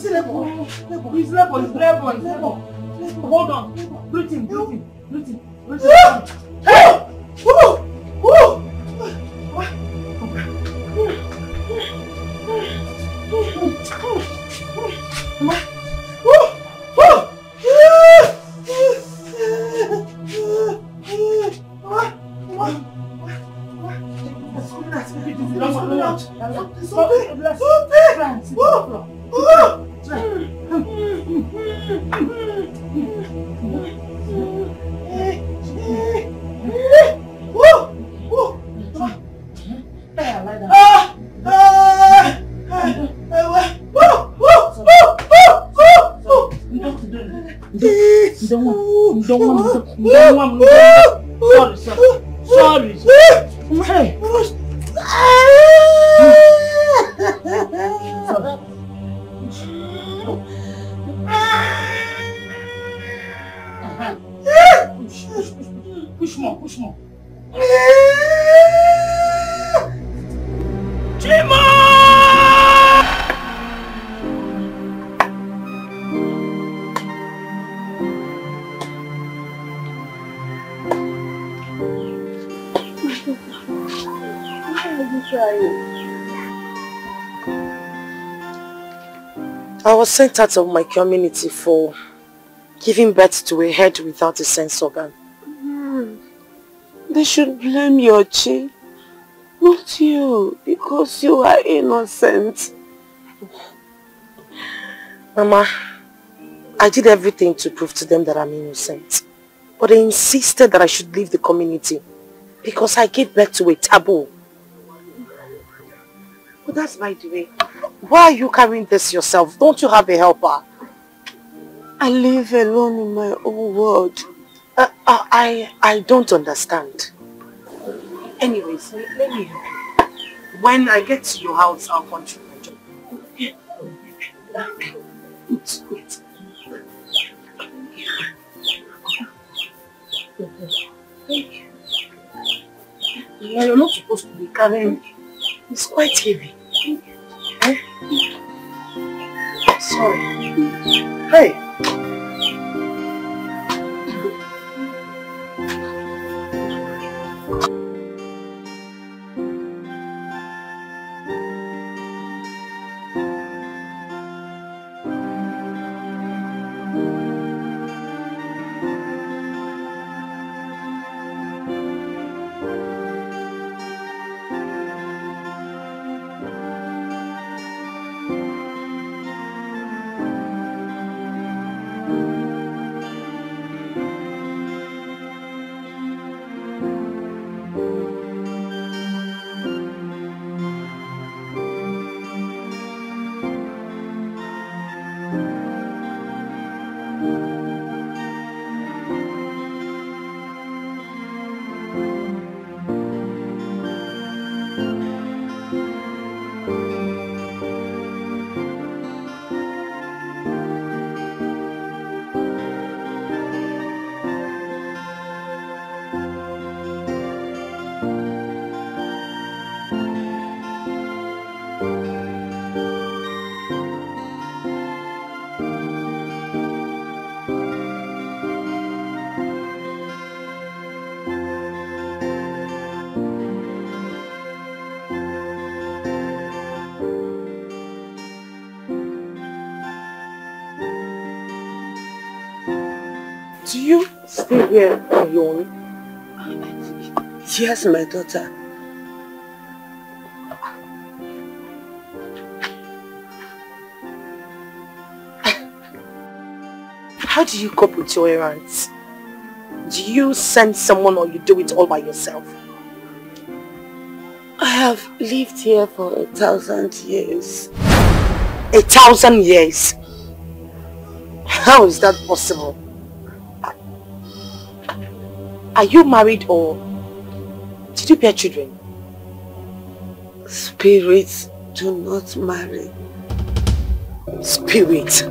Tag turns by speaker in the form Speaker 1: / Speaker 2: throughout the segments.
Speaker 1: It's level. It's level. Hold on. Breathe in. Hey! Sorry. Hey. Push more. Chima!
Speaker 2: I was sent out of my community for giving birth to a head without a sense organ.
Speaker 3: They should blame your chi, not you, because you are innocent.
Speaker 2: Mama, I did everything to prove to them that I'm innocent. But they insisted that I should leave the community because I gave birth to a taboo. But that's by the way. Why are you carrying this yourself? Don't you have a helper?
Speaker 3: I live alone in my own world.
Speaker 2: I don't understand. Anyways, let me help you. When I get to your house, I'll continue my job. Okay. Wait. Thank you. Yeah, you're not supposed to be carrying me. It's quite heavy. Eh? Sorry. Hey.
Speaker 3: Do you stay here on your own? Yes, my daughter.
Speaker 2: How do you cope with your errands? Do you send someone or you do it all by yourself?
Speaker 3: I have lived here for 1,000 years.
Speaker 2: 1,000 years? How is that possible? Are you married or did you bear children?
Speaker 3: Spirits do not marry.
Speaker 2: Spirit?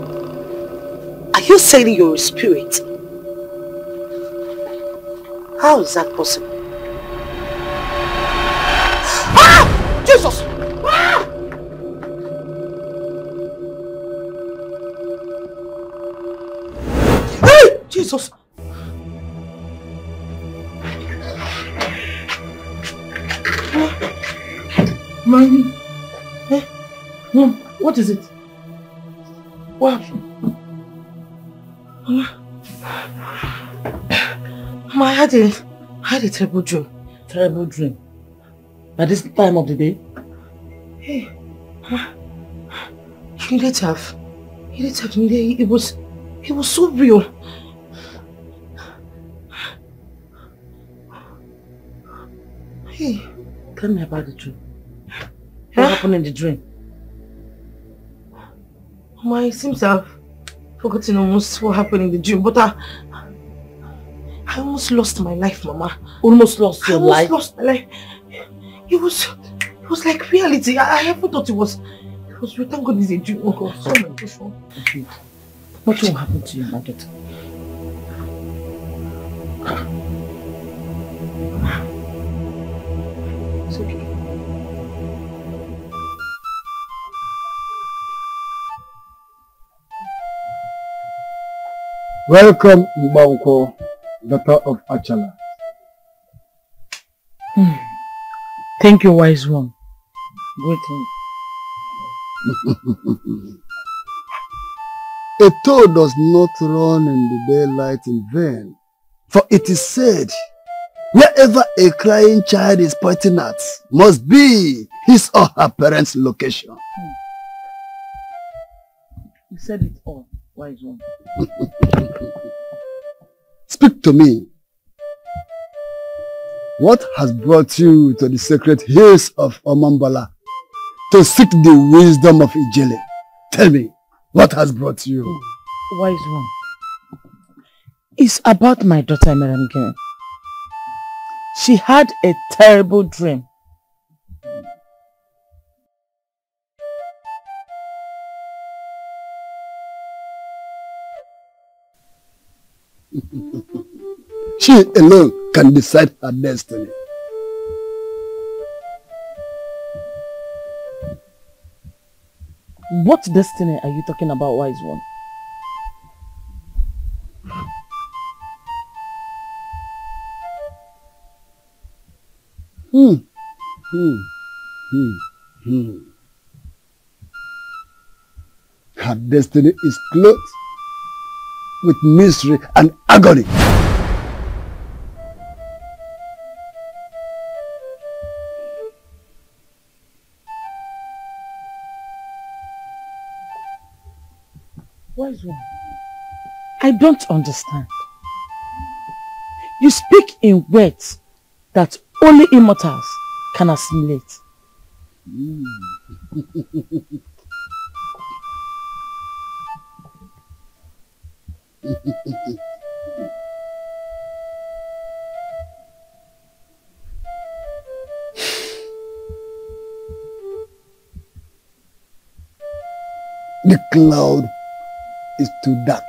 Speaker 2: Are you saying you're a spirit? How is that possible? Ah! Jesus! Ah! Jesus.
Speaker 1: Mommy.
Speaker 2: Eh? Mom, what is it? What happened? Mama, I had a terrible dream.
Speaker 1: Terrible dream? At this time of the day?
Speaker 2: Hey, Mama, you need to have it was so real. Hey.
Speaker 1: Tell me about the dream. What happened in the dream?
Speaker 2: Mama, it seems I've forgotten almost what happened in the dream, but I almost lost my life, Mama.
Speaker 1: Almost lost your life?
Speaker 2: I almost lost my life. It was like reality. I never thought it was real. Thank God it's a dream. Oh God, so my gosh.
Speaker 1: Okay. What will happen to you, my daughter?
Speaker 2: It's okay.
Speaker 4: Welcome, Mbanko, daughter of Achala.
Speaker 1: Thank you, wise one. Waiting.
Speaker 4: A toad does not run in the daylight in vain, for it is said, wherever a crying child is pointing at must be his or her parents' location.
Speaker 1: You said it all, wise one.
Speaker 4: Speak to me. What has brought you to the sacred hills of Omambala to seek the wisdom of Ijele? Tell me, what has brought you?
Speaker 1: Wise one. It's about my daughter, Madam Gene. She had a terrible dream.
Speaker 4: She alone can decide her destiny.
Speaker 1: What destiny are you talking about, wise one?
Speaker 4: Her destiny is clothed with misery and agony.
Speaker 1: Wise one, I don't understand. You speak in words that only immortals can assimilate.
Speaker 4: The cloud is too dark.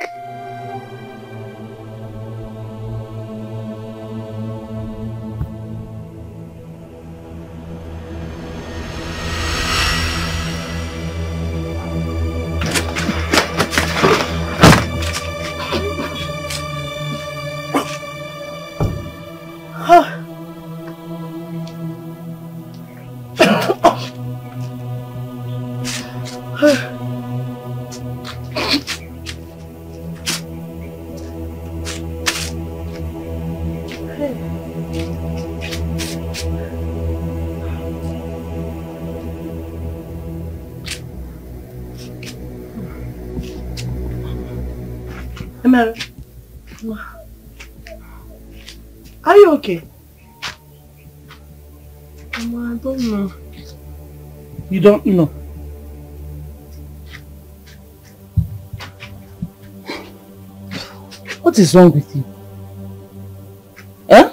Speaker 2: Mary, are you okay? Mama, I don't know.
Speaker 1: You don't know? What is wrong with you? Eh?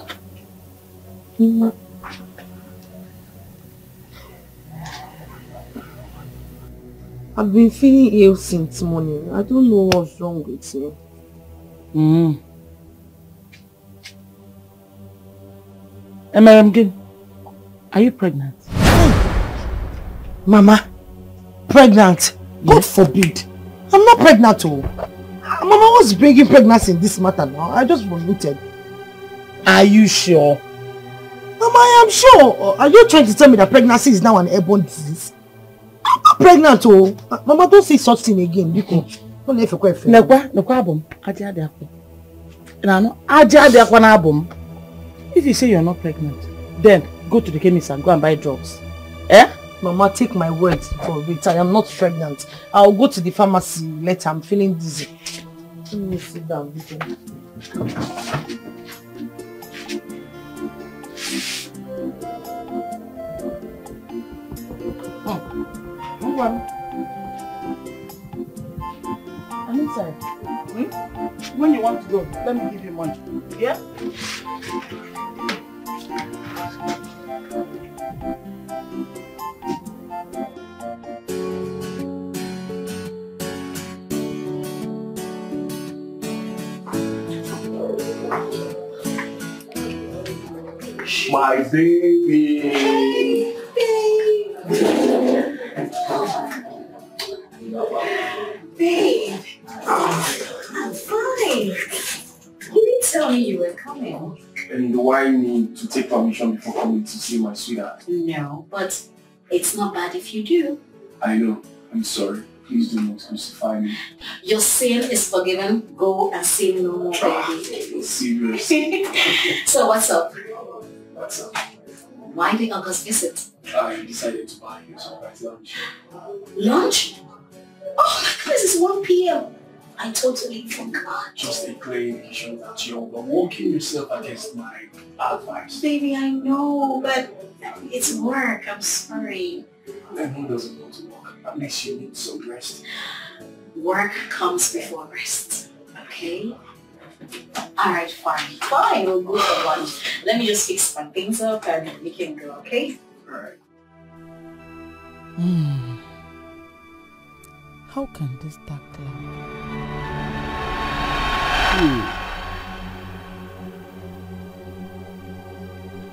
Speaker 2: I've been feeling ill since morning. I don't know what's wrong with me.
Speaker 1: Emma, are you pregnant?
Speaker 2: Mama, pregnant? God forbid. I'm not pregnant, oh.
Speaker 5: Mama, what's bringing pregnancy in this matter now? I just vomited.
Speaker 1: Are you sure?
Speaker 5: Mama, I am sure. Are you trying to tell me that pregnancy is now an airborne disease? I'm not pregnant, oh. Mama, don't say such thing again. Don't let me quite fair.
Speaker 1: If you say you're not pregnant, then go to the chemist and go and buy drugs. Eh?
Speaker 5: Mama, take my word for it. I am not pregnant. I'll go to the pharmacy later. I'm feeling dizzy. Let me sit down.
Speaker 1: I'm inside. When you want to go, let me give you money. Yeah?
Speaker 6: My baby.
Speaker 7: Hey, babe. I'm fine. You didn't tell me you were coming.
Speaker 6: And do I need to take permission before coming to see my sweetheart?
Speaker 7: No, but it's not bad if you do.
Speaker 6: I know. I'm sorry. Please do not crucify me.
Speaker 7: Your sin is forgiven. Go and sin no more, baby.
Speaker 6: Serious.
Speaker 7: So what's up?
Speaker 6: What's up?
Speaker 7: Why the August visit?
Speaker 6: I decided to buy you some nice lunch.
Speaker 7: Lunch? Oh my goodness, it's 1 p.m. I totally forgot.
Speaker 6: Just a clear indication that you're working yourself against my advice.
Speaker 7: Baby, I know, but it's work. I'm sorry.
Speaker 6: Then who doesn't want to work? At least you need some rest.
Speaker 7: Work comes before rest. Okay? Alright, fine. Fine, we'll go for lunch. Let me just fix my things up and we can go, okay?
Speaker 6: Alright.
Speaker 1: How can this dark cloud?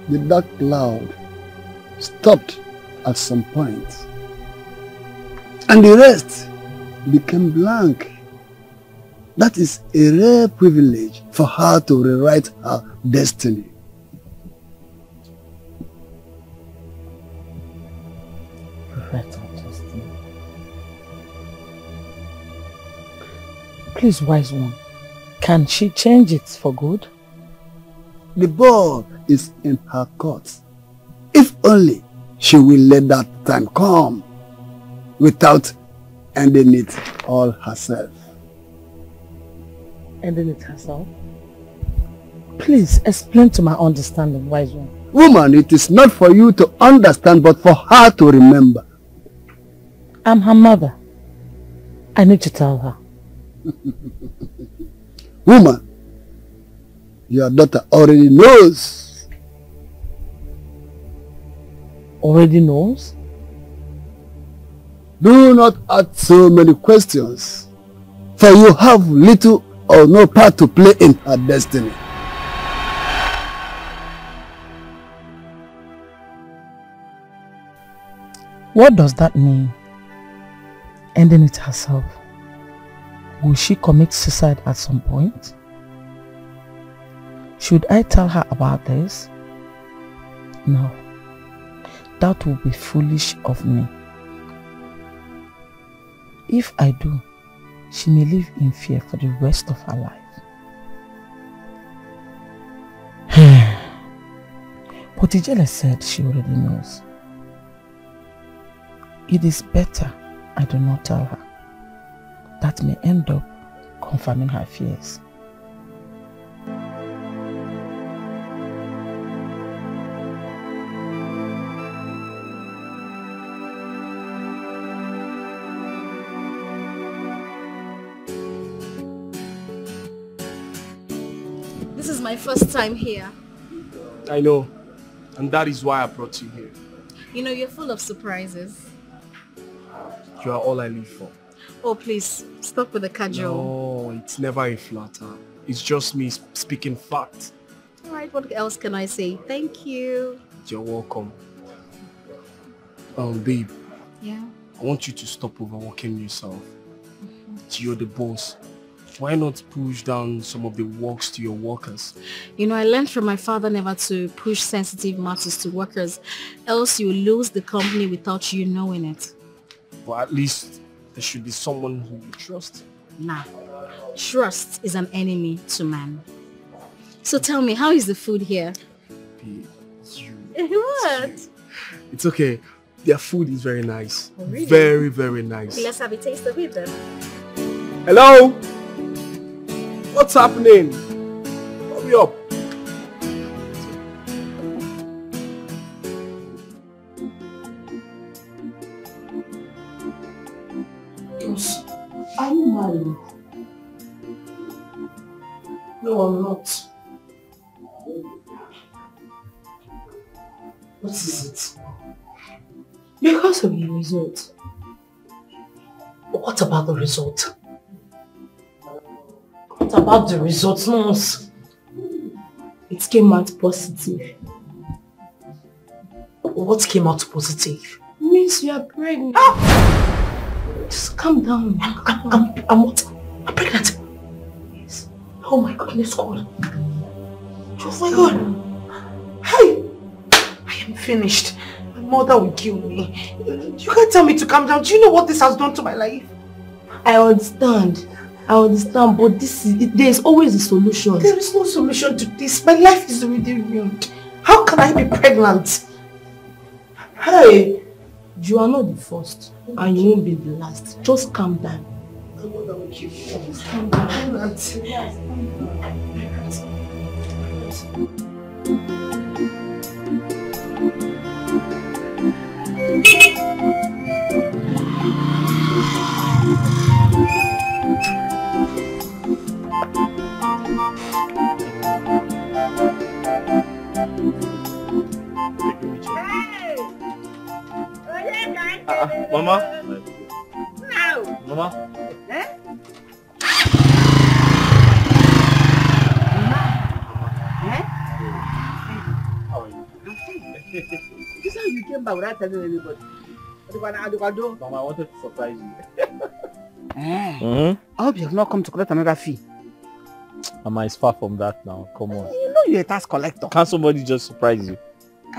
Speaker 4: The dark cloud stopped at some point, and the rest became blank. That is a rare privilege for her to rewrite her destiny.
Speaker 1: Rewrite her destiny. Please, wise one, can she change it for good?
Speaker 4: The ball is in her court. If only she will let that time come without ending it all herself.
Speaker 1: Ending it herself? Please explain to my understanding, wise one.
Speaker 4: Woman, it is not for you to understand, but for her to remember.
Speaker 1: I'm her mother. I need to tell her.
Speaker 4: Woman, your daughter already knows.
Speaker 1: Already knows?
Speaker 4: Do not ask so many questions, for you have little or no part to play in her destiny.
Speaker 1: What does that mean? Ending it herself. Will she commit suicide at some point? Should I tell her about this? No. That would be foolish of me. If I do, she may live in fear for the rest of her life. But Ijele said she already knows. It is better I do not tell her. That may end up confirming her fears.
Speaker 8: This is my first time here.
Speaker 6: I know. And that is why I brought you here.
Speaker 8: You know, you're full of surprises.
Speaker 6: You are all I live for.
Speaker 8: Oh, please, stop with the casual.
Speaker 6: No, it's never a flatter. It's just me speaking fact.
Speaker 8: Alright, what else can I say? Thank you.
Speaker 6: You're welcome. Babe.
Speaker 8: Yeah?
Speaker 6: I want you to stop overworking yourself. You're the boss. Why not push down some of the works to your workers?
Speaker 8: You know, I learned from my father never to push sensitive matters to workers, else you lose the company without you knowing it.
Speaker 6: But at least there should be someone who you trust.
Speaker 8: Nah, trust is an enemy to man. So tell me, how is the food here? What?
Speaker 6: It's okay. Their food is very nice.
Speaker 8: Oh, really?
Speaker 6: Very, very nice.
Speaker 8: Let's have a taste of it then.
Speaker 6: Hello? What's happening? Hurry up.
Speaker 2: Yes. Are you married? No, I'm not. What is it? Because of the result. What about the result? What about the result, nurse? It came out positive. What came out positive? It means you are pregnant. Ah! Just calm down. I'm what? I'm pregnant. Yes. Oh my goodness, God. Oh my God. Hey! I am finished. My mother will kill me. You can't tell me to calm down. Do you know what this has done to my life? I understand, but there is always a solution. There is no solution to this. My life is already ruined. How can I be pregnant? Hey! You are not the first, and you won't be the last. Just calm down. My mother will kill me. Just calm down.
Speaker 9: Mama? No. Mama?
Speaker 10: Eh?
Speaker 9: How are you?
Speaker 10: This is how you came back without telling anybody.
Speaker 9: Mama, I wanted to surprise you.
Speaker 10: I hope you have not come to collect another fee.
Speaker 9: Mama, it's far from that now. Come on.
Speaker 10: You know you're a tax collector.
Speaker 9: Can't somebody just surprise you?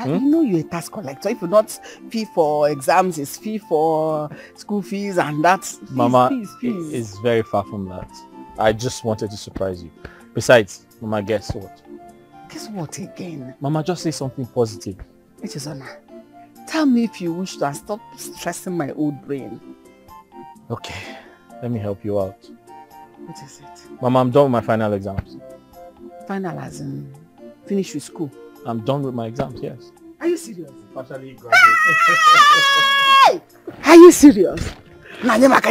Speaker 10: You know you're a tax collector. If you're not fee for exams, it's fee for school fees and that's fees,
Speaker 9: Mama,
Speaker 10: fees.
Speaker 9: it's very far from that. I just wanted to surprise you. Besides, Mama, guess what?
Speaker 10: Guess what again?
Speaker 9: Mama, just say something positive.
Speaker 10: Which is Honor. Tell me if you wish to stop stressing my old brain.
Speaker 9: Okay, let me help you out.
Speaker 10: What is it?
Speaker 9: Mama, I'm done with my final exams.
Speaker 10: Final as in finish with school?
Speaker 9: I'm done with my exams, yes.
Speaker 10: Are you serious?
Speaker 9: Partially graduate.
Speaker 10: Hey! Are you serious? Mama,
Speaker 9: I'm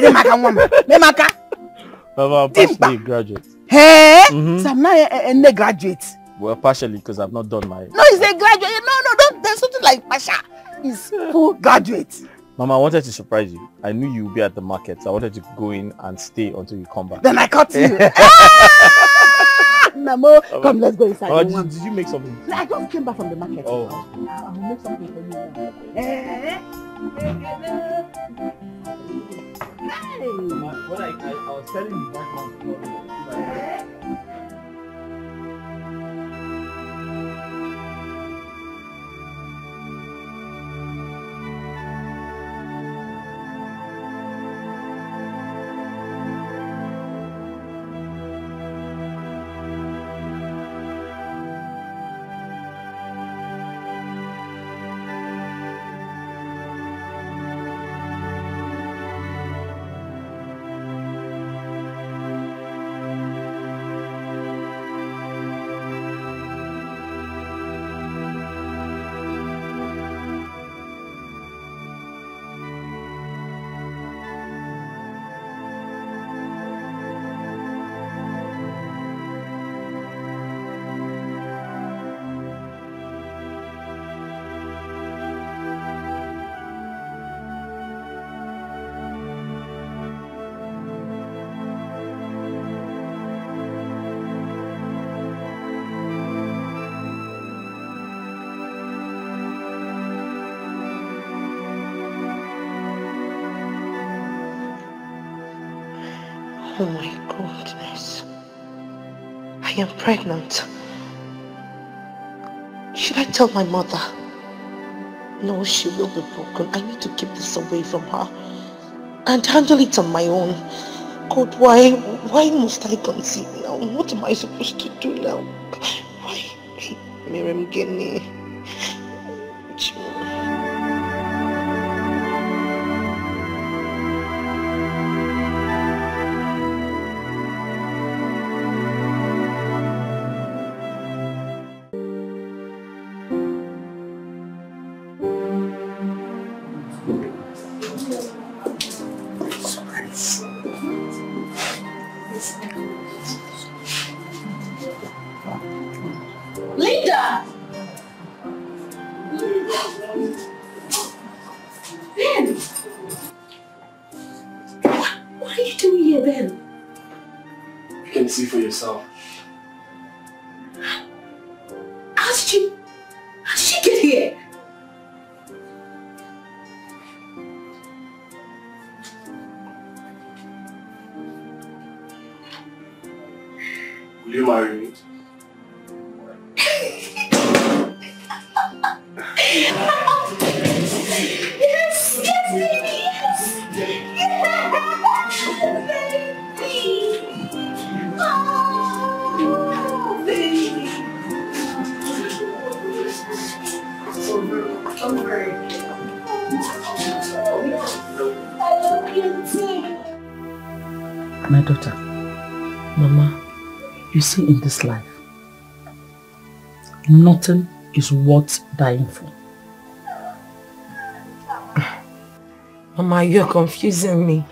Speaker 9: partially graduate.
Speaker 10: Hey! So I'm not a graduate.
Speaker 9: Well, partially because I've not done my...
Speaker 10: No, it's a graduate. No, don't. There's something like Pasha. It's full graduate.
Speaker 9: Mama, I wanted to surprise you. I knew you would be at the market, so I wanted to go in and stay until you come back.
Speaker 10: Then I caught you. Mamo, come, let's go inside.
Speaker 9: Oh, did you make something?
Speaker 10: I just came back from the market.
Speaker 9: Oh.
Speaker 10: I will make something for you now. Hey!
Speaker 9: When I was telling you that
Speaker 2: Oh my goodness. I am pregnant. Should I tell my mother? No, she will be broken. I need to keep this away from her and handle it on my own. God, why must I conceive now? What am I supposed to do now? Why? Miriam, get me.
Speaker 7: Linda! Ben! What are you doing here, Ben?
Speaker 6: You can see for yourself.
Speaker 7: How did she get here?
Speaker 6: Will you marry me?
Speaker 7: Yes, baby, yes! Baby! Oh, baby! I'm very I love you too.
Speaker 1: My daughter, Mama, you see, in this life, nothing is worth dying for.
Speaker 2: Mama, you're confusing me.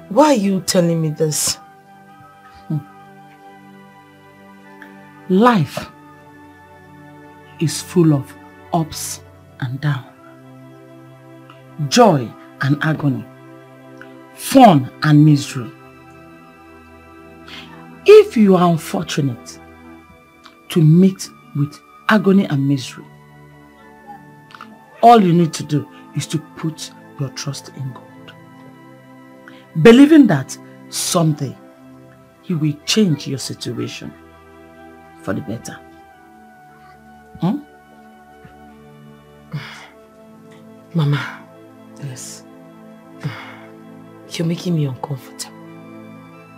Speaker 2: Why are you telling me this?
Speaker 1: Life is full of ups and downs, joy and agony, fun and misery. If you are unfortunate to meet with agony and misery, all you need to do is to put your trust in God, believing that someday He will change your situation for the better.
Speaker 2: Mama.
Speaker 1: Yes.
Speaker 2: You're making me uncomfortable.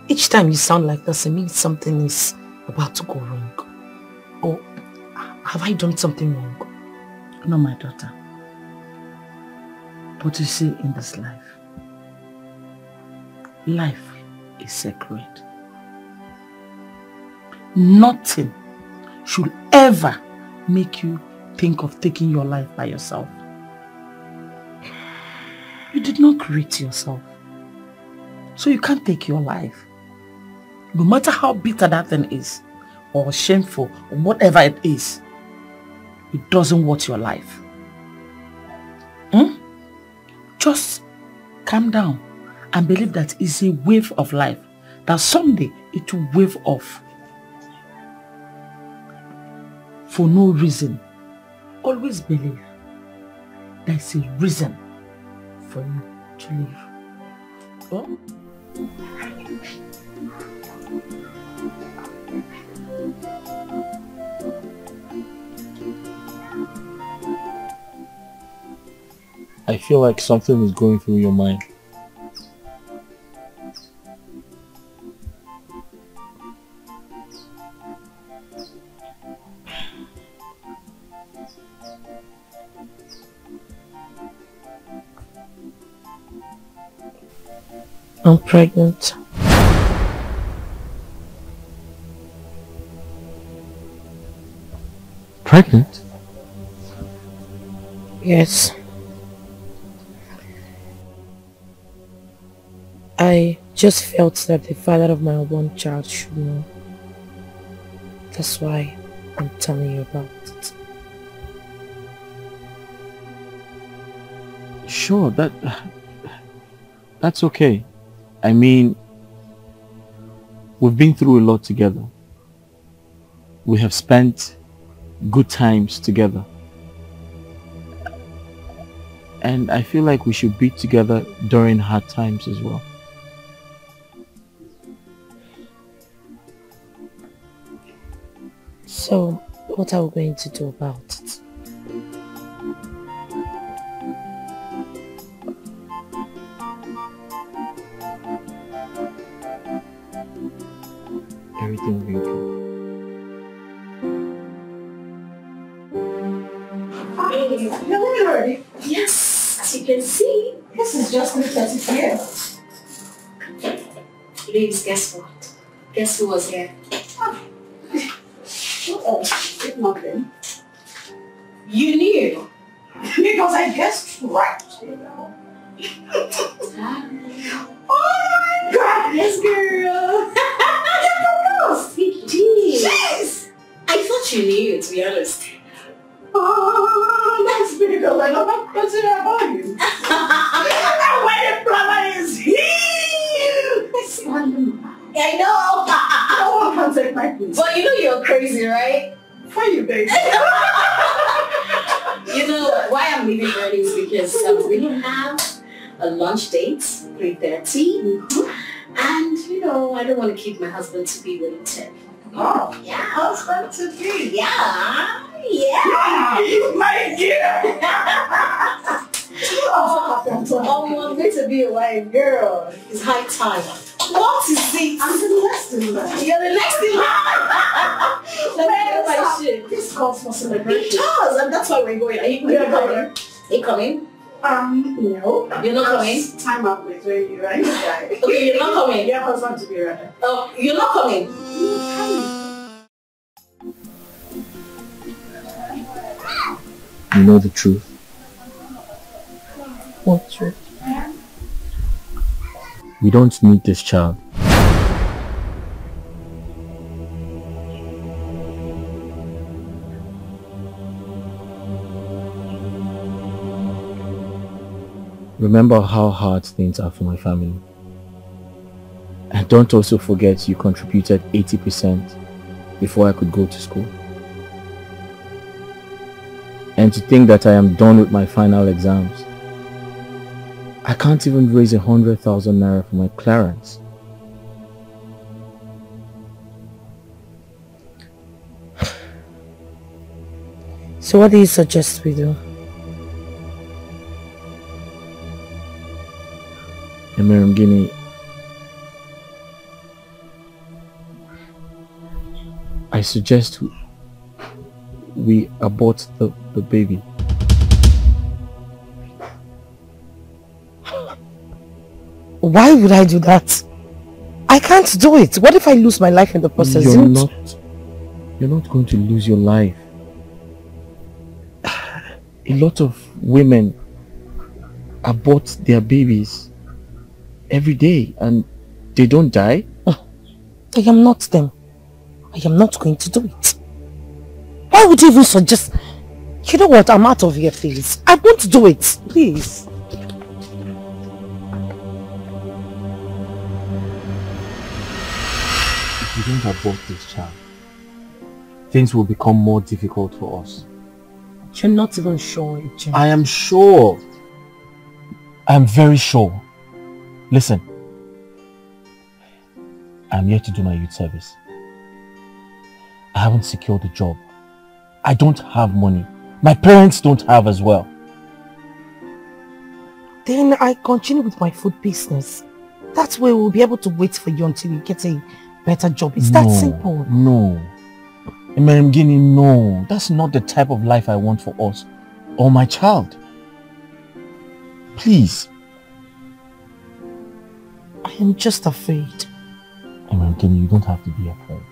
Speaker 2: Each time you sound like this, it means something is about to go wrong. Or have I done something wrong?
Speaker 1: No, my daughter. But you see, in this life is sacred. Nothing should ever make you think of taking your life by yourself. You did not create yourself, so you can't take your life. No matter how bitter that thing is, or shameful, or whatever it is, it doesn't worth your life. Just calm down and believe that it's a wave of life, that someday it will wave off. For no reason. Always believe there's a reason for you to live. Oh?
Speaker 9: I feel like something is going through your mind.
Speaker 2: I'm pregnant.
Speaker 9: Pregnant?
Speaker 2: Yes. I just felt that the father of my unborn child should know. That's why I'm telling you about it.
Speaker 9: Sure, that's okay. I mean, we've been through a lot together. We have spent good times together. And I feel like we should be together during hard times as well.
Speaker 1: So, what are we going to do about it?
Speaker 9: Everything will be okay.
Speaker 2: You're ready? Yes, as you can see, this is just me 30 here.
Speaker 7: Ladies, guess what? Guess who was here?
Speaker 2: If nothing.
Speaker 7: You knew.
Speaker 2: Because I guessed right, you know. Oh my God!
Speaker 7: Yes, girl.
Speaker 2: You
Speaker 7: Indeed.
Speaker 2: Jeez!
Speaker 7: I thought you knew, to be honest.
Speaker 2: Oh, that's because I know how consider about you. And when the plumber is here, it's random.
Speaker 7: I know.
Speaker 2: No one can take my place.
Speaker 7: But you know you're crazy, right?
Speaker 2: For you, baby.
Speaker 7: You know why I'm leaving early is because we have a lunch date, 3:30. And you know, I don't want to keep my husband to be waiting.
Speaker 2: Oh,
Speaker 7: Yeah.
Speaker 2: husband to be.
Speaker 7: Yeah.
Speaker 2: My dear.
Speaker 7: Oh, I'm going to be a wife, girl. It's high time. What is it?
Speaker 2: I'm the next in line.
Speaker 7: You're the next in line. Let me get my shit.
Speaker 2: This calls for celebration.
Speaker 7: It does, and that's why we're going. Are you coming? Are you coming?
Speaker 2: No.
Speaker 7: You're not coming?
Speaker 2: Time out with where you are.
Speaker 7: Okay, you're not coming.
Speaker 2: Your husband to be ready.
Speaker 7: Oh, you're not coming.
Speaker 9: You know the truth.
Speaker 1: What truth?
Speaker 9: We don't need this child. Remember how hard things are for my family. And don't also forget you contributed 80% before I could go to school. And to think that I am done with my final exams. I can't even raise 100,000 naira for my clearance.
Speaker 1: So what do you suggest we do?
Speaker 9: Emiram Guinea, I suggest we abort the baby.
Speaker 1: Why would I do that? I can't do it. What if I lose my life in the process?
Speaker 9: You're not going to lose your life. A lot of women abort their babies every day and they don't die.
Speaker 1: I am not them. I am not going to do it. Why would you even suggest? You know what? I'm out of here, please. I won't do it. Please.
Speaker 9: If you don't abort this child, things will become more difficult for us.
Speaker 1: You're not even sure, Jim.
Speaker 9: I am sure. I am very sure. Listen. I'm here to do my youth service. I haven't secured a job. I don't have money. My parents don't have as well.
Speaker 1: Then I continue with my food business. That's where we'll be able to wait for you until you get a better job. It's that simple.
Speaker 9: No. Emiram Guinea, no. That's not the type of life I want for us or my child. Please.
Speaker 1: I am just afraid.
Speaker 9: Emiram Guinea, you don't have to be afraid.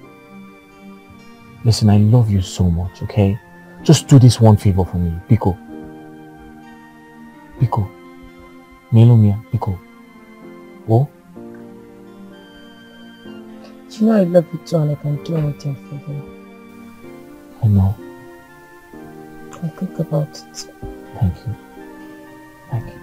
Speaker 9: Listen, I love you so much, okay? Just do this one favor for me. Biko. Biko. Melomia, Biko. Oh?
Speaker 1: You know I love you too and I can do anything for you.
Speaker 9: I know.
Speaker 1: I'll think about it.
Speaker 9: Thank you. Thank you.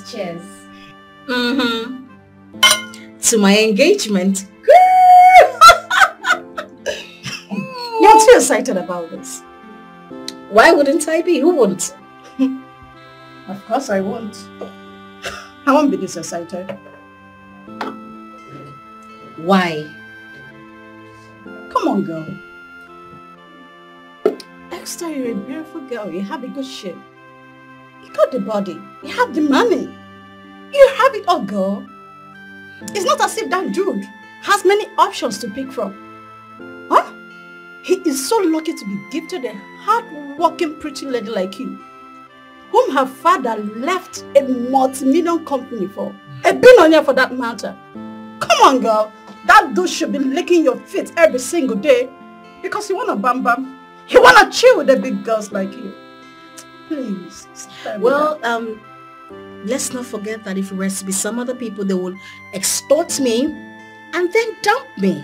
Speaker 8: Cheers. To my engagement. You're too excited about this. Why wouldn't I be? Who wouldn't?
Speaker 2: Of course I won't. I won't be this excited.
Speaker 8: Why?
Speaker 2: Come on, girl. Esther, you're a beautiful girl. You have a good shape. You got the body. You have the money. You have it all, girl. It's not as if that dude has many options to pick from. Huh? He is so lucky to be gifted a hard-working pretty lady like you, whom her father left a multi-million company for. A billionaire for that matter. Come on, girl. That dude should be licking your feet every single day because he wanna bam bam. He wanna chill with the big girls like you. Please.
Speaker 8: Well, let's not forget that if it were to be some other people, they will extort me and then dump me.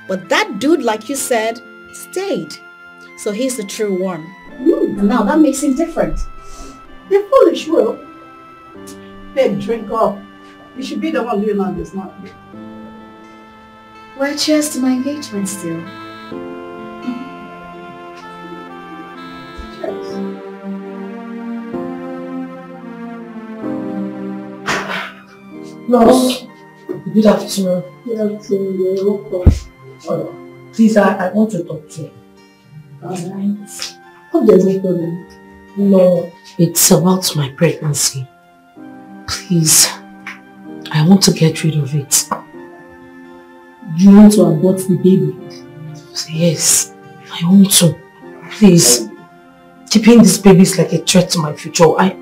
Speaker 8: But that dude, like you said, stayed. So he's the true one. And now that makes him different.
Speaker 2: You're foolish, Will. Babe, drink up. You should be the one doing all this, not me.
Speaker 8: Well, cheers to my engagement still.
Speaker 2: Cheers.
Speaker 1: No. Good afternoon.
Speaker 2: Good afternoon. You're welcome.
Speaker 1: Please, I want to talk to you.
Speaker 2: Alright. Hope there's no problem.
Speaker 1: No, it's about my pregnancy. Please, I want to get rid of it.
Speaker 2: You want to abort the baby?
Speaker 1: Yes, I want to. Please, keeping this baby is like a threat to my future. I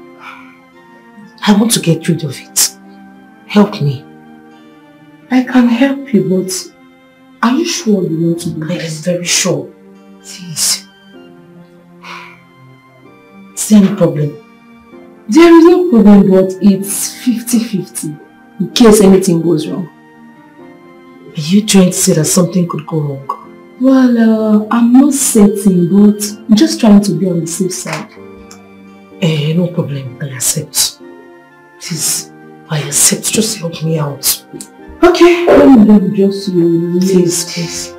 Speaker 1: want to get rid of it. Help me.
Speaker 2: I can help you, but are you sure you want to do
Speaker 1: I am
Speaker 2: this?
Speaker 1: very sure. Please. Is there any problem?
Speaker 2: There is no problem, but it's 50-50 in case anything goes wrong.
Speaker 1: Are you trying to say that something could go wrong?
Speaker 2: Well, I'm not certain, but I'm just trying to be on the safe side.
Speaker 1: No problem. I accept. Please, I accept. Just help me out.
Speaker 2: Okay, let me just you.
Speaker 1: Please, please.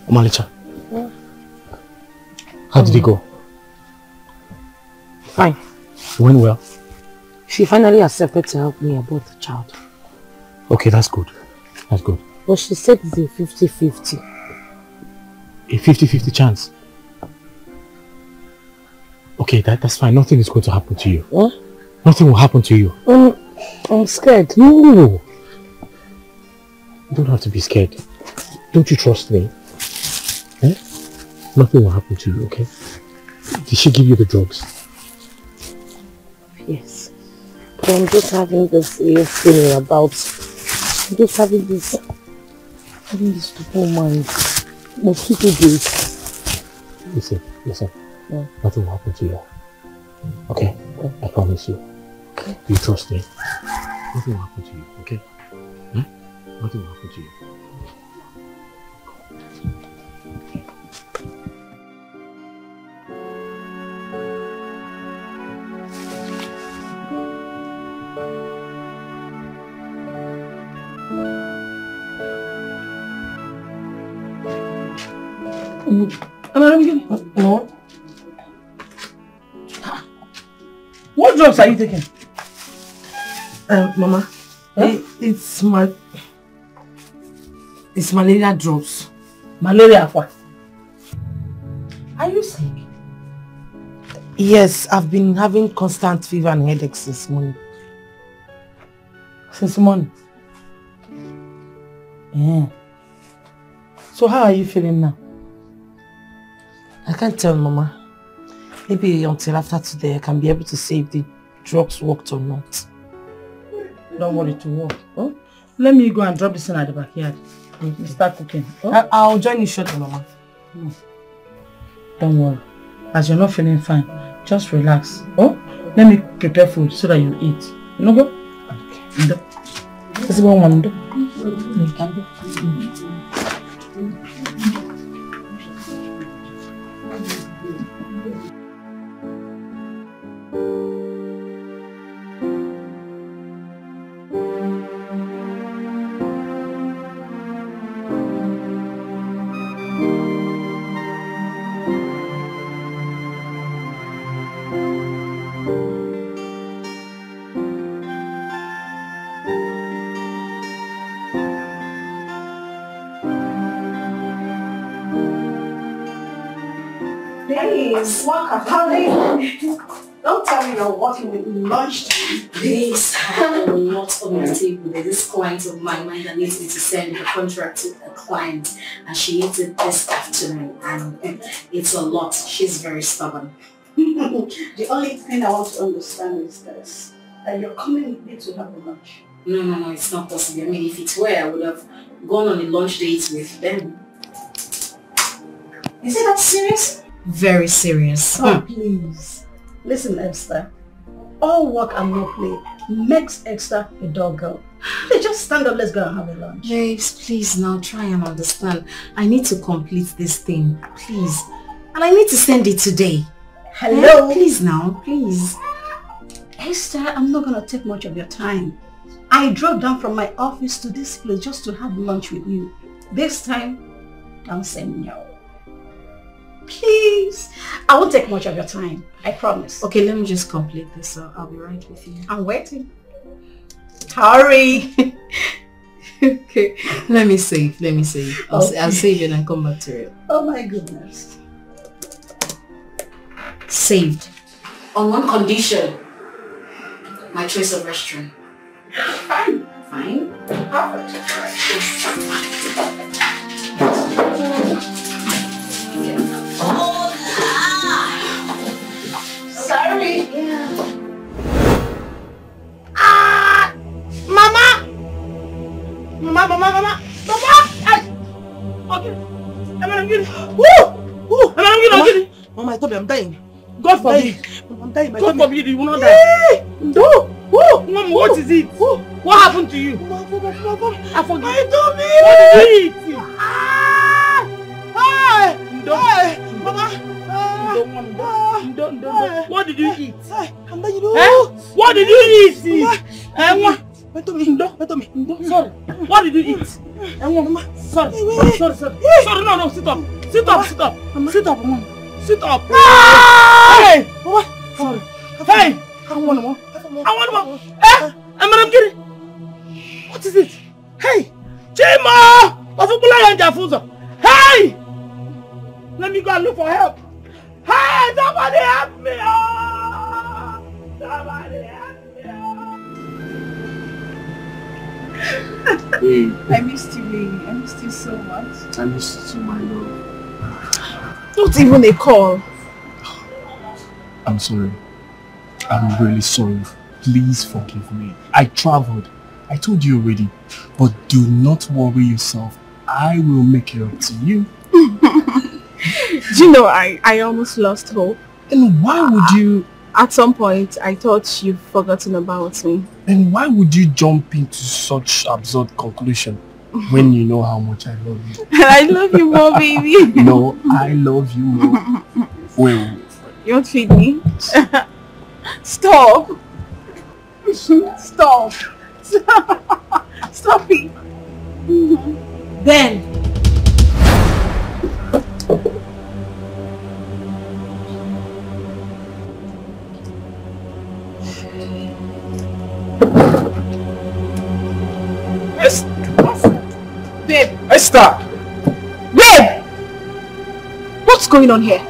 Speaker 9: Omalicha, how did it go?
Speaker 1: Fine.
Speaker 9: It went well?
Speaker 1: She finally accepted to help me abort the child.
Speaker 9: Okay, that's good. That's good.
Speaker 1: But she said it's a 50-50.
Speaker 9: A 50-50 chance? Okay, that's fine. Nothing is going to happen to you.
Speaker 1: What?
Speaker 9: Nothing will happen to you.
Speaker 1: I'm scared.
Speaker 9: No! You don't have to be scared. Don't you trust me? Eh? Nothing will happen to you, okay? Did she give you the drugs?
Speaker 1: Yes. But I'm just having this feeling about... I'm just having this stupid mind. Mosquito days.
Speaker 9: Listen.
Speaker 1: Yeah.
Speaker 9: Nothing will happen to you. Okay? I promise you.
Speaker 1: Okay.
Speaker 9: You trust me? Nothing will happen to you, okay? Eh? Nothing will happen to you.
Speaker 1: No. What drugs are you taking? Mama, it's malaria drugs. Malaria what? Are you sick? Yes, I've been having constant fever and headaches since morning. Yeah. So how are you feeling now? I can't tell, Mama. Maybe until after today I can be able to say if the drugs worked or not. Don't worry to work. Oh? Let me go and drop this in at the backyard. You start cooking. Oh?
Speaker 5: I'll join you shortly, Mama.
Speaker 1: No. Don't worry. As you're not feeling fine, just relax. Oh, let me prepare food so that you eat. You know go? Okay. This is what I want to do.
Speaker 2: Don't tell me you're working with lunch.
Speaker 7: This had a lot on the table. There's this client of mine that needs me to send a contract to a client, and she needs it this afternoon, and it's a lot. She's very stubborn.
Speaker 2: The only thing I want to understand is this, that you're coming with me to have a lunch.
Speaker 7: No, it's not possible. I mean, if it were, I would have gone on a lunch date with them.
Speaker 2: Is it that serious?
Speaker 7: Very serious.
Speaker 2: Oh, please. Listen, Esther. All work and no play makes Esther a dog girl. They just stand up, let's go and have a lunch.
Speaker 7: Babes, please now try and understand. I need to complete this thing, please. And I need to send it today.
Speaker 2: Hello?
Speaker 7: Please now, please.
Speaker 2: Esther, I'm not going to take much of your time. I drove down from my office to this place just to have lunch with you. This time, don't say no. Please. I won't take much of your time. I promise.
Speaker 7: Okay, let me just complete this. So I'll be right with you.
Speaker 2: I'm waiting. Hurry.
Speaker 7: Okay. Let me save. I'll save it and come back to it.
Speaker 2: Oh my goodness.
Speaker 7: Saved. On one condition. My choice of restaurant.
Speaker 2: Fine.
Speaker 7: Fine.
Speaker 2: Perfect. Sorry.
Speaker 5: Yeah. Ah! Mama! Okay. I'm getting. Woo! I'm getting. Mama, I told you I'm dying. God forbid. I'm dying. God forbid you will not die. No. Mama, what is it? What happened to you? I forget. I told me. What did you eat? Mama. Don't. What did you eat? What did you eat? Sorry. What did you eat? Sorry. No, sit up. Mama. Sit up, Mama. Sit up. Hey! Mama. Sorry. Hey! I want more. I'm getting. What is it? Hey! Chima! Hey! Let me go and look for help. Hey! Somebody help me! Somebody help me!
Speaker 10: I missed you, baby. I missed you so much.
Speaker 6: I missed you too, my love.
Speaker 10: Not even a call.
Speaker 6: I'm sorry. I'm really sorry. Please forgive me. I traveled. I told you already. But do not worry yourself. I will make it up to you.
Speaker 10: Do you know, I almost lost hope.
Speaker 6: And why would you...
Speaker 10: At some point, I thought you'd forgotten about me.
Speaker 6: And why would you jump into such absurd conclusion when you know how much I love you?
Speaker 10: I love you more, baby.
Speaker 6: No, I love you more. Well,
Speaker 10: you won't feed me? Stop. Stop it.
Speaker 5: Ben.
Speaker 10: Babe.
Speaker 6: Esther!
Speaker 10: Babe! What's going on here?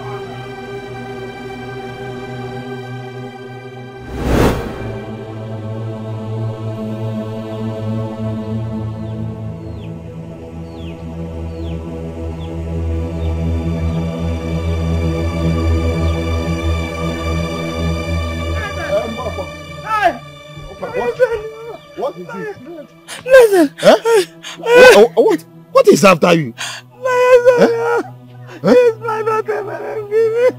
Speaker 6: What
Speaker 4: is after you?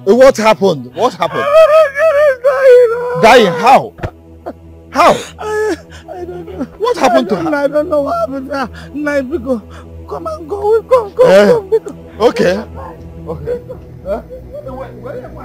Speaker 4: What happened? What happened? Dying? How? How?
Speaker 5: I don't know.
Speaker 4: What happened to her?
Speaker 5: I don't know what happened to her. Night, because come and go. Come.
Speaker 4: Okay. Okay. Where am I?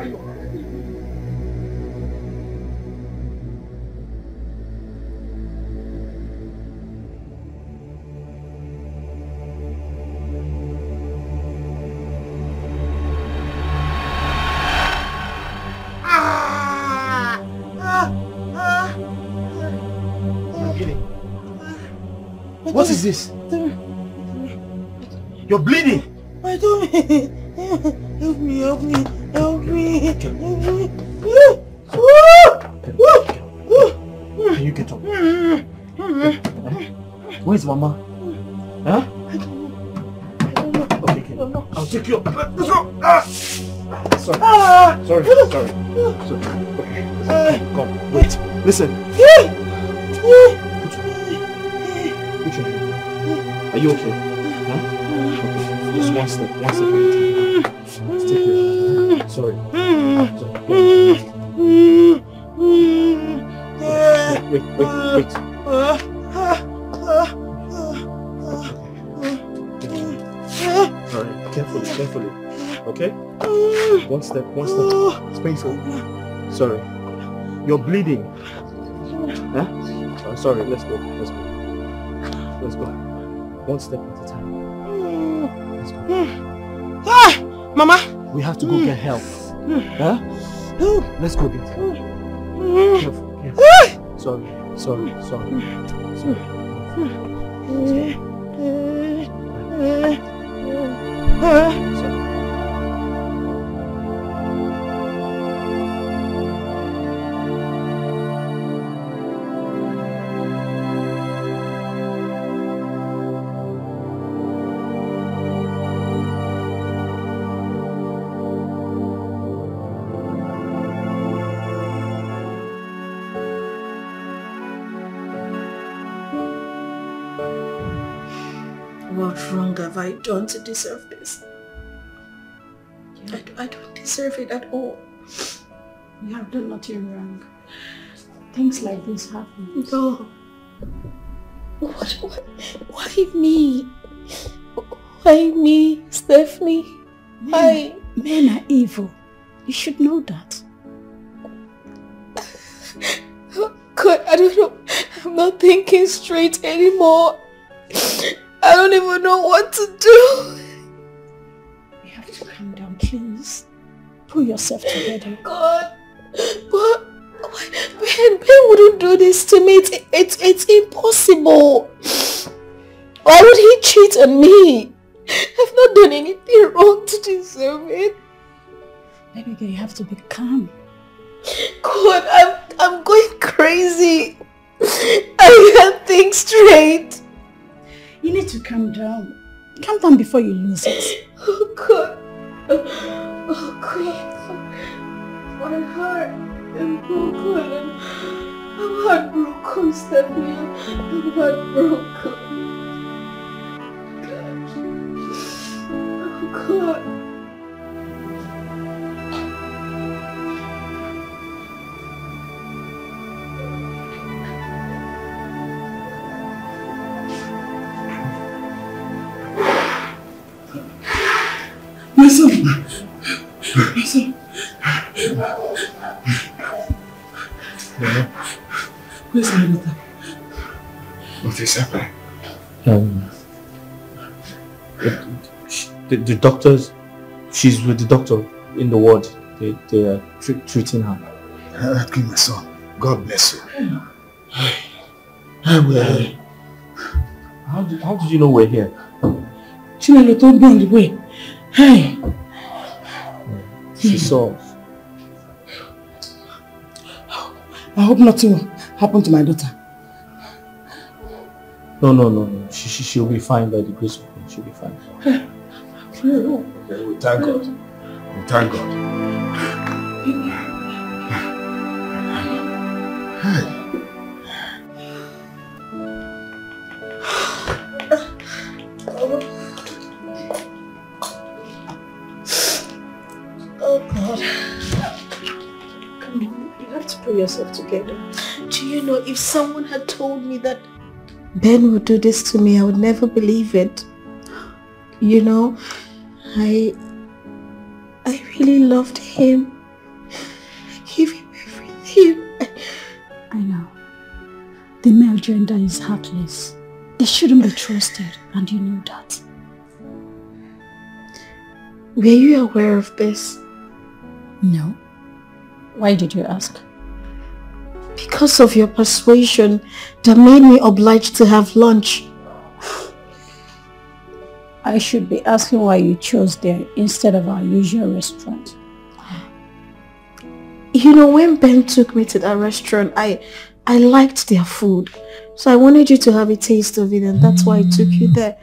Speaker 4: What is this? You're bleeding.
Speaker 5: My tummy. Help me.
Speaker 4: Can you get up? Where's Mama? Huh?
Speaker 5: I don't know.
Speaker 4: Okay. I'll take you up. Let's go. Sorry. Sorry. Okay. Come. Wait. Listen. Are you okay? Huh? Okay. Just one step at a time. Let's take it. Sorry. Wait. Alright, carefully. Okay? One step. It's painful. Sorry. You're bleeding. Huh? Oh, sorry, let's go. One step at a time. Let's go.
Speaker 5: Mama!
Speaker 4: We have to go get help. Huh? Let's go get help. Careful. Sorry.
Speaker 8: What wrong have I done to deserve this? I don't deserve it at all.
Speaker 2: You have done nothing wrong. Things like this happen.
Speaker 8: No. Why me? Why me, Stephanie?
Speaker 2: Men are evil. You should know that.
Speaker 8: God, I don't know. I'm not thinking straight anymore. I don't even know what to do.
Speaker 2: You have to calm down, please. Pull yourself together.
Speaker 8: God, but Ben wouldn't do this to me. It's impossible. Why would he cheat on me? I've not done anything wrong to deserve it.
Speaker 2: Baby girl, you have to be calm.
Speaker 8: God, I'm going crazy. I can't think straight.
Speaker 2: You need to calm down. Calm down before you lose it.
Speaker 8: Oh God. Oh God. My heart is broken. I'm heartbroken, Stephanie. I'm heartbroken. Oh God.
Speaker 5: My son. Where's my daughter?
Speaker 4: What is happening?
Speaker 6: The doctors, she's with the doctor in the ward. They are treating her.
Speaker 4: Okay, my son. God bless you.
Speaker 6: How did you know we're here?
Speaker 5: Chinelo told me on the way. Hey.
Speaker 6: She saw us.
Speaker 5: I hope nothing will happen to my daughter.
Speaker 6: No. She'll be fine by the grace of God. She'll be fine.
Speaker 4: Okay, we thank God. Hey.
Speaker 8: pull yourself together. Do you know, if someone had told me that Ben would do this to me, I would never believe it. You know, I really loved him. I gave him everything.
Speaker 11: I know. The male gender is heartless. They shouldn't be trusted, and you know that.
Speaker 8: Were you aware of this?
Speaker 11: No. Why did you ask?
Speaker 8: Because of your persuasion that made me obliged to have lunch.
Speaker 11: I should be asking why you chose there instead of our usual restaurant.
Speaker 8: You know, when Ben took me to that restaurant, I liked their food. So I wanted you to have a taste of it, and that's why I took you there.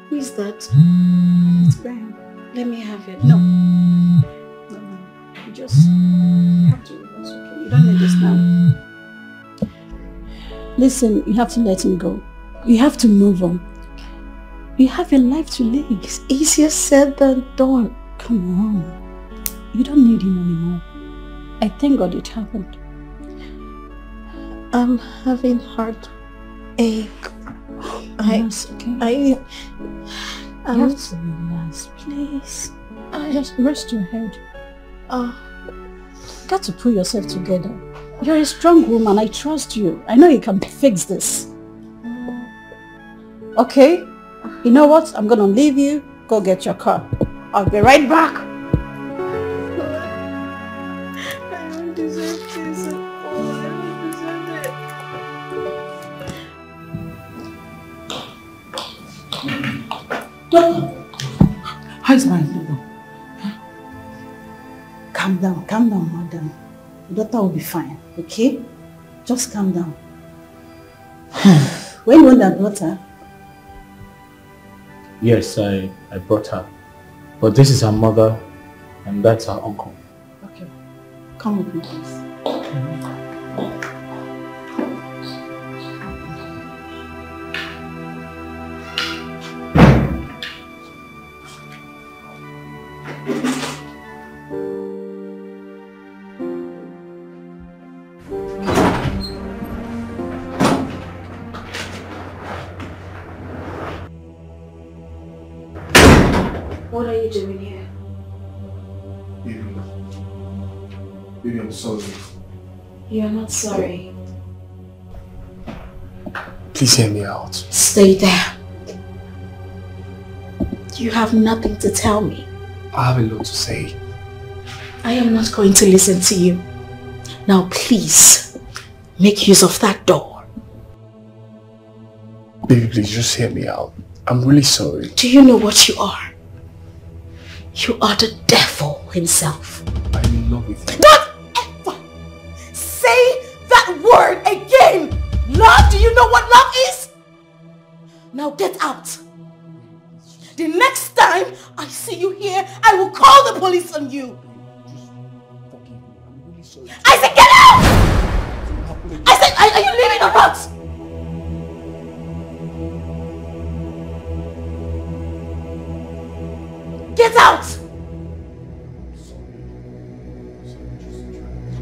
Speaker 8: Who is that?
Speaker 11: It's Ben.
Speaker 8: Let me have it.
Speaker 11: No. You just have to relax, okay? You don't need this now. Listen, you have to let him go. You have to move on. You have a life to live.
Speaker 8: It's easier said than done.
Speaker 11: Come on. You don't need him anymore. I thank God it happened.
Speaker 8: I'm having heartache.
Speaker 11: Yes, okay.
Speaker 8: You
Speaker 11: have to relax, please. Just rest your head. You got to pull yourself together. You're a strong woman. I trust you. I know you can fix this. Okay? You know what? I'm gonna leave you. Go get your car. I'll be right back.
Speaker 8: I don't deserve this at all. I don't deserve it.
Speaker 1: Doctor, how is my liver? Calm down, madam. The doctor will be fine, okay? Just calm down. When you want that daughter?
Speaker 6: Yes, I brought her. But this is her mother, and that's her uncle.
Speaker 1: Okay. Come with me, please.
Speaker 8: What are you doing here?
Speaker 6: Baby, I'm sorry.
Speaker 8: You're not sorry.
Speaker 6: Please hear me out.
Speaker 8: Stay there. You have nothing to tell me.
Speaker 6: I have a lot to say.
Speaker 8: I am not going to listen to you. Now please, make use of that door.
Speaker 6: Baby, please just hear me out. I'm really sorry.
Speaker 8: Do you know what you are? You are the devil himself.
Speaker 6: I'm in love with you.
Speaker 8: Not ever say that word again! Love? Do you know what love is? Now get out. The next time I see you here, I will call the police on you. I said get out! I said, are you leaving or not? Get out!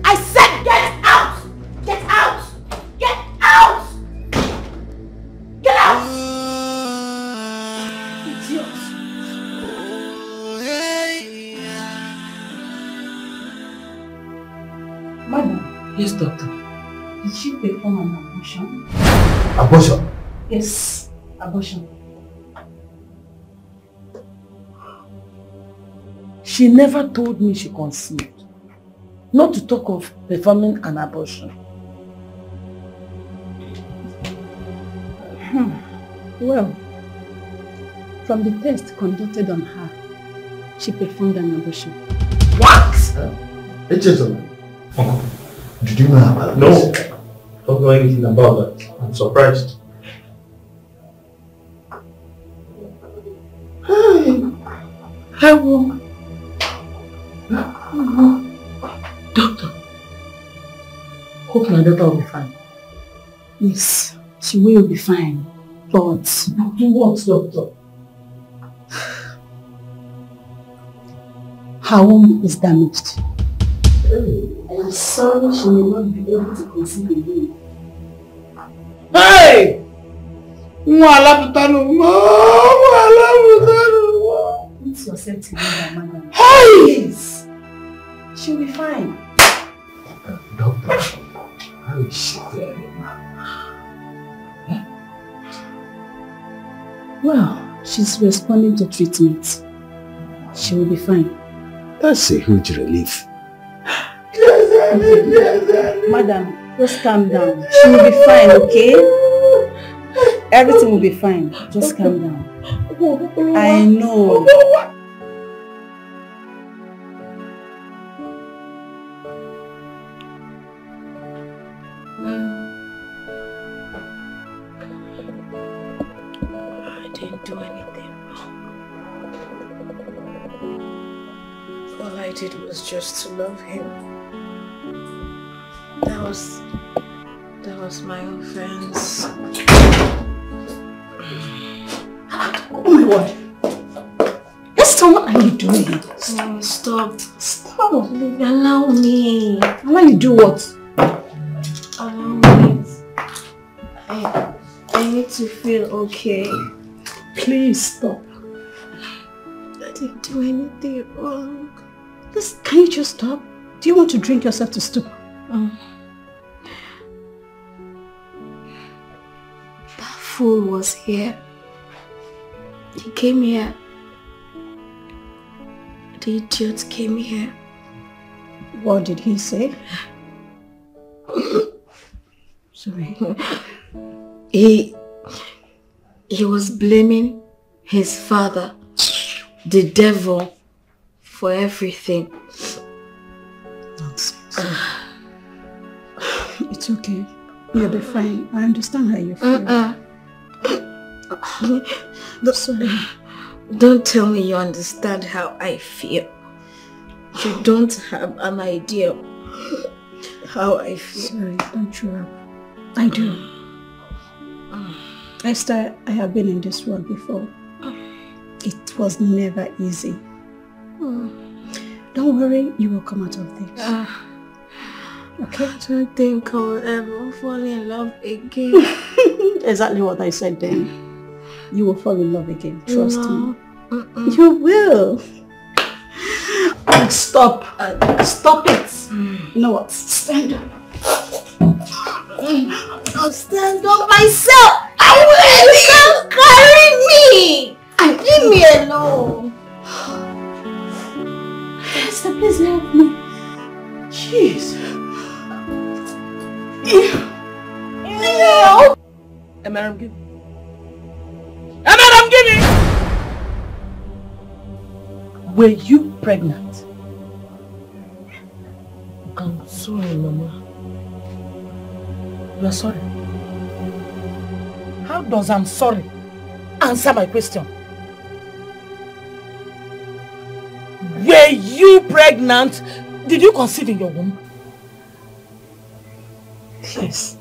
Speaker 8: I said get out! Get out! Get out! Get out! Idiot!
Speaker 1: Madam.
Speaker 6: Yes, doctor.
Speaker 1: Did she perform an abortion?
Speaker 6: Abortion?
Speaker 1: Yes, abortion. She never told me she conceived. Not to talk of performing an abortion.
Speaker 11: Well, from the test conducted on her, she performed an abortion.
Speaker 1: What?
Speaker 4: Hey, gentlemen. Uncle, did you know about this?
Speaker 6: No. Don't know anything about that. I'm surprised.
Speaker 1: How? Doctor, hope my daughter will be fine.
Speaker 11: Yes, she will be fine. But
Speaker 1: what, doctor?
Speaker 11: her womb is damaged.
Speaker 7: I'm sorry she may not be able to conceive again.
Speaker 5: Hey!
Speaker 7: Put yourself together, madam.
Speaker 5: Hey!
Speaker 7: She'll be fine.
Speaker 9: Doctor, how is she faring now?
Speaker 11: Well, she's responding to treatment. She will be fine.
Speaker 9: That's a huge relief.
Speaker 11: Madam, just calm down. She will be fine, okay? Everything will be fine. Just calm down. I know.
Speaker 2: I didn't do anything wrong. All I did was just to love him. That was my offense.
Speaker 11: Oh my word. Esther, what are you doing?
Speaker 2: Oh, stop. Stop. Allow me.
Speaker 11: Allow you do what?
Speaker 2: Allow me. I need to feel okay.
Speaker 11: Please stop.
Speaker 2: I didn't do anything wrong.
Speaker 11: Can you just stop? Do you want to drink yourself to stupor?
Speaker 2: That fool was here. He came here. The idiot came here.
Speaker 11: What did he say? Sorry.
Speaker 2: He was blaming his father, the devil, for everything.
Speaker 11: Nonsense. It's okay. You'll be fine. I understand how you feel. Sorry.
Speaker 2: Don't tell me you understand how I feel. You don't have an idea how I feel.
Speaker 11: Sorry, don't throw up. I do. Esther, I have been in this world before. It was never easy. Don't worry, you will come out of this. Okay?
Speaker 2: I don't think I will ever fall in love again.
Speaker 11: Exactly what I said then. You will fall in love again. Trust me. You will. Stop. Stop it. You know what? Stand up.
Speaker 2: I'll stand up myself. I will. You can't carry me. Leave me alone.
Speaker 11: Esther, please help me. Jeez.
Speaker 2: No.
Speaker 5: Madam, give me. Madam, give me. Were you pregnant?
Speaker 2: I'm sorry, Mama.
Speaker 5: You are sorry. How does I'm sorry answer my question? Were you pregnant? Did you conceive in your womb?
Speaker 2: Yes.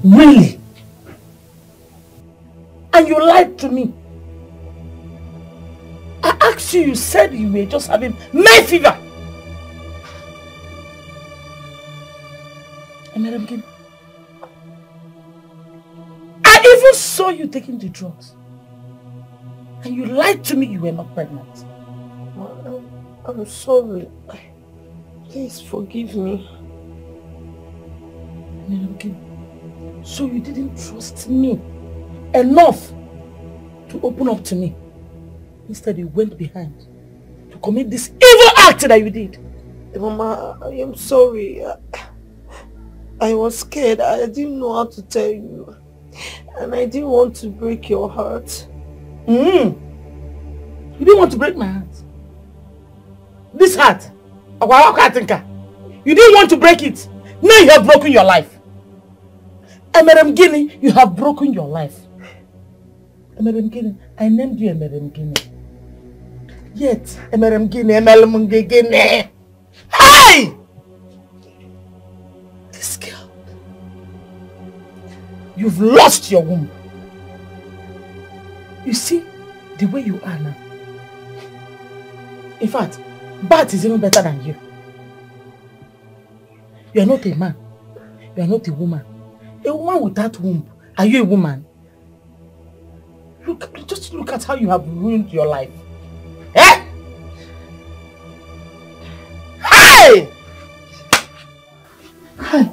Speaker 5: Really? And you lied to me. I asked you, you said you were just having May fever. And Madam Kim, I even saw you taking the drugs. And you lied to me you were not pregnant.
Speaker 2: I'm sorry. Please forgive me.
Speaker 5: Madam Kim, so you didn't trust me enough to open up to me. Instead, you went behind to commit this evil act that you did.
Speaker 2: Mama, I am sorry. I was scared. I didn't know how to tell you. And I didn't want to break your heart.
Speaker 5: You didn't want to break my heart. This heart. You didn't want to break it. Now you have broken your life. Emerem Guinea, you have broken your life. Emerem Guinea, I named you Emerem Guinea. Yet, Emerem Guinea, Emerem Guinea. Hey! This girl. You've lost your womb. You see, the way you are now. In fact, Bart is even better than you.
Speaker 1: You are not a man. You are not a woman. A woman with that womb. Are you a woman? Just look at how you have ruined your life. Eh? Hey! Hi.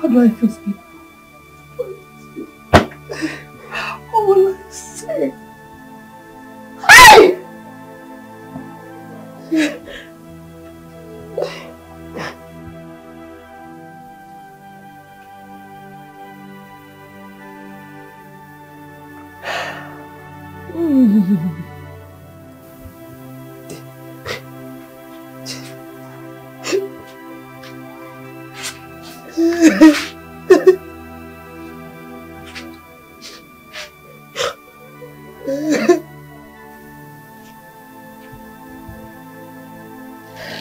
Speaker 1: How do I face it? What will I say? Hey!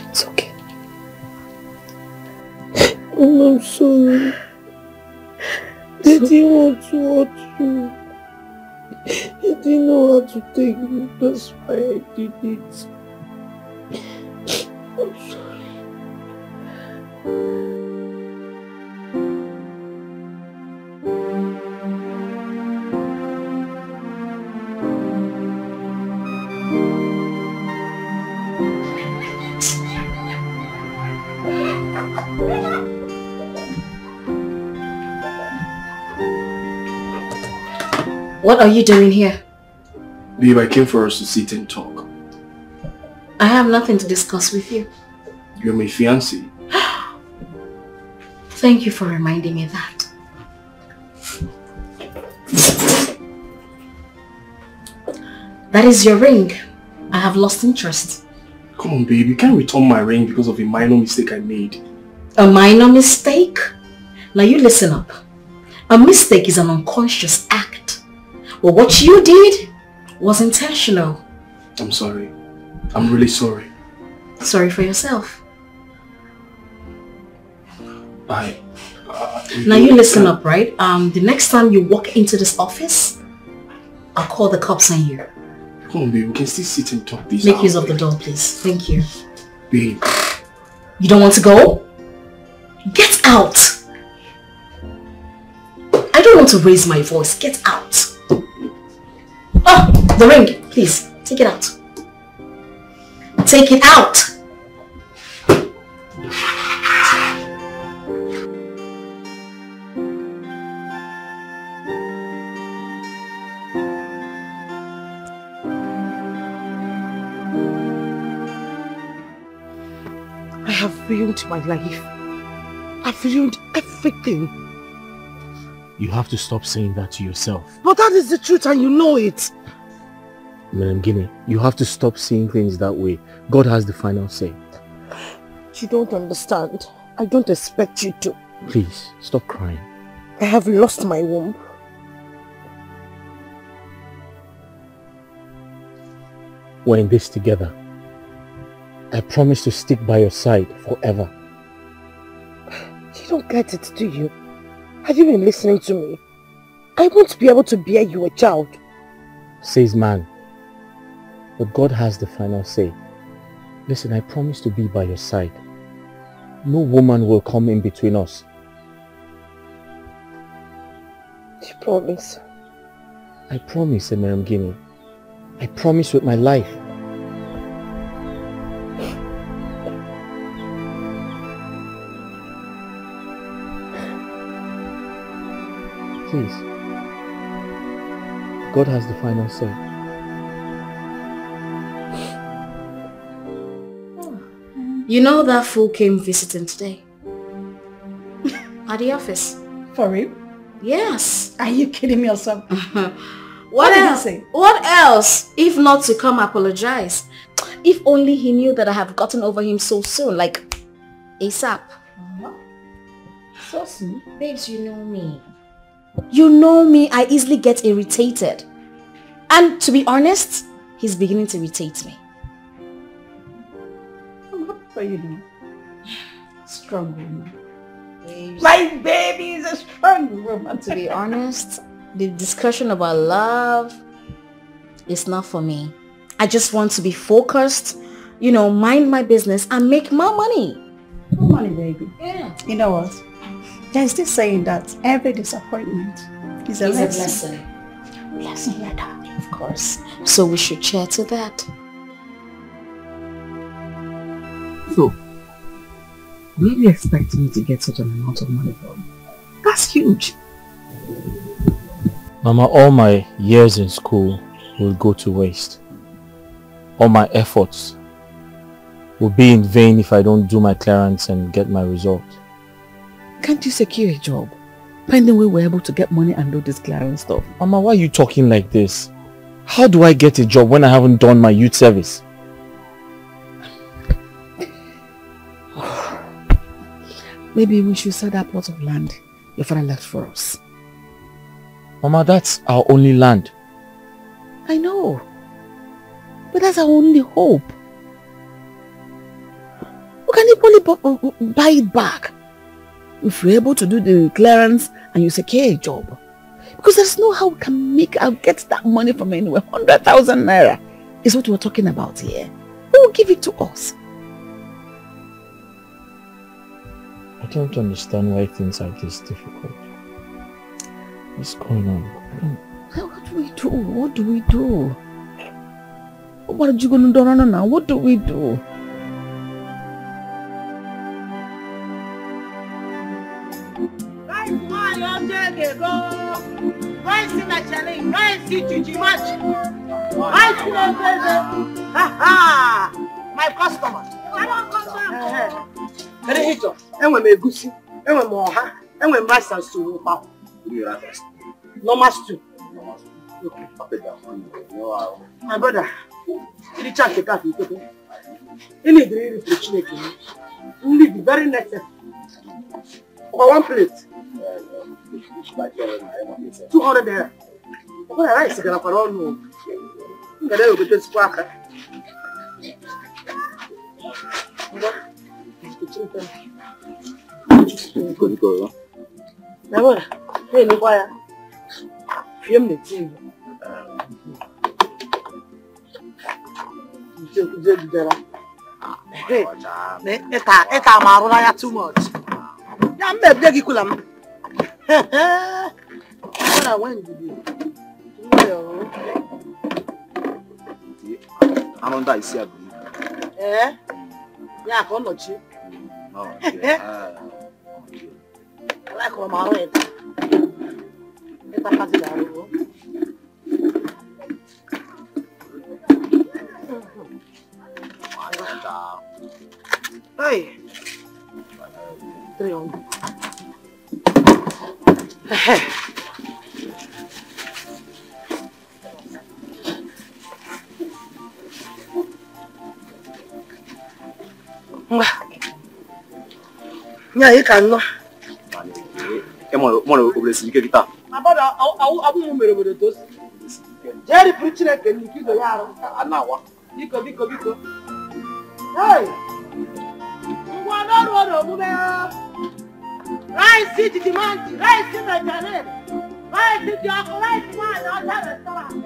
Speaker 3: It's okay. I'm sorry. They didn't want to hurt you. They didn't know how to take you. That's why I did it. I'm sorry.
Speaker 7: What are you doing here?
Speaker 6: Babe, I came for us to sit and talk.
Speaker 7: I have nothing to discuss with you.
Speaker 6: You're my fiancé.
Speaker 7: Thank you for reminding me that. That is your ring. I have lost interest.
Speaker 6: Come on, babe. You can't return my ring because of a minor mistake I made.
Speaker 7: A minor mistake? Now you listen up. A mistake is an unconscious act. But what you did was intentional.
Speaker 6: I'm sorry. I'm really sorry.
Speaker 7: Sorry for yourself. Now you listen up, right? The next time you walk into this office, I'll call the cops on you.
Speaker 6: Come on, babe. We can still sit and talk this
Speaker 7: Make
Speaker 6: out.
Speaker 7: use of the door, please. Thank you.
Speaker 6: Babe.
Speaker 7: You don't want to go? Get out! I don't want to raise my voice. Get out. Oh, the ring. Please, take it out. Take it out!
Speaker 10: I have ruined my life. I've ruined everything.
Speaker 9: You have to stop saying that to yourself.
Speaker 10: But that is the truth and you know it.
Speaker 9: Madam Guinea, you have to stop seeing things that way. God has the final say.
Speaker 10: You don't understand. I don't expect you to.
Speaker 9: Please, stop crying.
Speaker 10: I have lost my womb.
Speaker 9: We're in this together. I promise to stick by your side forever.
Speaker 10: You don't get it, do you? Have you been listening to me? I won't be able to bear you a child.
Speaker 9: Says man. But God has the final say. Listen, I promise to be by your side. No woman will come in between us.
Speaker 10: You promise?
Speaker 9: I promise, Madam Guinea. I promise with my life. Please. God has the final say.
Speaker 7: You know that fool came visiting today? At the office.
Speaker 11: For real?
Speaker 7: Yes.
Speaker 11: Are you kidding me or something?
Speaker 7: What
Speaker 11: did
Speaker 7: else?
Speaker 11: he say?
Speaker 7: What else? If not to come apologize. If only he knew that I have gotten over him so soon, like ASAP.
Speaker 11: So soon?
Speaker 7: Babes, you know me. You know me, I easily get irritated. And to be honest, he's beginning to irritate me.
Speaker 11: I'm happy for you now. Strong woman.
Speaker 7: Babes.
Speaker 11: My baby is a strong woman.
Speaker 7: To be honest, the discussion about love is not for me. I just want to be focused, you know, mind my business and make more money.
Speaker 11: No money, baby.
Speaker 7: Yeah.
Speaker 11: You know what? There's this saying that every disappointment is a lesson. Lesson letter.
Speaker 7: Of course. So we should cheer to that.
Speaker 1: So, where do you expect me to get such an amount of money from? That's huge.
Speaker 9: Mama, all my years in school will go to waste. All my efforts will be in vain if I don't do my clearance and get my result.
Speaker 1: Can't you secure a job? Pending we were able to get money and do this clearance stuff.
Speaker 9: Mama, why are you talking like this? How do I get a job when I haven't done my youth service?
Speaker 1: Maybe we should sell that plot of land your father left for us.
Speaker 9: Mama, that's our only land.
Speaker 1: I know. But that's our only hope. We can equally buy it back if we're able to do the clearance and you secure a job. Because there's no how we can get that money from anywhere. 100,000 naira is what we're talking about here. Who will give it to us?
Speaker 9: I don't understand why things are this difficult. What's going on?
Speaker 1: What do we do? What do we do? What are you going to do now? What do we do?
Speaker 5: My customer. Enwe egusi, enwe oha, enwe rice and stew. Normal stew. Okay. My brother, you can't take out it. You need really to check it. You need very necessary. For one plate. 200 there. What a rice again for all no. You got to go to squawk.
Speaker 12: Go.
Speaker 5: Now, hey, no boy. Film the TV. Hey, eta marula ya too much. Ya mbe begi kula m. Wala when did you?
Speaker 12: Another is here.
Speaker 5: Eh? Ya ko no chi.
Speaker 12: No.
Speaker 5: Ala ko maru eta. Eta kasi la ro. Hey. 300. Yeah, you can know.
Speaker 12: Come on, over the guitar.
Speaker 5: My brother, I won't be able to do this. Jerry preaching again, you keep the yard. I know. Biko. Hey! Rice city demand, rice in the channel. Rice city, rice man, I'll have a restaurant.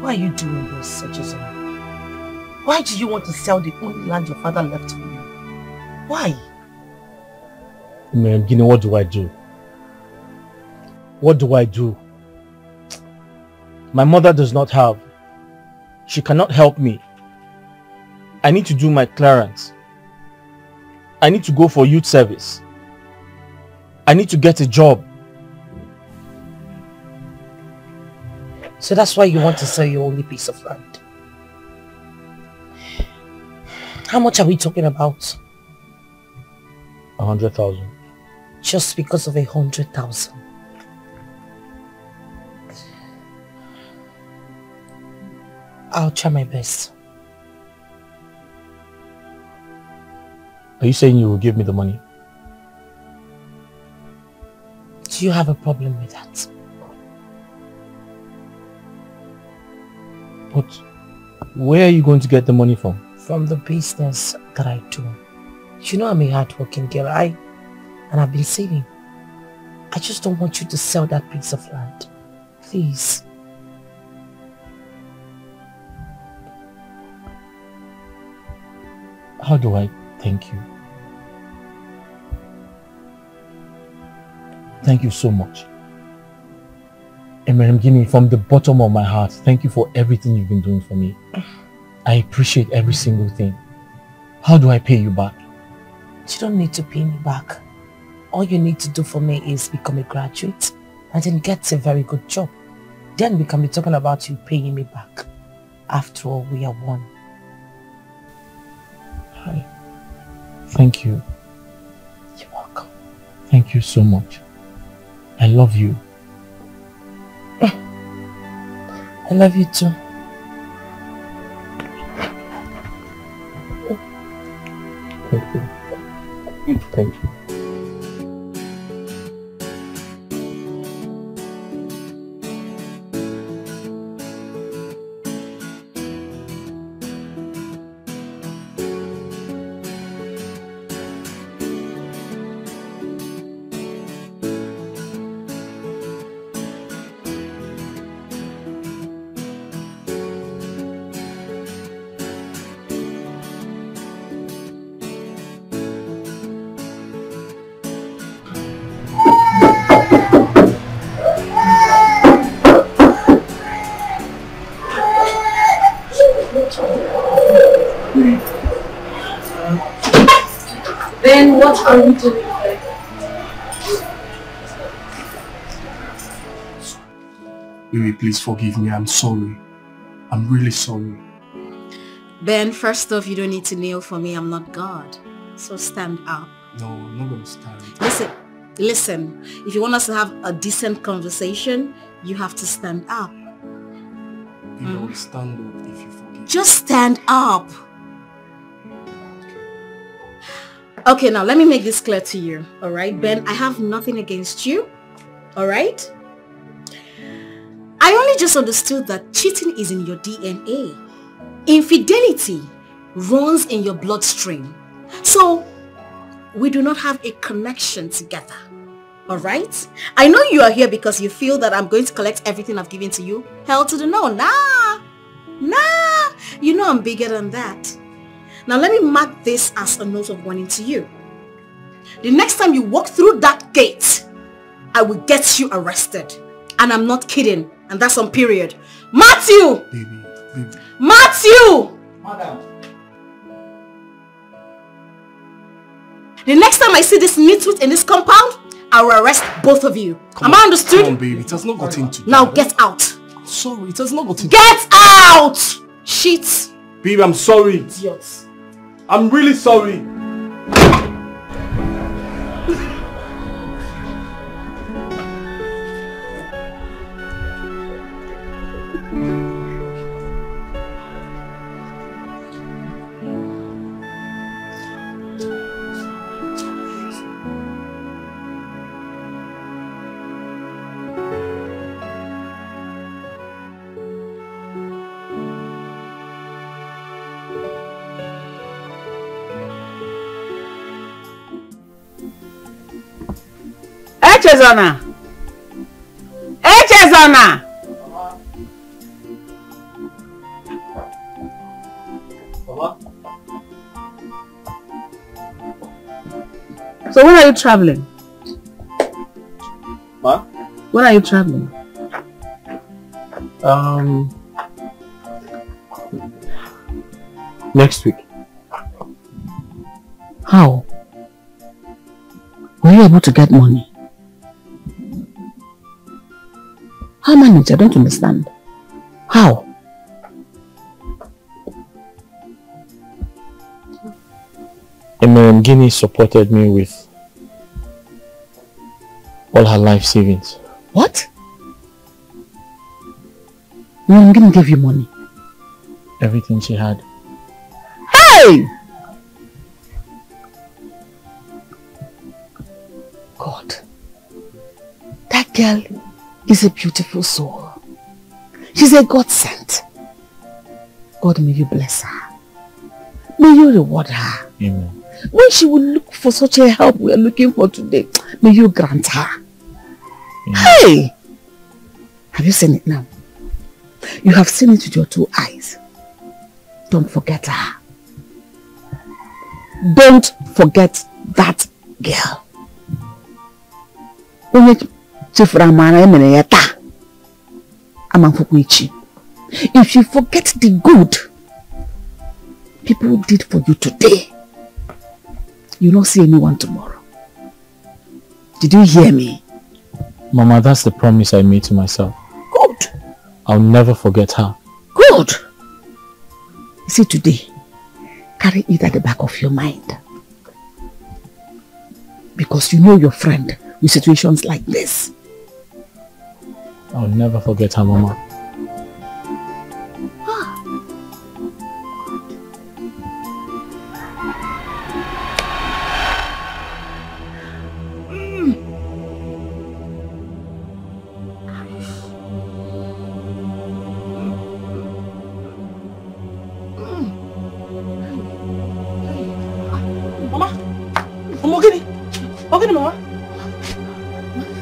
Speaker 1: Why are you doing this, Georgina? Why do you want to sell the only land your father left for you? Why?
Speaker 9: Man, Guinea, what do I do? What do I do? My mother does not have. She cannot help me. I need to do my clearance. I need to go for youth service. I need to get a job.
Speaker 1: So that's why you want to sell your only piece of land. How much are we talking about?
Speaker 9: 100,000.
Speaker 1: Just because of 100,000. I'll try my best.
Speaker 9: Are you saying you will give me the money?
Speaker 1: Do you have a problem with that?
Speaker 9: But where are you going to get the money from?
Speaker 1: From the business that I do. You know I'm a hard-working girl, and I've been saving. I just don't want you to sell that piece of land. Please.
Speaker 9: How do I thank you? Thank you so much. Emeremgini, from the bottom of my heart, thank you for everything you've been doing for me. I appreciate every single thing. How do I pay you back?
Speaker 1: You don't need to pay me back. All you need to do for me is become a graduate and then get a very good job. Then we can be talking about you paying me back. After all, we are one.
Speaker 9: Hi. Thank you.
Speaker 1: You're welcome.
Speaker 9: Thank you so much. I love you.
Speaker 1: I love you too.
Speaker 9: Thank you. Thank you.
Speaker 2: Then what are you doing here?
Speaker 6: Baby, please forgive me. I'm sorry. I'm really sorry.
Speaker 8: Ben, first off, you don't need to kneel for me. I'm not God. So stand up.
Speaker 6: No, I'm not going to stand.
Speaker 8: Listen. If you want us to have a decent conversation, you have to stand up.
Speaker 6: Baby, I will stand up if you forgive me.
Speaker 8: Just stand up. Okay, now let me make this clear to you. Alright, Ben, I have nothing against you. Alright? I only just understood that cheating is in your DNA. Infidelity runs in your bloodstream. So, we do not have a connection together. Alright? I know you are here because you feel that I'm going to collect everything I've given to you. Hell to the no. Nah. You know I'm bigger than that. Now let me mark this as a note of warning to you. The next time you walk through that gate, I will get you arrested. And I'm not kidding. And that's on period. Matthew!
Speaker 6: Baby.
Speaker 8: Matthew!
Speaker 1: Madam.
Speaker 8: The next time I see this nitwit in this compound, I will arrest both of you. Am I understood?
Speaker 6: Come on, baby. It has not got into
Speaker 8: Now get out.
Speaker 6: Sorry, it has not got into
Speaker 8: Get out! Shit.
Speaker 6: Baby, I'm sorry.
Speaker 8: Idiots.
Speaker 6: I'm really sorry.
Speaker 1: Echezona! So when are you traveling?
Speaker 6: Ma?
Speaker 1: When are you traveling?
Speaker 9: Next week.
Speaker 1: How? Were you able to get money? How manage? I don't understand. How?
Speaker 9: Guinea supported me with all her life savings.
Speaker 1: What? Guinea gave you money?
Speaker 9: Everything she had.
Speaker 1: Hey! God. That girl is a beautiful soul. She's a God sent. God, may you bless her. May you reward her.
Speaker 9: Amen.
Speaker 1: When she will look for such a help we are looking for today, may you grant her. Amen. Hey! Have you seen it now? You have seen it with your 2 eyes. Don't forget her. Don't forget that girl. If you forget the good people did for you today, you don't see anyone tomorrow. Did you hear me?
Speaker 9: Mama, that's the promise I made to myself.
Speaker 1: Good.
Speaker 9: I'll never forget her.
Speaker 1: Good. You see, today, carry it at the back of your mind. Because you know your friend with situations like this.
Speaker 9: I'll never forget her, Mama.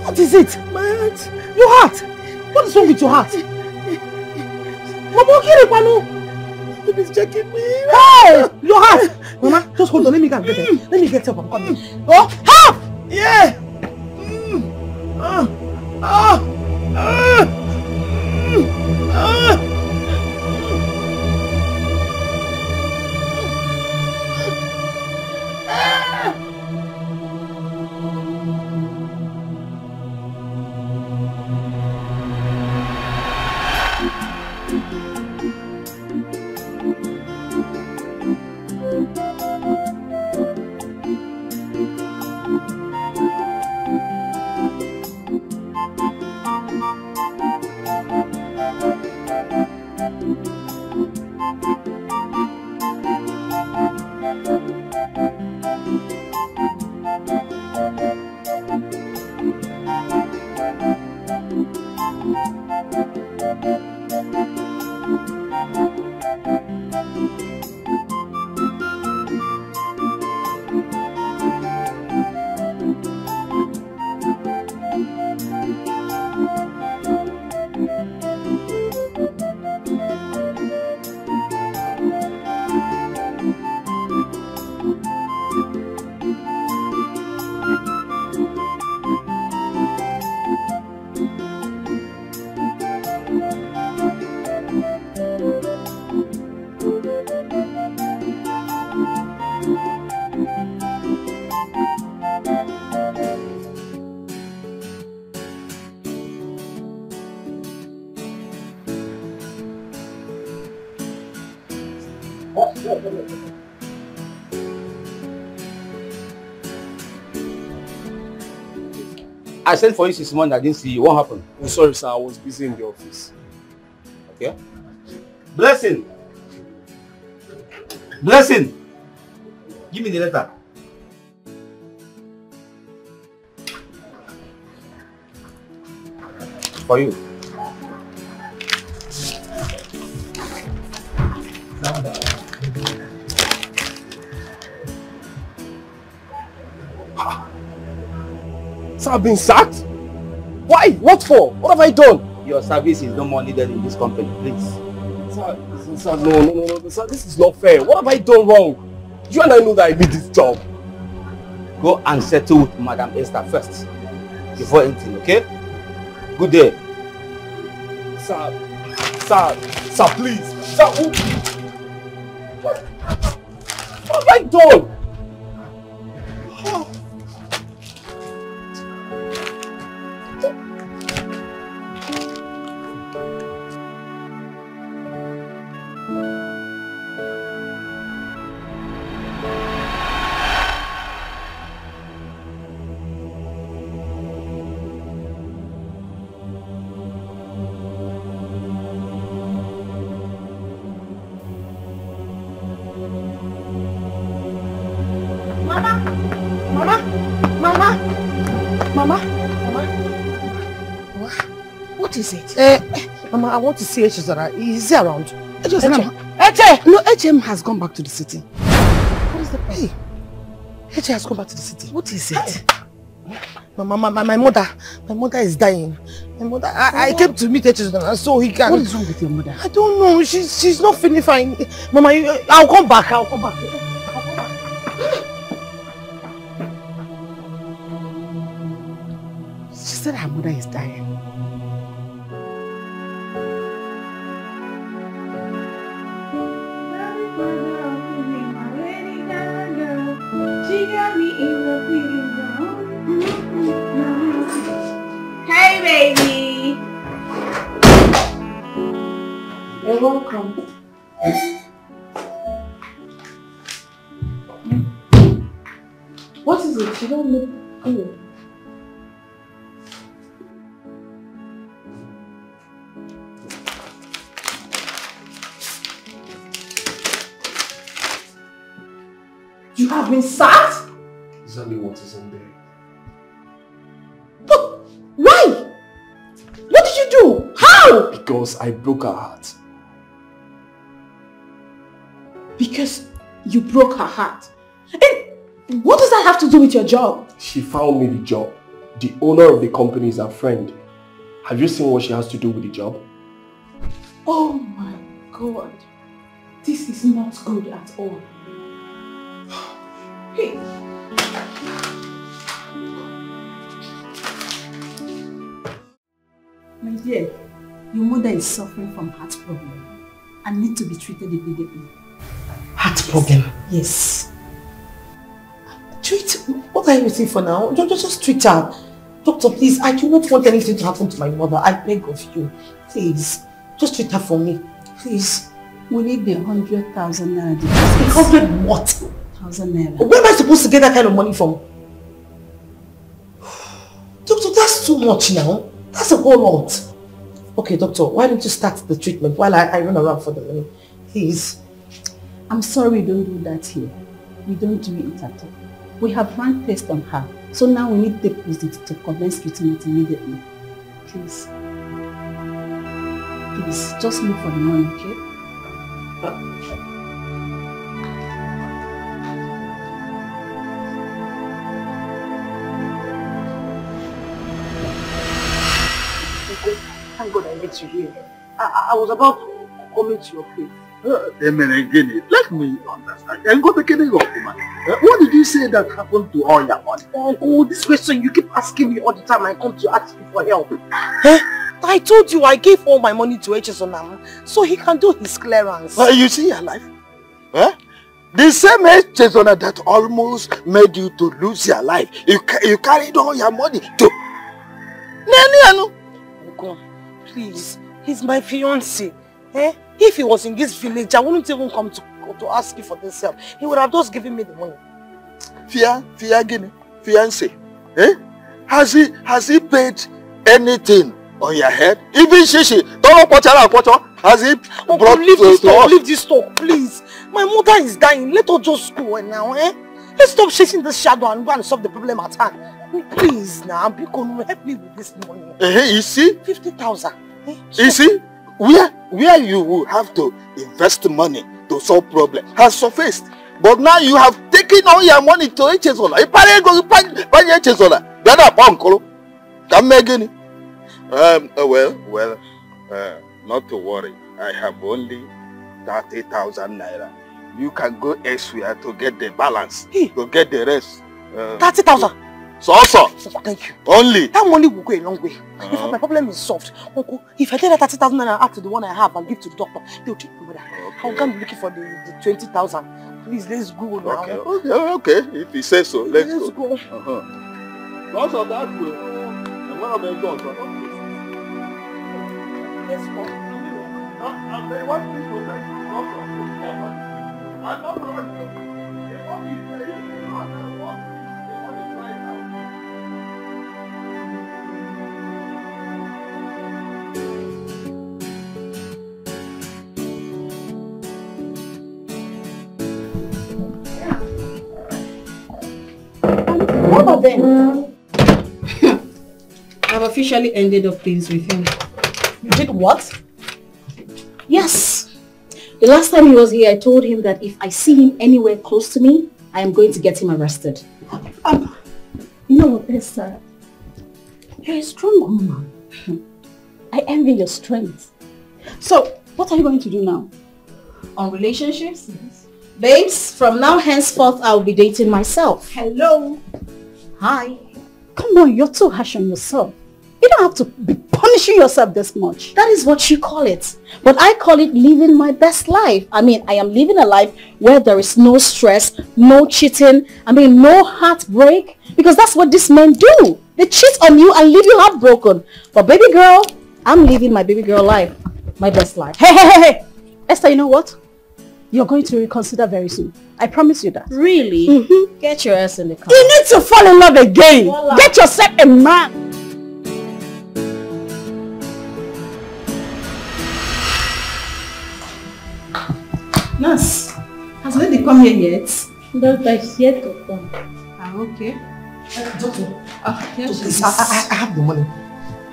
Speaker 1: What is it? My heart. Your heart? What is wrong with your heart? Mama,
Speaker 3: It is checking me.
Speaker 1: Hey! Your heart! Mama, just hold on. Let me go and get it. Let me get up. I'm coming. Oh, help!
Speaker 3: Yeah!
Speaker 12: I sent for you this morning, I didn't see you. What happened?
Speaker 6: I'm sorry, sir. I was busy in the office.
Speaker 12: Okay. Blessing! Blessing! Give me the letter. For you.
Speaker 6: Sir, I've been sacked? Why? What for? What have I done?
Speaker 12: Your service is no more needed in this company, please.
Speaker 6: Sir, no, sir, this is not fair. What have I done wrong? You and I know that I need this job.
Speaker 12: Go and settle with Madam Esther first, before anything, okay? Good day.
Speaker 6: Sir, please. Sir, what have I done?
Speaker 10: What is it? Mama, I want to see Echezora. Is he around? Eche! No, HM has gone back to the city. What is the problem? Eche has gone back to the city. What is it? Mama, my mother is dying. My mother, I came to meet Echezora so he can...
Speaker 11: What is wrong with your mother?
Speaker 10: I don't know. She's not feeling fine. Mama, I'll come back. She said her mother is dying.
Speaker 13: She got me in the feeling down. Hey, baby. You're welcome. What is it? You don't look good. You have been sacked?
Speaker 6: Exactly what is in there.
Speaker 13: But why? What did you do? How?
Speaker 6: Because I broke her heart.
Speaker 13: Because you broke her heart. And what does that have to do with your job?
Speaker 6: She found me the job. The owner of the company is her friend. Have you seen what she has to do with the job?
Speaker 13: Oh my God. This is not good at all. Hey.
Speaker 11: My dear, your mother is suffering from heart problem and need to be treated immediately.
Speaker 10: Heart problem?
Speaker 11: Yes.
Speaker 10: Treat? What are you waiting for now? Just treat her. Doctor, please, I do not want anything to happen to my mother. I beg of you. Please, just treat her for me. Please.
Speaker 11: We need the 100,000 naira.
Speaker 10: 100 what?
Speaker 11: 1,000 naira.
Speaker 10: Where am I supposed to get that kind of money from? Doctor, that's too much now. That's a whole lot. Okay, doctor, why don't you start the treatment while I run around for the money? Please.
Speaker 11: I'm sorry we don't do that here. We don't do it at all. We have run tests on her. So now we need deposit to commence treatment immediately. Please. Please, just look for the money, okay?
Speaker 10: Thank God I met you here. I was about coming to your place.
Speaker 4: Let me understand. And go beginning of woman. What did you say that happened to all your money?
Speaker 10: Oh, this question you keep asking me all the time. I come to you ask you for help. I told you I gave all my money to Echezora so he can do his clearance.
Speaker 4: You see your life? The same Echezora that almost made you to lose your life. You carried all your money to...
Speaker 10: Oh God, please. He's my fiancé. If he was in this village, I wouldn't even come to to ask you for this help. He would have just given me the money.
Speaker 4: Fiancé, eh? Has he paid anything on your head? Even Shishi, has he brought
Speaker 10: leave this talk, please. My mother is dying. Let her just go now, eh? Let's stop chasing the shadow and go and solve the problem at hand. Please now, because help me with this money.
Speaker 4: You see?
Speaker 10: 50,000.
Speaker 4: You see? Where you will have to invest money to solve problem has surfaced. But now you have taken all your money to HSOLA. Not to worry. I have only 30,000 naira. You can go elsewhere to get the balance, to get the rest.
Speaker 10: 30,000?
Speaker 4: So.
Speaker 10: Thank you.
Speaker 4: Only.
Speaker 10: That money will go a long way. In fact, my problem is solved. Uncle, if I take that 30,000 naira and add to the one I have and give to the doctor, they'll take me with that. I can't be looking for the 20,000. Please, let's go now.
Speaker 4: Okay. If he says so, let's
Speaker 10: go.
Speaker 4: Also, that way.
Speaker 10: Let's go.
Speaker 8: What about them? I've officially ended up things with him.
Speaker 10: You did what?
Speaker 8: Yes. The last time he was here, I told him that if I see him anywhere close to me, I am going to get him arrested.
Speaker 11: You know what, Esther? You're a strong woman. I envy your strength. So, what are you going to do now?
Speaker 8: On relationships? Yes. Babes, from now henceforth, I'll be dating myself.
Speaker 11: Hello.
Speaker 8: Hi.
Speaker 11: Come on, you're too harsh on yourself. You don't have to be punishing yourself this much.
Speaker 8: That is what you call it. But I call it living my best life. I mean, I am living a life where there is no stress, no cheating, no heartbreak. Because that's what these men do. They cheat on you and leave you heartbroken. But baby girl, I'm living my baby girl life. My best life.
Speaker 11: Hey. Esther, you know what? You're going to reconsider very soon. I promise you that.
Speaker 8: Really? Get your ass in the car.
Speaker 11: You need to fall in love again. Voila. Get yourself a man.
Speaker 8: Nurse, has Lady come here yet?
Speaker 11: Doctor is yet to come.
Speaker 8: Okay.
Speaker 10: Doctor,
Speaker 8: yes,
Speaker 10: please, I have the money.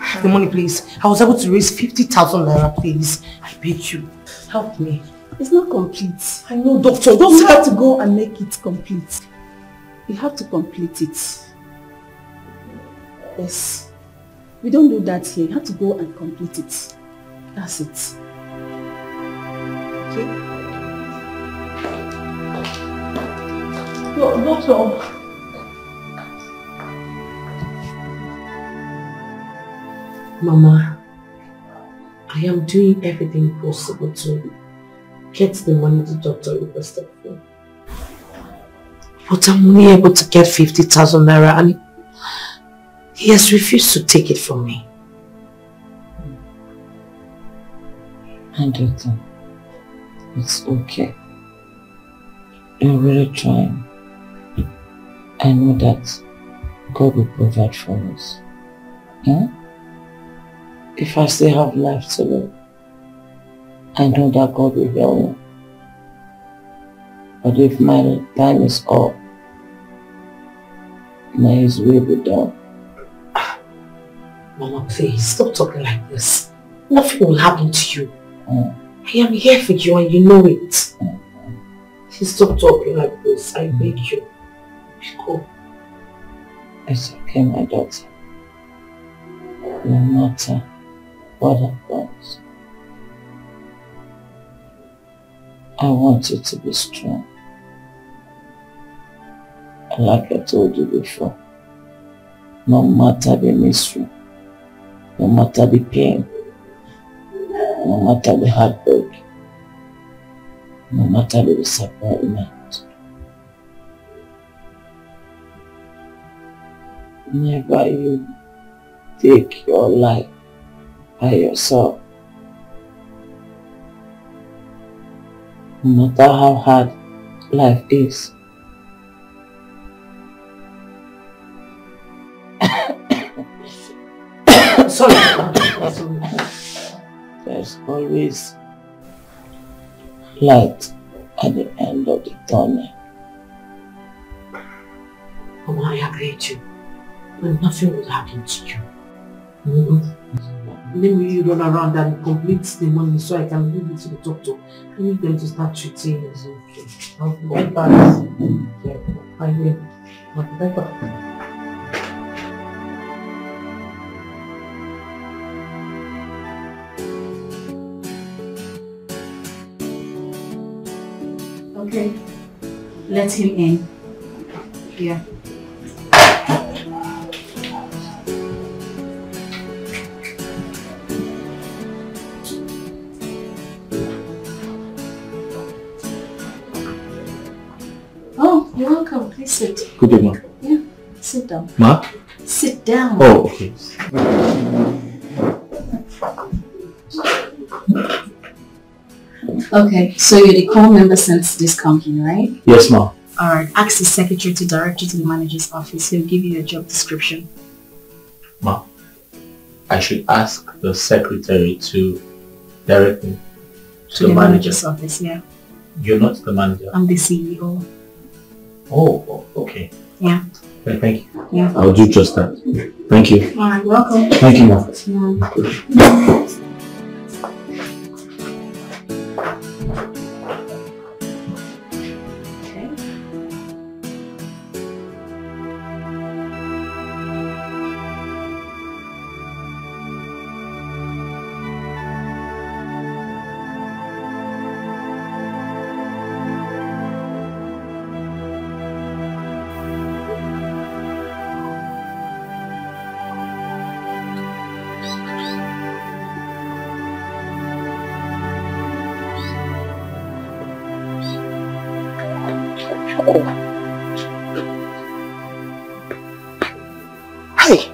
Speaker 10: I have the money, please. I was able to raise 50,000 naira, please. I beg you. Help me.
Speaker 11: It's not complete.
Speaker 10: I know, doctor.
Speaker 11: You have to go and make it complete. You have to complete it. Yes. We don't do that here. You have to go and complete it. That's it. Okay? Doctor.
Speaker 1: Mama, I am doing everything possible to get the money the doctor requested for. But I'm only able to get 50,000 naira and he has refused to take it from me.
Speaker 14: And doctor, it's okay. You're really trying. I know that God will provide for us. If I still have life to live, I know that God will heal me. But if my time is up, may His will be done.
Speaker 1: Mama, please, stop talking like this. Nothing will happen to you. I am here for you and you know it. Please stop talking like this. I beg you. Go.
Speaker 14: It's okay, my daughter. No matter what happens, I want you to be strong. Like I told you before, no matter the misery, no matter the pain, no matter the heartbreak, no matter the disappointment, never you take your life by yourself. no matter how hard life is,
Speaker 10: sorry.
Speaker 14: There's always light at the end of the tunnel.
Speaker 10: Mama, I agree with you. But nothing will happen to you. Let me run around and complete the money so I can give it to the doctor. I need them to start treating you. I'll be right back. Yeah, I will. I'll be right back.
Speaker 7: Okay, let him in. Yeah. Oh, you're welcome. Please sit.
Speaker 6: Good day, ma.
Speaker 7: Yeah, sit down.
Speaker 6: Ma?
Speaker 7: Sit down.
Speaker 6: Oh, okay.
Speaker 7: Okay, so you're the core member since this company, right?
Speaker 6: Yes, ma.
Speaker 7: Alright, ask the secretary to direct you to the manager's office. He'll give you a job description.
Speaker 6: Ma, I should ask the secretary to direct me
Speaker 7: To the manager's office, yeah.
Speaker 6: You're not the manager.
Speaker 7: I'm the CEO.
Speaker 6: Oh, okay.
Speaker 7: Yeah.
Speaker 6: Okay, thank you.
Speaker 7: Yeah.
Speaker 6: I'll do just that. Thank you.
Speaker 7: Alright, welcome.
Speaker 6: Thank you, ma.
Speaker 7: Yeah.
Speaker 10: Hey!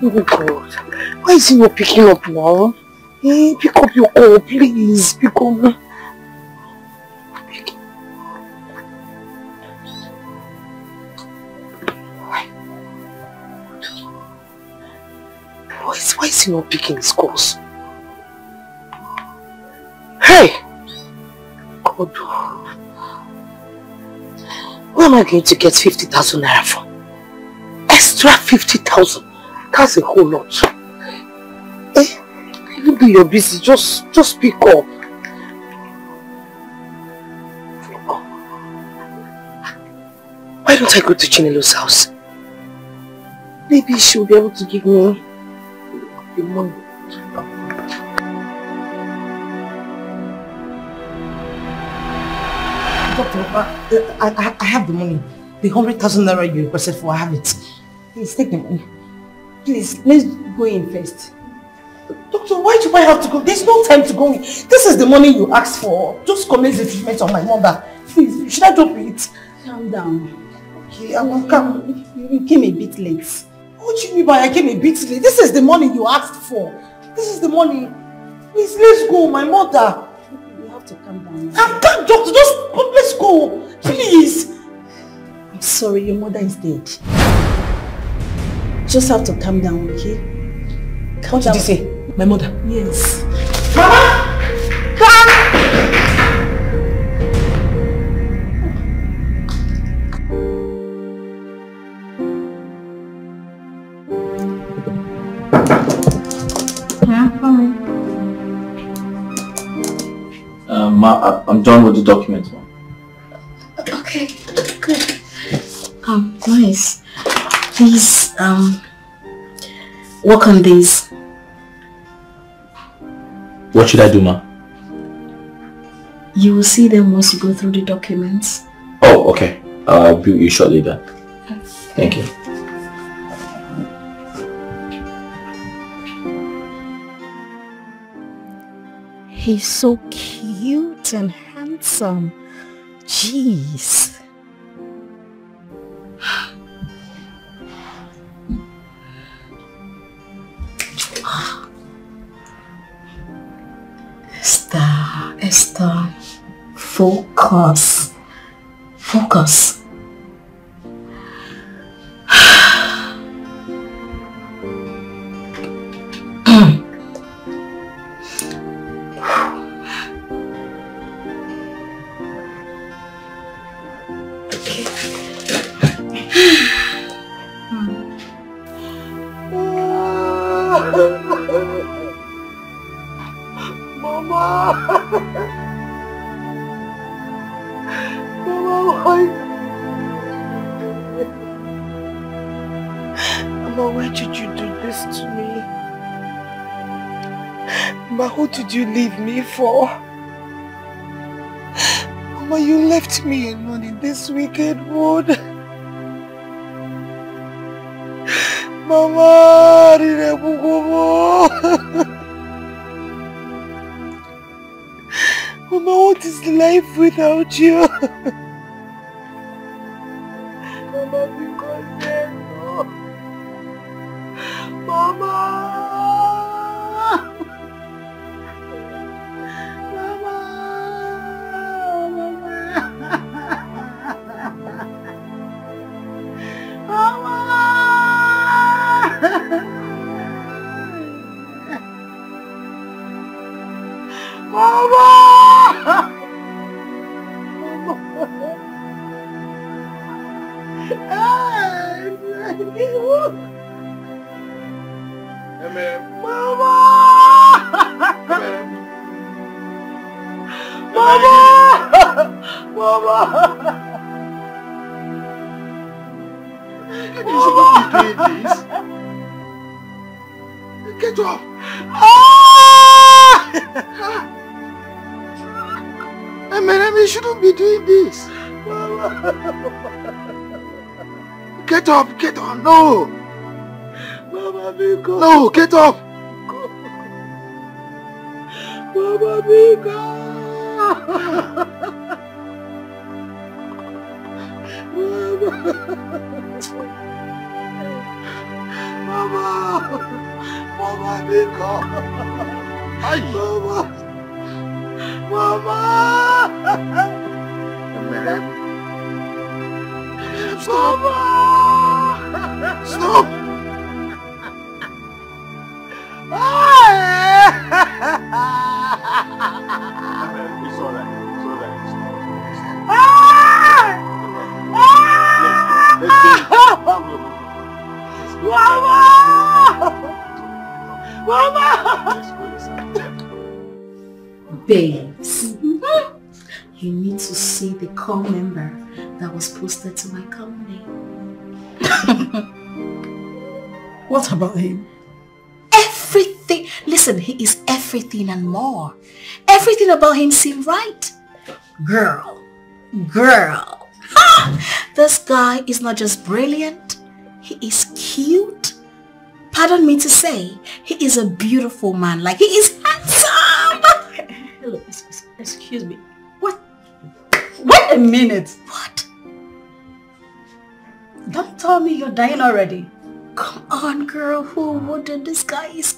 Speaker 10: Oh God. Why is he not picking up now? Hey, pick up your call, please. Pick up. Why is he not picking his calls? Hey! God. Where am I going to get 50,000 naira from? Extra 50,000. That's a whole lot. Eh? Even though you're busy, just pick up. Why don't I go to Chinelo's house? Maybe she'll be able to give me the money. Doctor, I have the money. The 100,000 naira you requested for, I have it. Please take the money. Please, let's go in first. Doctor, why do I have to go? There's no time to go in. This is the money you asked for. Just commence the treatment on my mother. Please, should I drop it?
Speaker 7: Calm down.
Speaker 10: Okay, I will come.
Speaker 7: You came a bit late.
Speaker 10: What do you mean by I came a bit late? This is the money you asked for. This is the money. Please, let's go, my mother.
Speaker 7: You have to calm down.
Speaker 10: I'm calm, doctor. Just let's go. Please.
Speaker 7: I'm sorry, your mother is dead. Just have to calm down, okay?
Speaker 10: What did you say? My mother?
Speaker 7: Yes.
Speaker 10: Mama! Come!
Speaker 7: Yeah, fine.
Speaker 6: Ma, I'm done with the documents, ma.
Speaker 7: Okay, good. Nice. Please, work on these.
Speaker 6: What should I do, ma?
Speaker 7: You will see them once you go through the documents.
Speaker 6: Oh, okay. I'll be with you shortly then. Thank you.
Speaker 8: He's so cute and handsome. Jeez.
Speaker 7: Esther, Focus. Focus.
Speaker 3: Who did you leave me for? Mama, you left me alone in this wicked wood. Mama, Mama, what is life without you? Mama, because no. Mama. Get up! You shouldn't be doing this. Get up, no! Mama, Biko. No, get up! Mama, Biko. Mama, Biko. Mama! Stop! Stop! It's all right.
Speaker 7: Babes, you need to see the call member that was posted to my company.
Speaker 10: What about him?
Speaker 7: Everything. Listen, he is everything and more. Everything about him seemed right. Girl. This guy is not just brilliant. He is cute. Pardon me to say, he is a beautiful man. Like, he is handsome.
Speaker 11: Hello, excuse me. What? Wait a minute.
Speaker 7: What?
Speaker 11: Don't tell me you're dying already.
Speaker 7: Come on, girl. Who wouldn't? This guy is...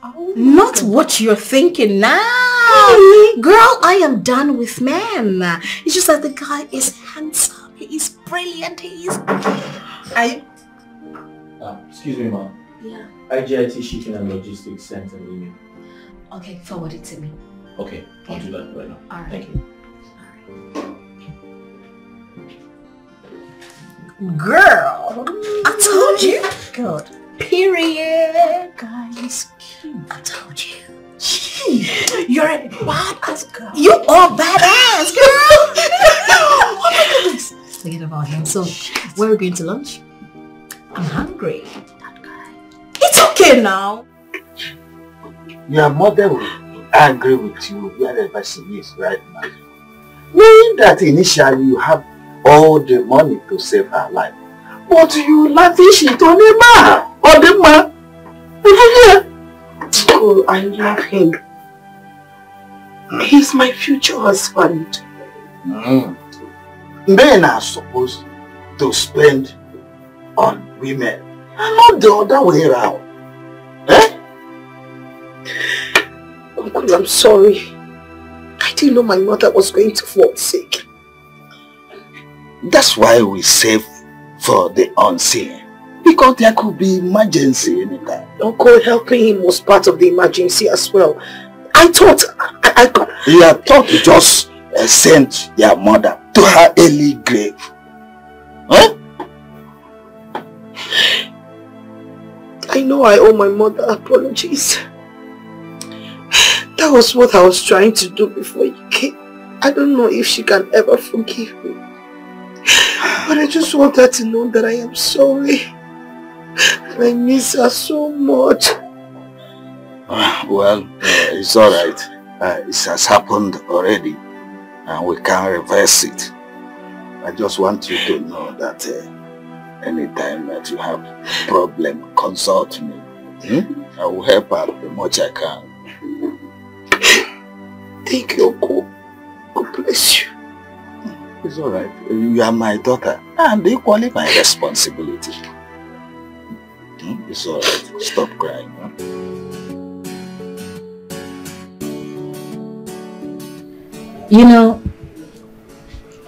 Speaker 7: Oh, not what you're thinking now. Really? Girl, I am done with men. It's just that the guy is handsome. He is brilliant. He is...
Speaker 9: Excuse me, ma'am.
Speaker 7: Yeah.
Speaker 9: IGIT Shipping and Logistics sent an email.
Speaker 7: Okay, forward it to me.
Speaker 9: Okay, I'll do that right now.
Speaker 7: All right.
Speaker 9: Thank you.
Speaker 7: Girl, I told you.
Speaker 11: God.
Speaker 7: Period.
Speaker 11: Guy is cute.
Speaker 7: I told you. You're a badass girl. You are badass, girl. Oh my goodness. Forget about him. So, where are we going to lunch? I'm hungry. That guy. It's okay now.
Speaker 15: Your mother will be angry with you wherever she is right now. Knowing that initially you have all the money to save her life. But you lavish it on a man. On the man.
Speaker 3: Oh, I love him. He's my future husband.
Speaker 15: Men are supposed to spend on women and not the other way around. Eh?
Speaker 3: Uncle, I'm sorry. I didn't know my mother was going to fall sick.
Speaker 15: That's why we save for the unseen. Because there could be emergency anytime.
Speaker 3: Uncle, helping him was part of the emergency as well. I thought I could...
Speaker 15: You had thought to just send your mother to her early grave. Huh?
Speaker 3: I know I owe my mother apologies. That was what I was trying to do before you came. I don't know if she can ever forgive me. But I just want her to know that I am sorry. And I miss her so much.
Speaker 15: Well, it's alright. It has happened already. And we can't reverse it. I just want you to know that anytime that you have a problem, consult me. I will help out the much I can.
Speaker 3: Thank you, Uncle. God bless you.
Speaker 15: It's alright. You are my daughter and equally my responsibility. It's alright. Stop crying. Huh?
Speaker 8: You know,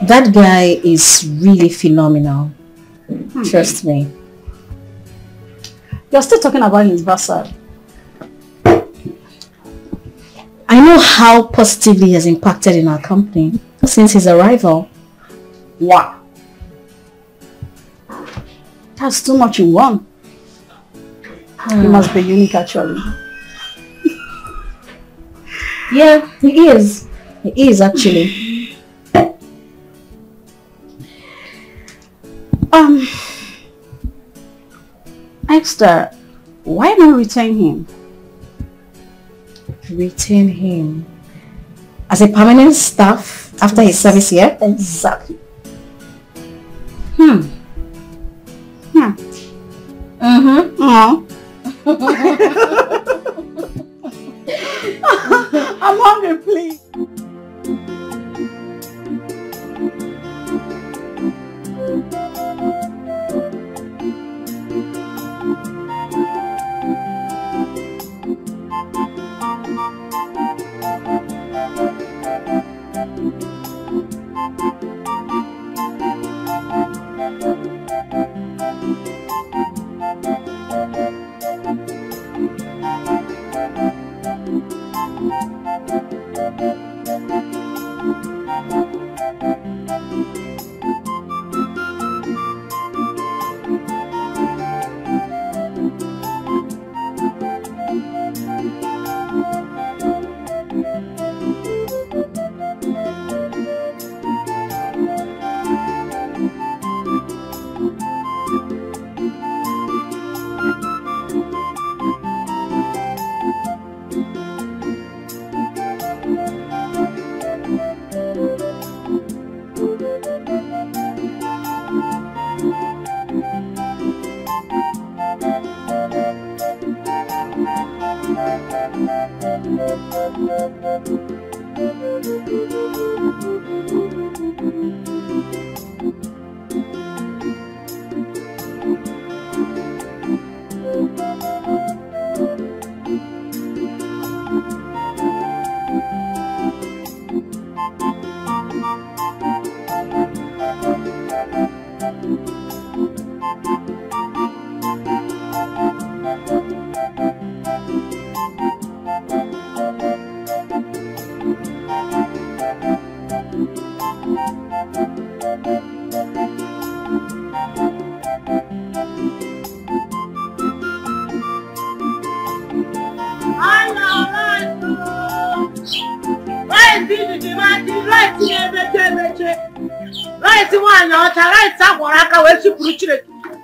Speaker 8: that guy is really phenomenal. Trust me.
Speaker 11: You're still talking about his bursary.
Speaker 8: I know how positively he has impacted in our company since his arrival.
Speaker 11: Wow. That's too much in one. He must be unique actually.
Speaker 8: Yeah, he is. He is actually.
Speaker 11: Esther, why not retain him?
Speaker 8: Retain him as a permanent staff after his service here?
Speaker 11: Exactly. I'm hungry, please.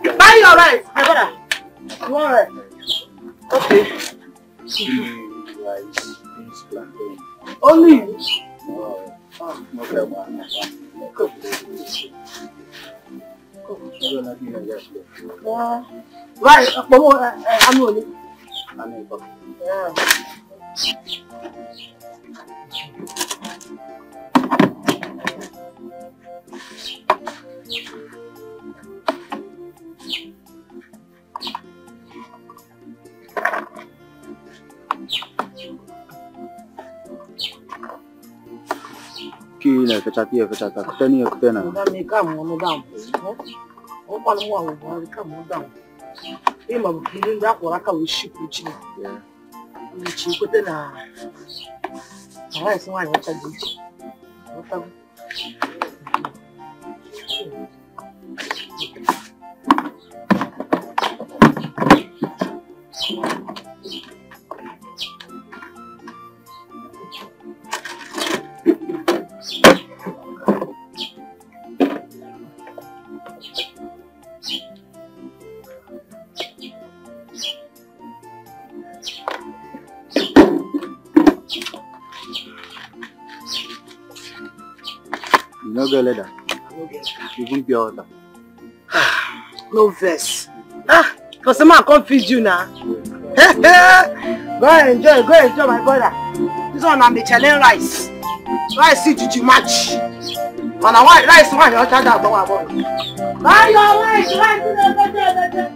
Speaker 5: Buy your rice, my brother. You want rice? Okay.
Speaker 15: Rice, beans, plantain.
Speaker 5: Only.
Speaker 15: Okay,
Speaker 5: right, I'm only. Yeah.
Speaker 4: kile kachatia kachata kutania kutena.
Speaker 10: Ndani kama mwanadamu. Opa na mwa mwa kama mwanadamu. Ima mkilinda kwa raka wishiku chini. Wichi kutena. Haya sema ni wacha jicho. Opa.
Speaker 4: No go leather. Even pure water.
Speaker 10: No verse. Cause the man confuse you now. Go and enjoy my brother. This one I'm Michelin rice. Rice see to match. And I want rice one you charge out to our body. Buy your rice better.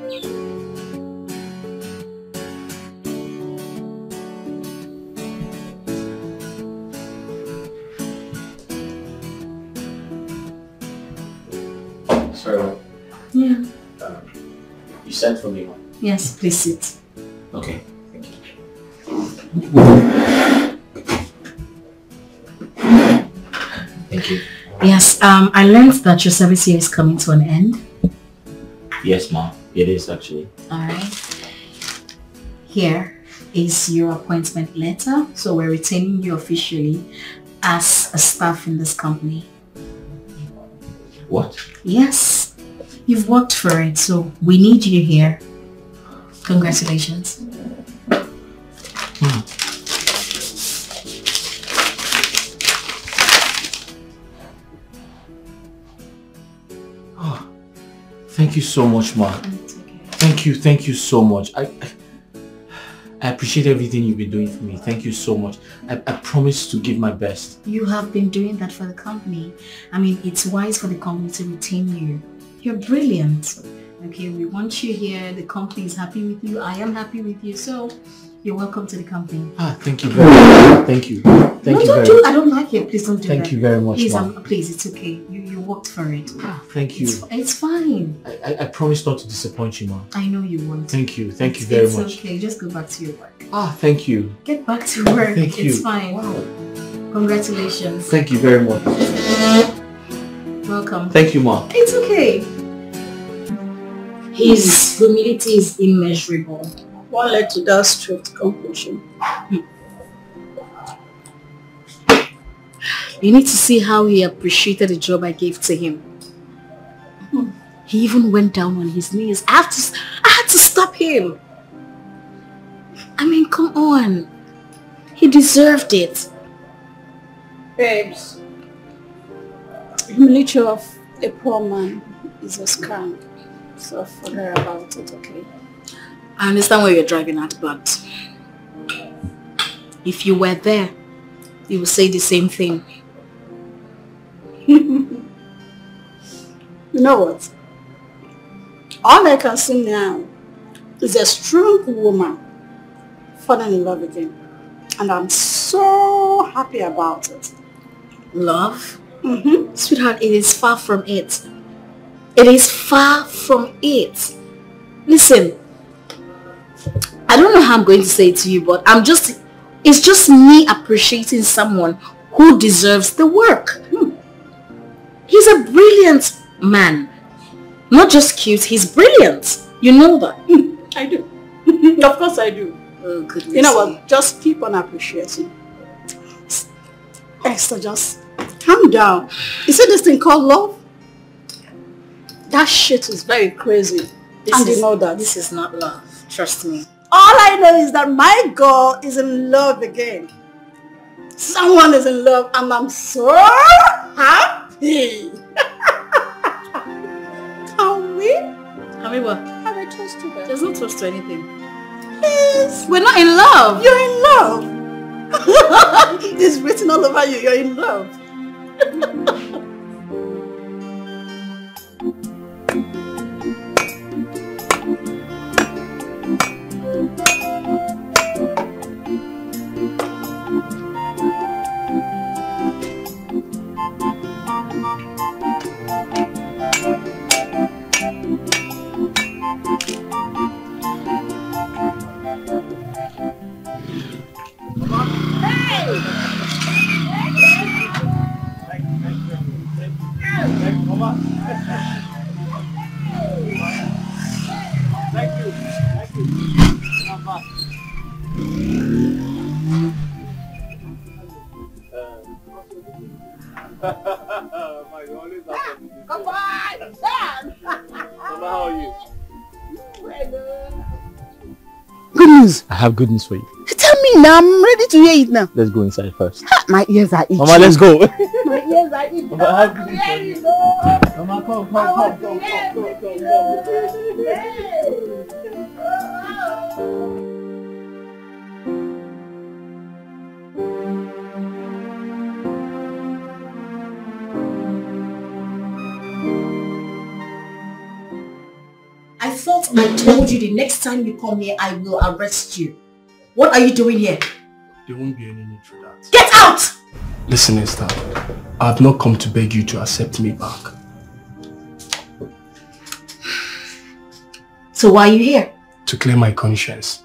Speaker 9: Sorry.
Speaker 7: Yeah.
Speaker 9: You sent for me.
Speaker 7: Yes, please sit.
Speaker 9: Okay, thank you. Thank you.
Speaker 7: Yes, I learned that your service here is coming to an end.
Speaker 9: Yes, ma'am. It is actually.
Speaker 7: Alright. Here is your appointment letter. So we're retaining you officially as a staff in this company.
Speaker 9: What?
Speaker 7: Yes. You've worked for it, so we need you here. Congratulations.
Speaker 9: Oh, thank you so much, ma. Thank you so much. I appreciate everything you've been doing for me. Thank you so much. I promise to give my best.
Speaker 7: You have been doing that for the company. I mean, it's wise for the company to retain you. You're brilliant. Okay, we want you here. The company is happy with you. I am happy with you. So, you're welcome to the company.
Speaker 9: Thank you very much. Thank you. Thank you very much.
Speaker 7: I don't like it. Please don't do that.
Speaker 9: Thank you very much,
Speaker 7: Please,
Speaker 9: ma'am.
Speaker 7: please, it's okay. You worked for it.
Speaker 9: Thank you.
Speaker 7: It's fine.
Speaker 9: I promise not to disappoint you, ma'am.
Speaker 7: I know you won't.
Speaker 9: Thank you. Thank you very much.
Speaker 7: It's okay. Just go back to your work.
Speaker 9: Thank you.
Speaker 7: Get back to work.
Speaker 9: Thank you.
Speaker 7: It's fine. Wow. Congratulations.
Speaker 9: Thank you very much.
Speaker 7: Welcome.
Speaker 9: Thank you, ma'am.
Speaker 7: It's okay. His humility is immeasurable.
Speaker 11: One led to that strict conclusion.
Speaker 7: You need to see how he appreciated the job I gave to him. He even went down on his knees. I had to stop him. I mean, come on. He deserved it.
Speaker 11: Babes, humility of a poor man is a scam. So forget about it, okay?
Speaker 7: I understand where you're driving at, but if you were there, you would say the same thing.
Speaker 11: You know what? All I can see now is a strong woman falling in love again. And I'm so happy about it.
Speaker 7: Love? Sweetheart, it is far from it. It is far from it. Listen, I don't know how I'm going to say it to you, but it's just me appreciating someone who deserves the work. He's a brilliant man. Not just cute, he's brilliant. You know that.
Speaker 11: I do. Of course I do.
Speaker 7: Oh, goodness.
Speaker 11: You know what? Just keep on appreciating. Esther, just calm down. You see this thing called love? That shit is very crazy. You know that.
Speaker 7: This is not love. Trust me.
Speaker 11: All I know is that my girl is in love again. Someone is in love and I'm so happy. Can we?
Speaker 7: Can we what?
Speaker 11: Have a toast to that.
Speaker 7: There's no toast to anything.
Speaker 11: Please.
Speaker 7: We're not in love.
Speaker 11: You're in love. It's written all over you. You're in love.
Speaker 10: Come on, Sam.
Speaker 6: How are you?
Speaker 10: Good news.
Speaker 9: I have good news for you.
Speaker 10: Tell me now, I'm ready to hear it now.
Speaker 9: Let's go inside first.
Speaker 10: My ears are itching.
Speaker 9: Mama, let's go.
Speaker 10: My ears are itching.
Speaker 9: Mama, I have good news for you.
Speaker 10: Mama, come.
Speaker 8: I thought I told you the next time you come here, I will arrest you. What are you doing here?
Speaker 6: There won't be any need for that.
Speaker 8: Get out!
Speaker 6: Listen, Esther. I have not come to beg you to accept me back.
Speaker 8: So why are you here?
Speaker 6: To clear my conscience.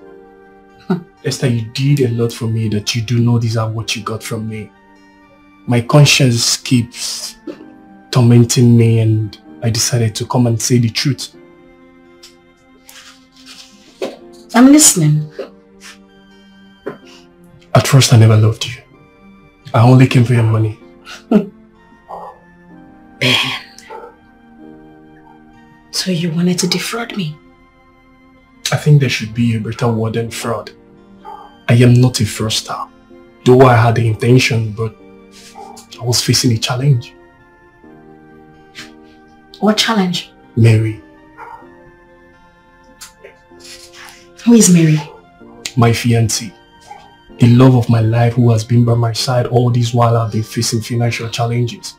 Speaker 6: Esther, you did a lot for me that you do not deserve what you got from me. My conscience keeps tormenting me and I decided to come and say the truth.
Speaker 8: I'm listening.
Speaker 6: At first, I never loved you. I only came for your money.
Speaker 8: Ben. So you wanted to defraud me?
Speaker 6: I think there should be a better word than fraud. I am not a fraudster. Though I had the intention, but I was facing a challenge.
Speaker 8: What challenge?
Speaker 6: Mary.
Speaker 8: Who is Mary?
Speaker 6: My fiancée. The love of my life who has been by my side all this while I've been facing financial challenges.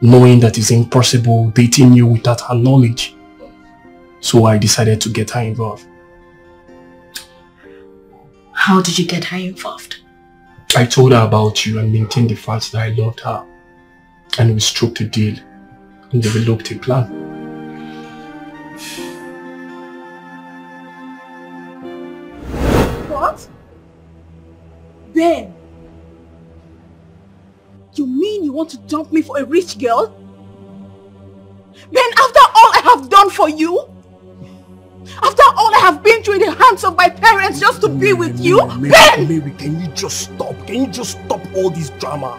Speaker 6: Knowing that it's impossible dating you without her knowledge. So I decided to get her involved.
Speaker 8: How did you get her involved?
Speaker 6: I told her about you and maintained the fact that I loved her. And we struck a deal and developed a plan.
Speaker 13: What? Ben, you mean you want to dump me for a rich girl? Ben, after all I have done for you? After all I have been through in the hands of my parents just to be with you? Ben!
Speaker 6: Mary, can you just stop? Can you just stop all this drama?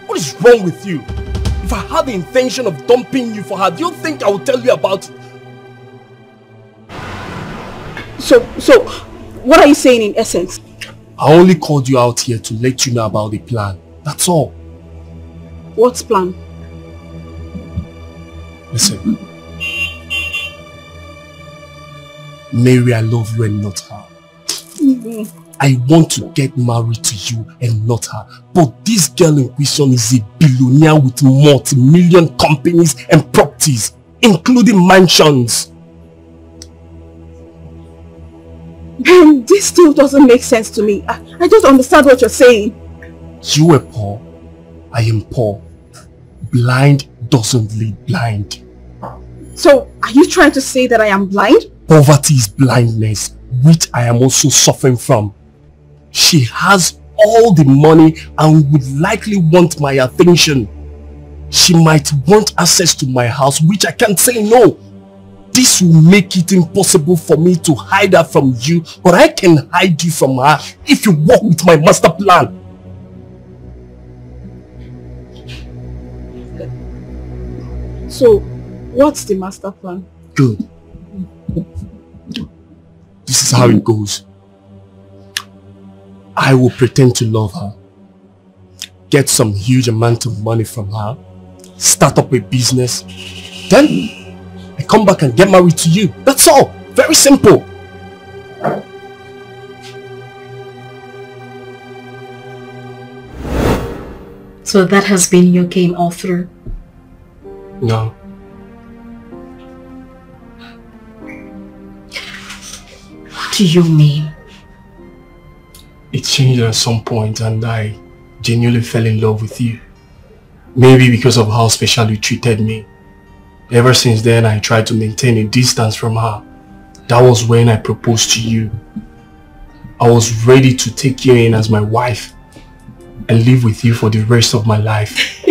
Speaker 6: What is wrong with you? If I had the intention of dumping you for her, do you think I would tell you about it?
Speaker 13: So, what are you saying in essence?
Speaker 6: I only called you out here to let you know about the plan. That's all.
Speaker 13: What's plan?
Speaker 6: Listen. Mary, I love you and not her. I want to get married to you and not her. But this girl in question is a billionaire with multi-million companies and properties, including mansions.
Speaker 13: This still doesn't make sense to me. I don't understand what you're saying.
Speaker 6: You are poor. I am poor. Blind doesn't lead blind.
Speaker 13: So, are you trying to say that I am blind?
Speaker 6: Poverty is blindness, which I am also suffering from. She has all the money and would likely want my attention. She might want access to my house, which I can't say no. This will make it impossible for me to hide her from you, but I can hide you from her if you work with my master plan.
Speaker 13: So, what's the master plan?
Speaker 6: Good. This is how it goes. I will pretend to love her, get some huge amount of money from her, start up a business, then I come back and get married to you. That's all. Very simple.
Speaker 8: So that has been your game all through?
Speaker 6: No.
Speaker 8: What do you mean?
Speaker 6: It changed at some point and I genuinely fell in love with you. Maybe because of how special you treated me. Ever since then, I tried to maintain a distance from her. That was when I proposed to you. I was ready to take you in as my wife and live with you for the rest of my life.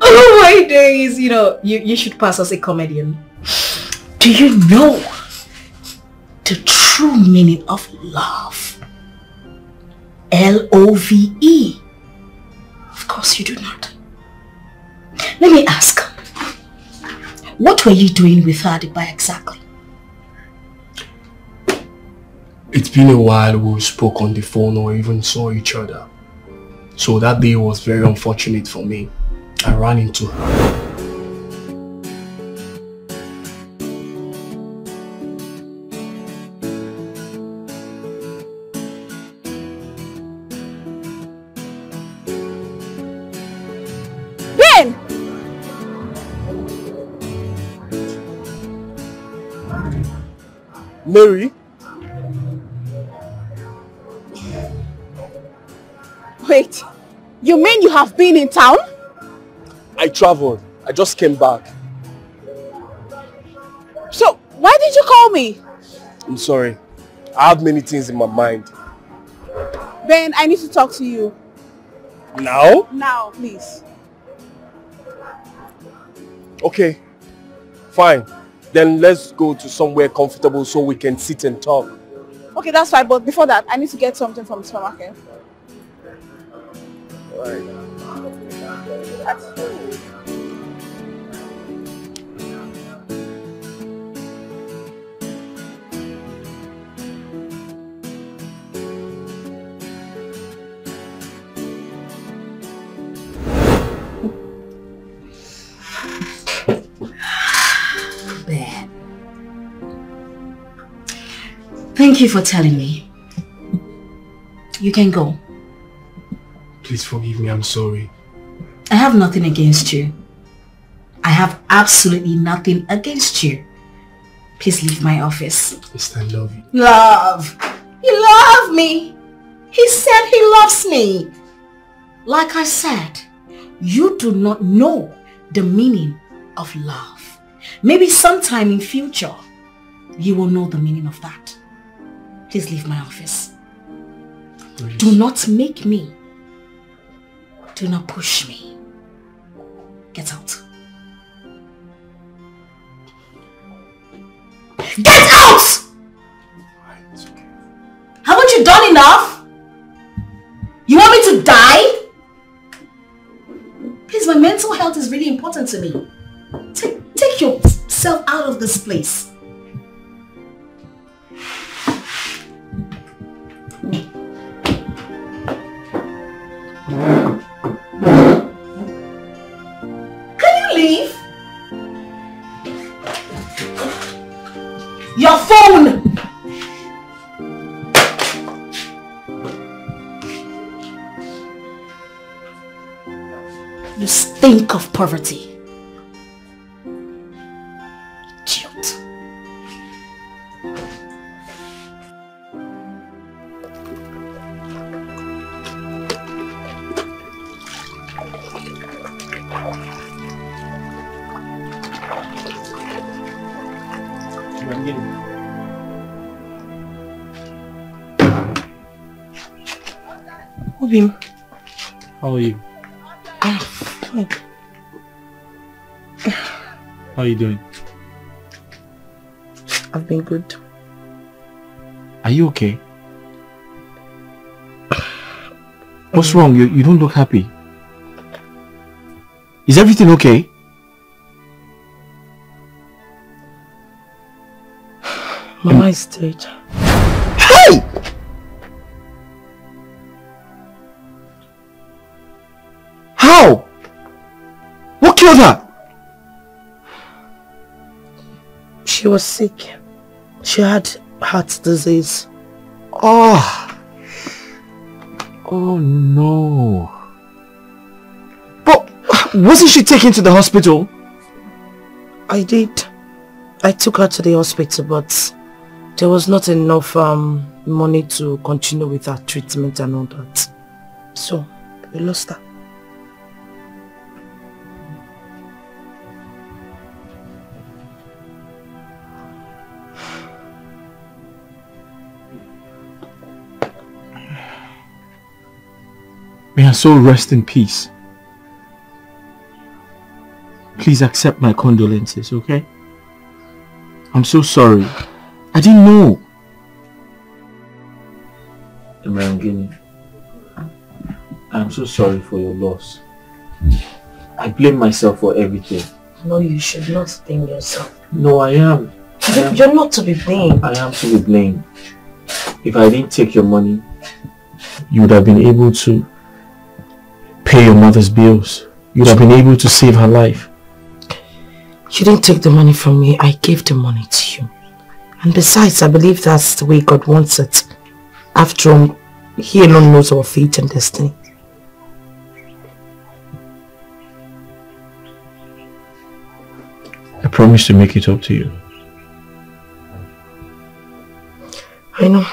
Speaker 8: Oh my days, you know, you should pass as a comedian. Do you know the true meaning of love? L-O-V-E. Of course you do not. Let me ask, what were you doing with Adiba exactly?
Speaker 6: It's been a while we spoke on the phone or even saw each other. So that day was very unfortunate for me. I ran into her. Mary?
Speaker 13: Wait, you mean you have been in town?
Speaker 6: I traveled. I just came back.
Speaker 13: So, why did you call me?
Speaker 6: I'm sorry. I have many things in my mind.
Speaker 13: Ben, I need to talk to you.
Speaker 6: Now?
Speaker 13: Now, please.
Speaker 6: Okay. Fine. Then let's go to somewhere comfortable so we can sit and talk.
Speaker 13: Okay, that's fine, but before that, I need to get something from the supermarket.
Speaker 6: Alright.
Speaker 8: Bad. Thank you for telling me. You can go.
Speaker 6: Please forgive me, I'm sorry.
Speaker 8: I have nothing against you. I have absolutely nothing against you. Please leave my office.
Speaker 6: Yes, I love you.
Speaker 8: Love! You love me! He said he loves me. Like I said, you do not know the meaning of love. Maybe sometime in future, you will know the meaning of that. Please leave my office.
Speaker 6: Please.
Speaker 8: Do not make me. Do not push me. Get out. Get out!
Speaker 6: It's okay.
Speaker 8: Haven't you done enough? You want me to die? Please, my mental health is really important to me. Take yourself out of this place. Can you leave? Your phone! You stink of poverty. Idiot.
Speaker 1: Obim.
Speaker 9: How are you?
Speaker 1: I'm fine.
Speaker 9: How are you doing?
Speaker 1: I've been good.
Speaker 9: Are you okay? What's wrong? You don't look happy. Is everything okay?
Speaker 1: Mama is dead.
Speaker 9: Hey! How? What killed her?
Speaker 1: She was sick. She had heart disease.
Speaker 9: Oh. Oh no. But wasn't she taken to the hospital?
Speaker 1: I did. I took her to the hospital, but there was not enough money to continue with her treatment and all that. So, we lost her.
Speaker 9: May her soul rest in peace. Please accept my condolences, okay? I'm so sorry. I didn't know. Emerangini, I'm so sorry for your loss. I blame myself for everything.
Speaker 2: No, you should not blame yourself.
Speaker 9: No, I am.
Speaker 2: You're not to be blamed.
Speaker 9: I am to be blamed. If I didn't take your money, you would have been able to pay your mother's bills. You would have been able to save her life.
Speaker 2: You didn't take the money from me. I gave the money to you. And besides, I believe that's the way God wants it. After all, He alone knows our fate and destiny.
Speaker 9: I promise to make it up to you.
Speaker 2: I know.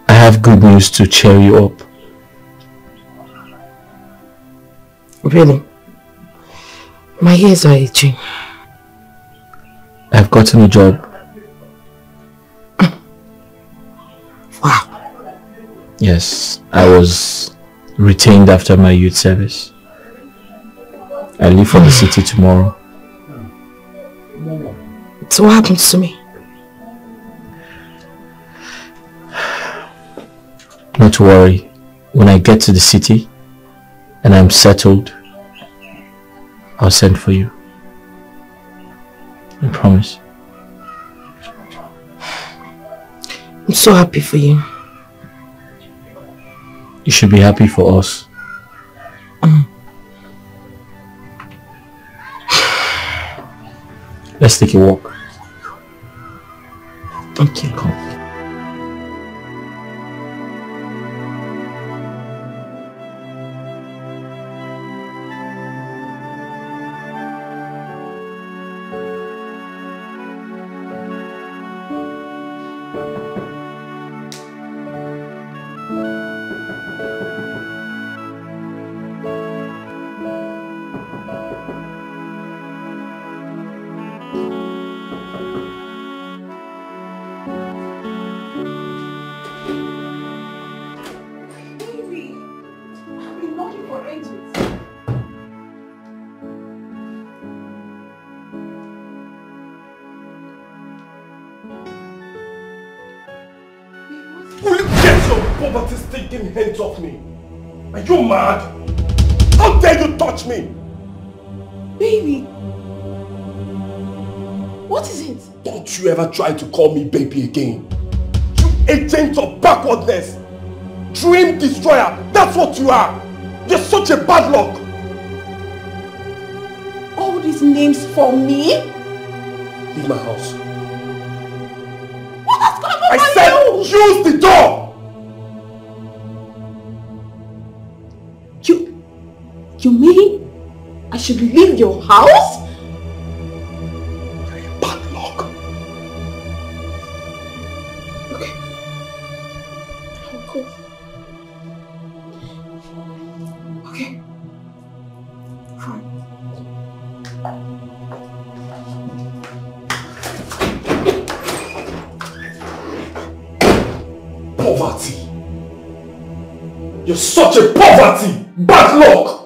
Speaker 9: I have good news to cheer you up.
Speaker 2: Really? My ears are itching.
Speaker 9: I've gotten a job.
Speaker 2: Wow.
Speaker 9: Yes, I was retained after my youth service. I leave for the city tomorrow.
Speaker 2: So what happens to me?
Speaker 9: Not to worry. When I get to the city and I'm settled, I'll send for you. I promise.
Speaker 2: I'm so happy for you.
Speaker 9: You should be happy for us. Let's take a walk.
Speaker 2: Okay,
Speaker 9: come.
Speaker 6: Hands off me. Are you mad? How dare you touch me?
Speaker 13: Baby. What is it?
Speaker 6: Don't you ever try to call me baby again. You agent of backwardness. Dream destroyer. That's what you are. You're such a bad luck.
Speaker 13: All these names for me?
Speaker 6: Leave my house.
Speaker 13: What has come over
Speaker 6: I said use the door.
Speaker 13: You mean I should leave your house?
Speaker 6: Bad luck.
Speaker 13: Okay. I'll go. Okay. Fine.
Speaker 6: Poverty. You're such a poverty. Bad luck.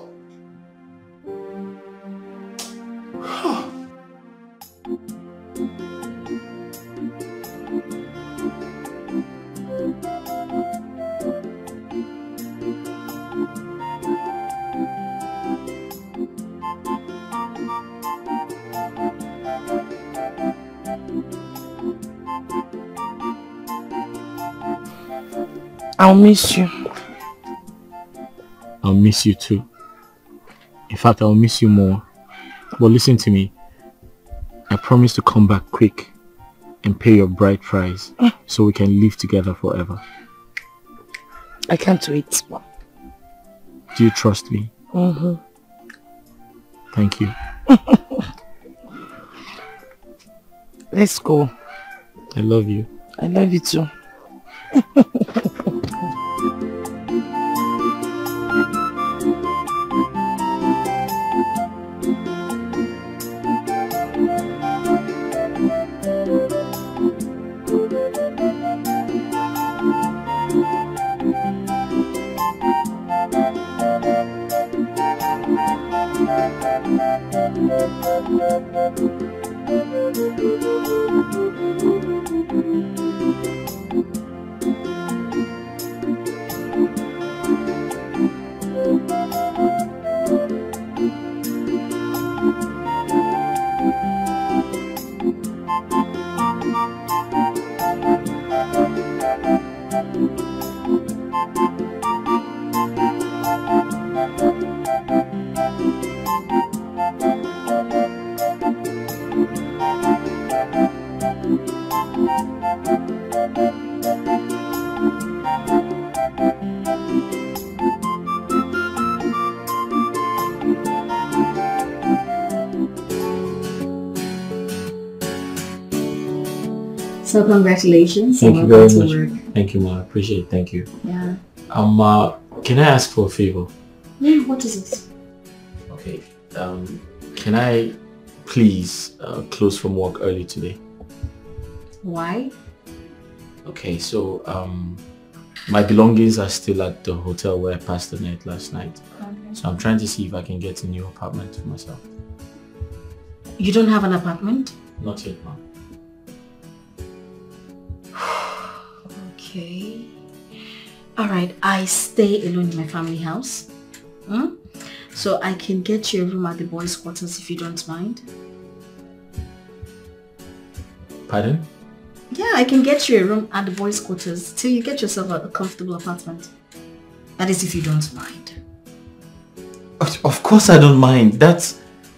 Speaker 2: I'll miss you.
Speaker 9: I'll miss you too. In fact, I'll miss you more. But listen to me. I promise to come back quick and pay your bride price so we can live together forever.
Speaker 2: I can't wait.
Speaker 9: Do you trust me?
Speaker 2: Mm-hmm.
Speaker 9: Thank you.
Speaker 2: Let's go.
Speaker 9: I love you.
Speaker 2: I love you too.
Speaker 7: So congratulations.
Speaker 9: Thank you very much. Thank you, Ma. I appreciate it. Thank you.
Speaker 7: Yeah.
Speaker 9: Can I ask for a favor?
Speaker 7: Yeah, what is it?
Speaker 9: Okay. Can I please close from work early today?
Speaker 7: Why?
Speaker 9: Okay, so my belongings are still at the hotel where I passed the night last night.
Speaker 7: Okay.
Speaker 9: So I'm trying to see if I can get a new apartment for myself.
Speaker 7: You don't have an apartment?
Speaker 9: Not yet, Ma.
Speaker 7: Okay. Alright, I stay alone in my family house. So I can get you a room at the boys' quarters if you don't mind.
Speaker 9: Pardon?
Speaker 7: Yeah, I can get you a room at the boys' quarters till you get yourself a comfortable apartment. That is if you don't mind.
Speaker 9: Of course I don't mind. That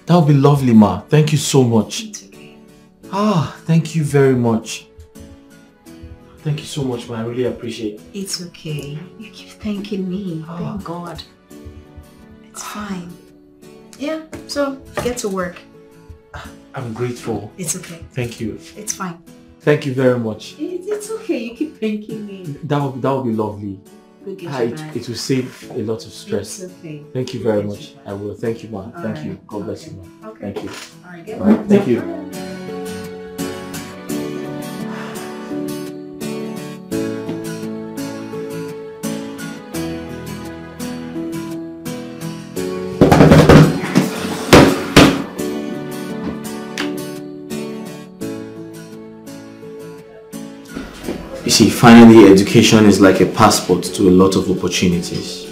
Speaker 9: would be lovely, Ma. Thank you so much.
Speaker 7: It's okay.
Speaker 9: Thank you very much. Thank you so much, Ma. I really appreciate it.
Speaker 7: It's okay. You keep thanking me. Thank God. It's fine. Yeah, so get to work.
Speaker 9: I'm grateful.
Speaker 7: It's okay.
Speaker 9: Thank you.
Speaker 7: It's fine.
Speaker 9: Thank you very much.
Speaker 7: It's okay. You keep thanking me.
Speaker 9: That would be lovely.
Speaker 7: Good get you back.
Speaker 9: It will save a lot of stress.
Speaker 7: It's okay.
Speaker 9: Thank you very much. I will. Thank you, Ma.
Speaker 7: All
Speaker 9: Thank
Speaker 7: right.
Speaker 9: you. God bless you, Ma.
Speaker 7: Okay.
Speaker 9: Thank you.
Speaker 7: All right, get
Speaker 9: All right. Thank you. You see, finally, education is like a passport to a lot of opportunities.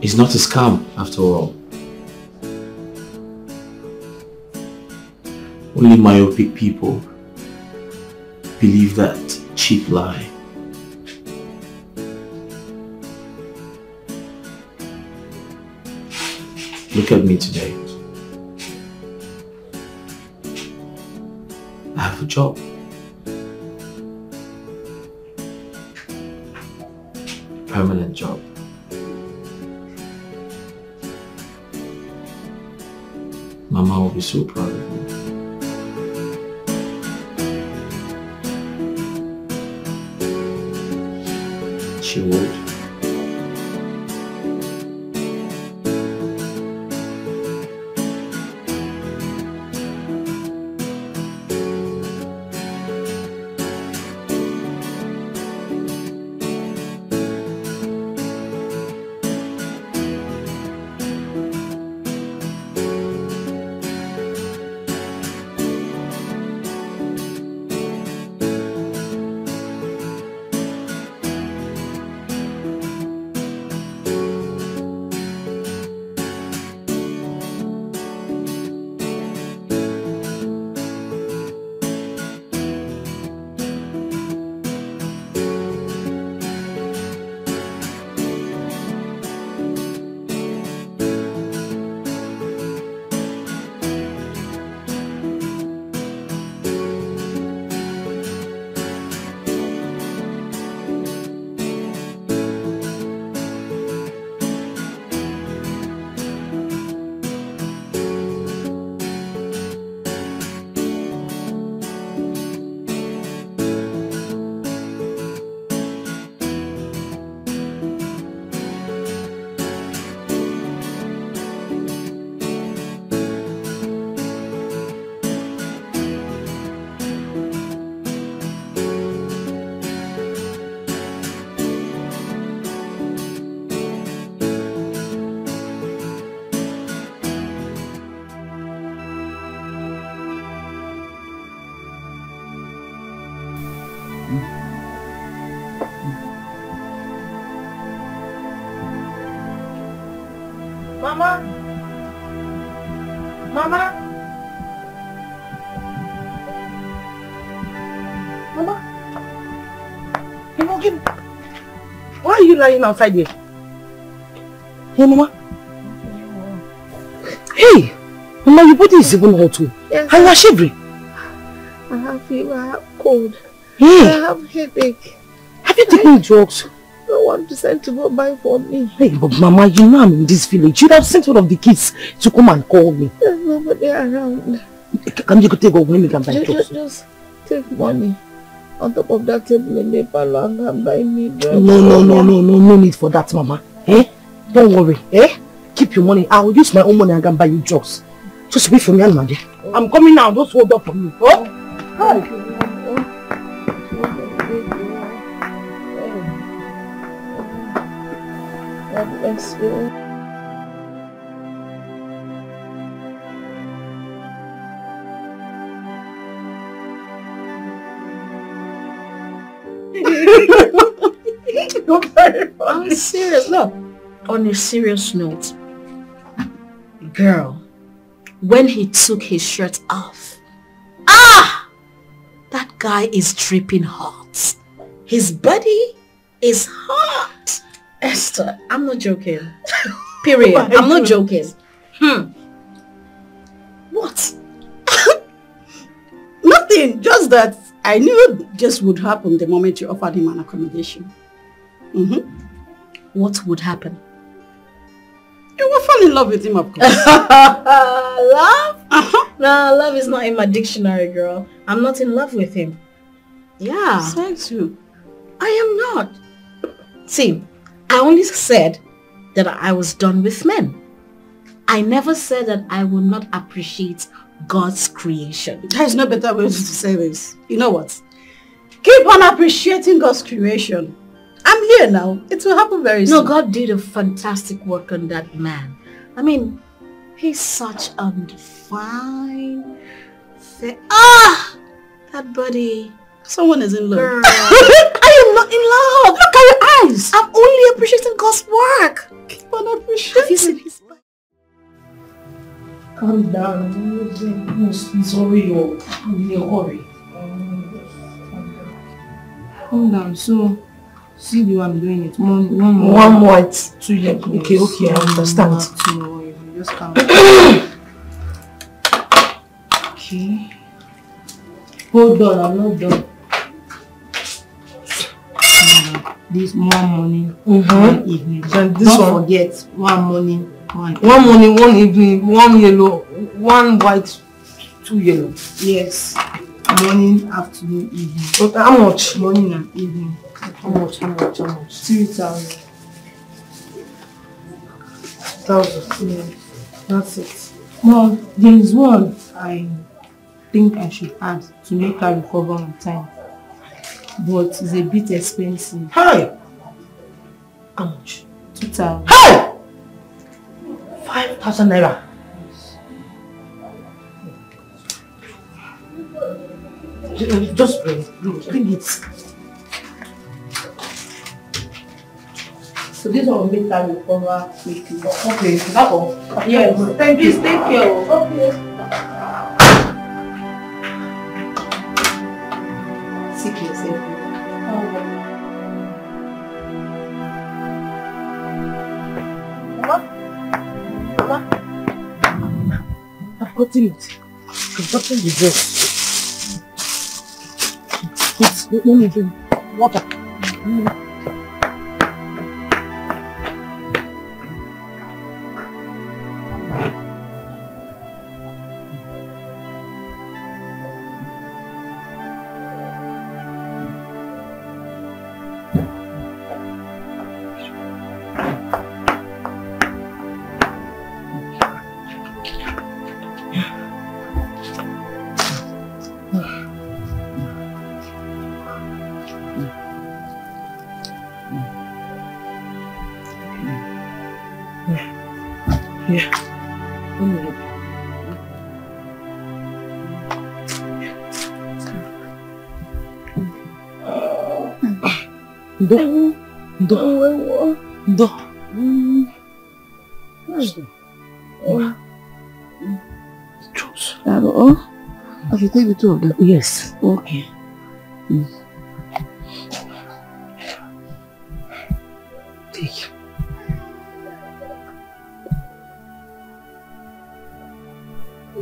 Speaker 9: It's not a scam, after all. Only myopic people believe that cheap lie. Look at me today. I have a job. Permanent job. Mama will be so proud of me. She would.
Speaker 1: Mama? Mama? Mama? Why are you lying outside here? Hey, Mama? Hey! Mama, your body is even hot too.
Speaker 3: Yes.
Speaker 1: And you are shivering.
Speaker 3: I have fever, I have cold.
Speaker 1: Hey!
Speaker 3: I have headache.
Speaker 1: Have you taken drugs?
Speaker 3: No one to send to go buy for me.
Speaker 1: Hey, but Mama, you know I'm in this village. You'd have sent one of the kids to come and call me.
Speaker 3: There's nobody around.
Speaker 1: Can you go take money and buy drugs?
Speaker 3: Just take money. On top of that table in the parlor and buy me drugs.
Speaker 1: No need for that, Mama. Eh? Don't worry. Eh? Keep your money. I will use my own money and can buy you drugs. Just wait for me, Almadi. I'm coming now. Just hold up for me. Oh? Hi.
Speaker 3: God bless you.
Speaker 8: I'm serious. Look, on a serious note, girl, when he took his shirt off, that guy is dripping hot. His body is hot. Esther, I'm not joking. Period. I'm not joking. What?
Speaker 13: Nothing. Just that I knew this would happen the moment you offered him an accommodation.
Speaker 8: What would happen?
Speaker 13: You will fall in love with him, of course.
Speaker 8: Love? No, love is not in my dictionary, girl. I'm not in love with him. Yeah.
Speaker 13: Thanks you.
Speaker 8: I am not. See, I only said that I was done with men. I never said that I will not appreciate God's creation.
Speaker 13: There's no better way to say this. You know what? Keep on appreciating God's creation. I'm here now. It will happen very soon.
Speaker 8: No, God did a fantastic work on that man. I mean, he's such a fine... that body.
Speaker 13: Someone is in love.
Speaker 8: Girl. I am not in love. Look at your eyes. I'm only appreciating God's work.
Speaker 13: Keep on appreciating.
Speaker 8: Have you seen his body?
Speaker 1: Calm down. Sorry, you're in a hurry.
Speaker 2: Calm down. So, see the way I'm doing it. One
Speaker 1: more. It's too late. Okay, I understand.
Speaker 2: Just calm down. Okay. Hold on, I'm not done. This one morning, one evening.
Speaker 1: And this
Speaker 2: Don't
Speaker 1: one?
Speaker 2: forget, one morning, one
Speaker 1: morning, one evening, one yellow, one white, two yellow.
Speaker 2: Yes. Morning, afternoon, evening.
Speaker 1: Okay, how much?
Speaker 2: Morning and evening.
Speaker 1: How much?
Speaker 2: 3,000.
Speaker 1: 1,000.
Speaker 2: Yeah.
Speaker 1: That's it.
Speaker 2: Well, there is one I think I should add to make her recover on time. But it's a bit expensive.
Speaker 1: Hi! How much?
Speaker 2: 2,000.
Speaker 1: Hi! 5,000 naira. Just bring it.
Speaker 2: So this one will make her recover quickly.
Speaker 1: Okay, that one.
Speaker 2: Yes.
Speaker 1: Thank you.
Speaker 2: Please take care. Okay. Sick yourself.
Speaker 1: Mama? I've gotten it. I've gotten the dress. Let me drink water.
Speaker 10: Drugs. I should take the two of them.
Speaker 1: Yes.
Speaker 10: Okay.
Speaker 1: Take.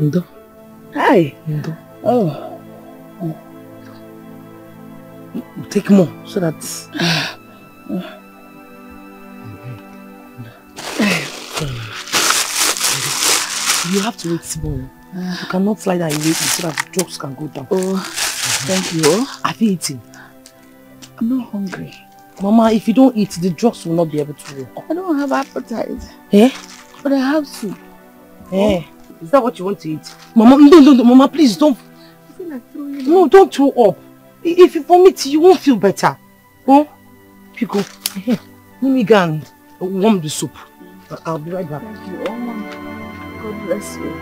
Speaker 1: Ndo.
Speaker 10: Hi.
Speaker 1: Ndo.
Speaker 10: Oh.
Speaker 1: Take more so that. You have to wait small. You cannot lie down and wait so that the drugs can go down.
Speaker 10: Oh, thank you.
Speaker 1: Have you eaten?
Speaker 10: I'm not hungry.
Speaker 1: Mama, if you don't eat, the drugs will not be able to work.
Speaker 10: I don't have appetite.
Speaker 1: Eh?
Speaker 10: But I have soup.
Speaker 1: Eh? Is that what you want to eat? Mama, no, Mama, please don't.
Speaker 10: I feel like throwing up.
Speaker 1: No, don't throw up. If you vomit, you won't feel better. Oh? Pico, let me go and warm the soup. I'll be right back.
Speaker 10: Thank you. Oh, Mama. God bless you.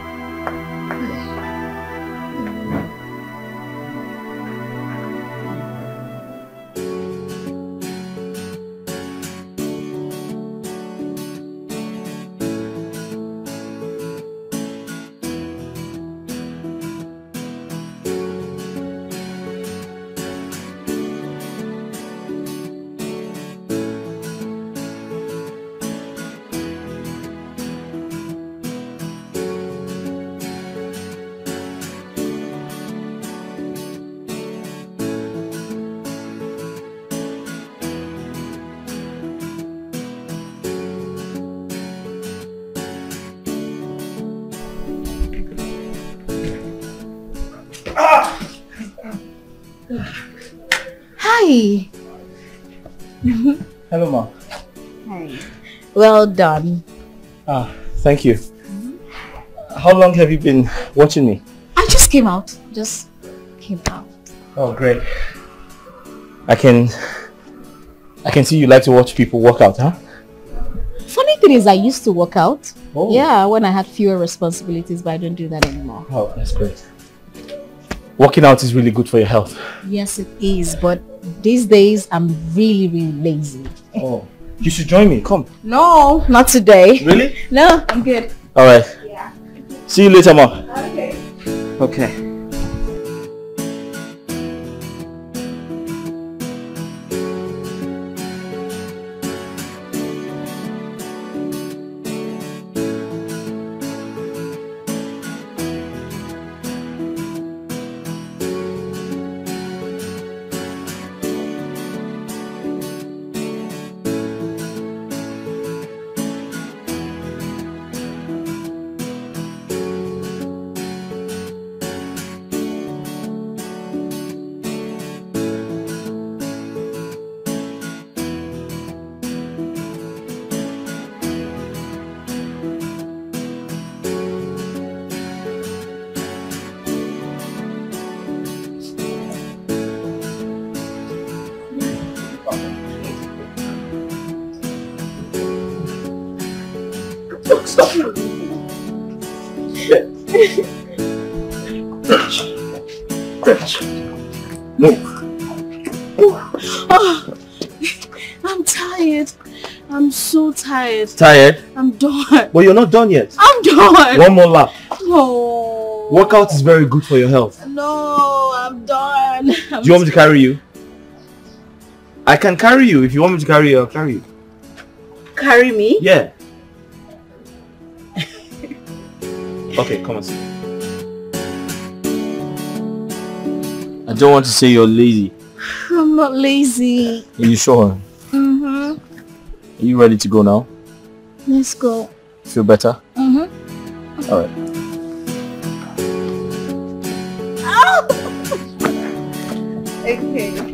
Speaker 8: Hi.
Speaker 6: Hello, Ma.
Speaker 8: Hi. Well done.
Speaker 6: Thank you. How long have you been watching me?
Speaker 8: I just came out. Just came out.
Speaker 6: Oh, great. I can see you like to watch people work out, huh?
Speaker 8: Funny thing is, I used to work out.
Speaker 6: Oh.
Speaker 8: Yeah, when I had fewer responsibilities, but I don't do that anymore.
Speaker 6: Oh, that's great. Working out is really good for your health.
Speaker 8: Yes, it is, but these days I'm really, really lazy.
Speaker 6: Oh, you should join me. Come.
Speaker 8: No, not today.
Speaker 6: Really?
Speaker 8: No, I'm good.
Speaker 6: All right.
Speaker 8: Yeah.
Speaker 6: See you later, Ma.
Speaker 8: Okay.
Speaker 6: Okay.
Speaker 8: I'm tired. I'm so tired.
Speaker 6: Tired?
Speaker 8: I'm done.
Speaker 6: But you're not done yet.
Speaker 8: I'm done.
Speaker 6: One more lap.
Speaker 8: No.
Speaker 6: Workout is very good for your health.
Speaker 8: No, I'm done.
Speaker 6: Do you want me to carry you? I can carry you. If you want me to carry you, I'll carry you.
Speaker 8: Carry me?
Speaker 6: Yeah. Okay, come on. Sit. I don't want to say you're lazy.
Speaker 8: I'm not lazy.
Speaker 6: Are you sure?
Speaker 8: Mm-hmm.
Speaker 6: Are you ready to go now?
Speaker 8: Let's go.
Speaker 6: Feel better?
Speaker 8: Mm-hmm.
Speaker 6: All right.
Speaker 8: Okay.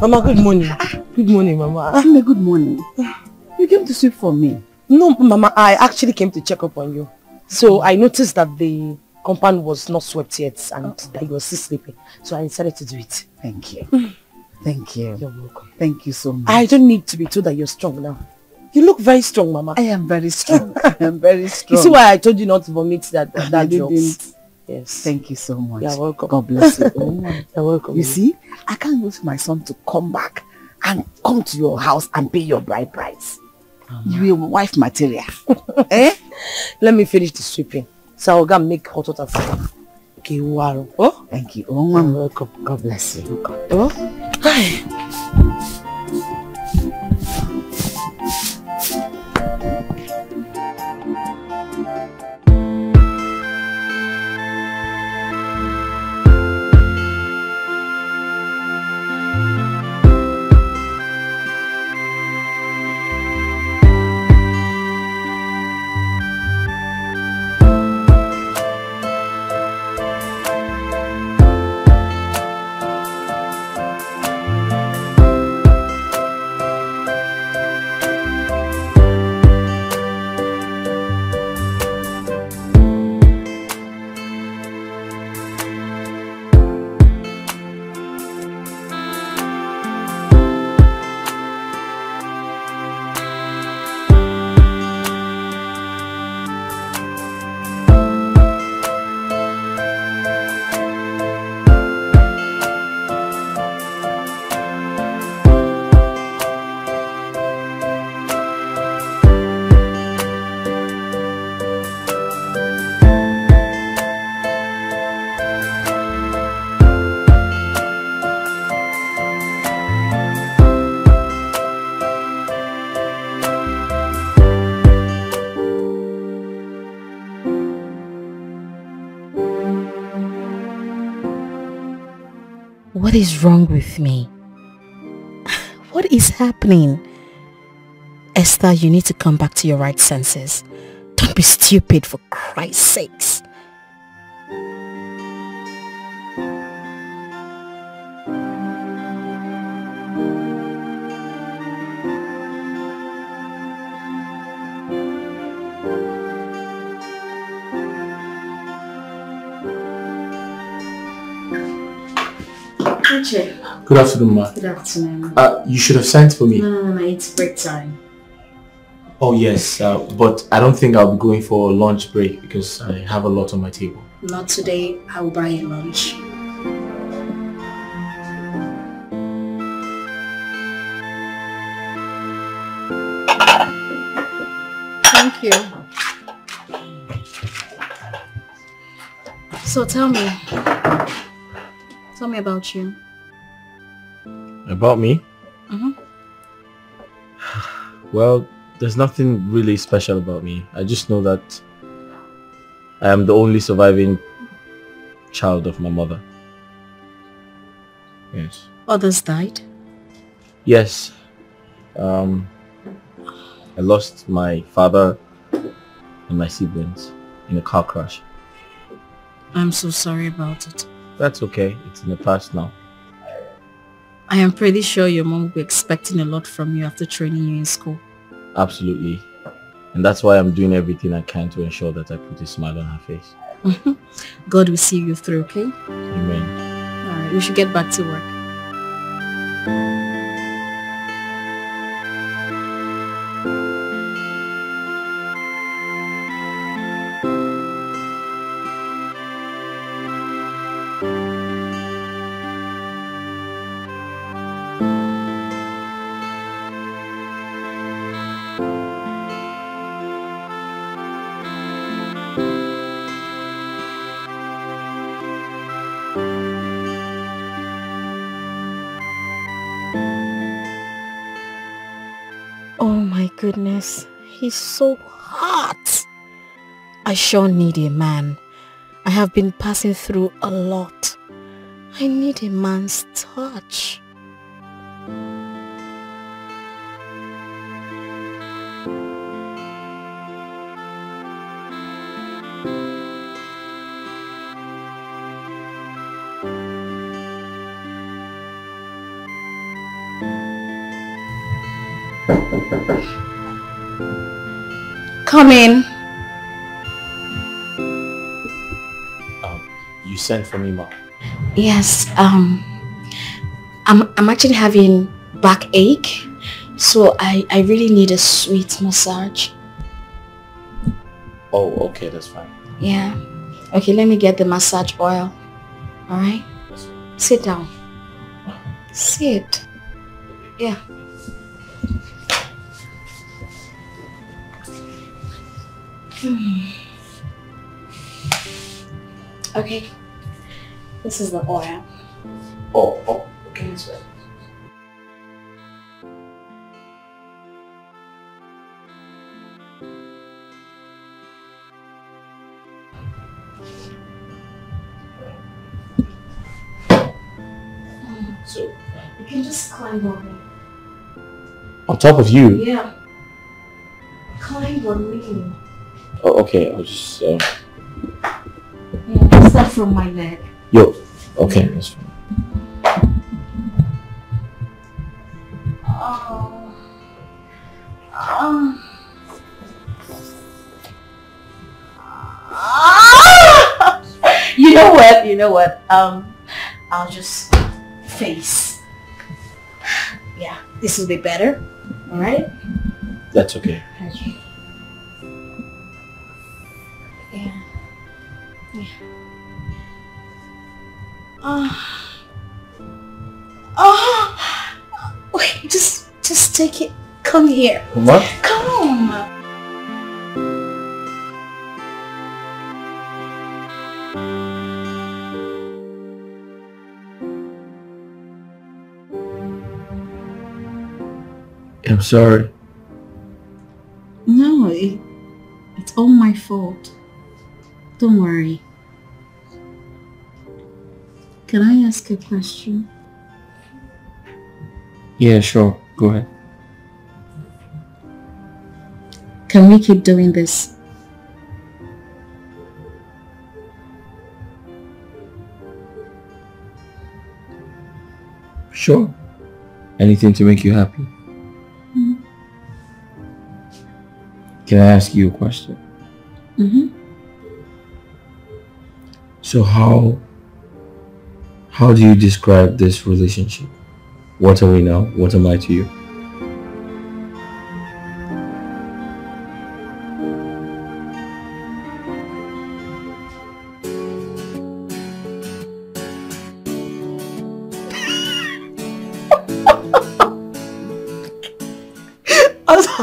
Speaker 1: Mama, good morning. Good morning, Mama.
Speaker 10: Good morning. You came to sweep for me?
Speaker 1: No, Mama, I actually came to check up on you. So I noticed that the compound was not swept yet and that you were still sleeping. So I decided to do it.
Speaker 10: Thank you. Thank you.
Speaker 1: You're welcome.
Speaker 10: Thank you so much.
Speaker 1: I don't need to be told that you're strong now. You look very strong, Mama.
Speaker 10: I am very strong. I am very strong.
Speaker 1: You see why I told you not to vomit that
Speaker 10: I
Speaker 1: jokes?
Speaker 10: didn't.
Speaker 1: Yes.
Speaker 10: Thank you so much.
Speaker 1: You're welcome.
Speaker 10: God bless you.
Speaker 1: You're welcome.
Speaker 10: You see, I can't wait for my son to come back and come to your house and pay your bride price. You will wife material. Eh?
Speaker 1: Let me finish the sweeping. So I'll go and make hot water for you. Okay, wow. Oh,
Speaker 10: thank you. Oh,
Speaker 1: you're welcome.
Speaker 10: God bless you.
Speaker 1: Oh, hi.
Speaker 8: What is wrong with me? What is happening? Esther, you need to come back to your right senses. Don't be stupid, for Christ's sakes.
Speaker 9: Good afternoon, ma.
Speaker 7: Good afternoon.
Speaker 9: You should have sent for me.
Speaker 7: No, it's break time.
Speaker 9: Oh yes, but I don't think I'll be going for a lunch break because I have a lot on my table.
Speaker 7: Not today. I will buy you lunch.
Speaker 8: Thank you.
Speaker 7: So tell me about you.
Speaker 9: About me?
Speaker 7: Mm-hmm.
Speaker 9: Well, there's nothing really special about me. I just know that I am the only surviving child of my mother. Yes.
Speaker 7: Others died?
Speaker 9: Yes. I lost my father and my siblings in a car crash.
Speaker 7: I'm so sorry about it.
Speaker 9: That's okay. It's in the past now.
Speaker 7: I am pretty sure your mom will be expecting a lot from you after training you in school.
Speaker 9: Absolutely. And that's why I'm doing everything I can to ensure that I put a smile on her face.
Speaker 7: God will see you through, okay?
Speaker 9: Amen.
Speaker 7: Alright, we should get back to work.
Speaker 8: Goodness, he's so hot. I sure need a man. I have been passing through a lot. I need a man's touch.
Speaker 7: Come in.
Speaker 9: You sent for me, Ma.
Speaker 7: Yes,
Speaker 8: I'm actually having backache, so I really need a sweet massage.
Speaker 9: Oh, okay, that's fine.
Speaker 8: Yeah. Okay, let me get the massage oil. Alright? Sit down. Sit. Yeah. Okay. This is the oil.
Speaker 9: Oh, okay, that's right. So,
Speaker 8: you can just climb on me.
Speaker 9: On top of you?
Speaker 8: Yeah. Climb on me.
Speaker 9: Oh, okay, I'll just...
Speaker 8: Yeah, start from my leg.
Speaker 9: Yo, okay, that's fine.
Speaker 8: You know what? I'll just face. Yeah, this will be better. All right?
Speaker 9: That's okay.
Speaker 8: Okay. Yeah. Wait, just take it. Come here.
Speaker 9: What?
Speaker 8: Come.
Speaker 9: I'm sorry.
Speaker 11: No, it's all my fault. Don't worry. Can I ask a question?
Speaker 9: Yeah, sure. Go ahead.
Speaker 11: Can we keep doing this?
Speaker 9: Sure. Anything to make you happy? Can I ask you a question? So how do you describe this relationship? What are we now? What am I to you?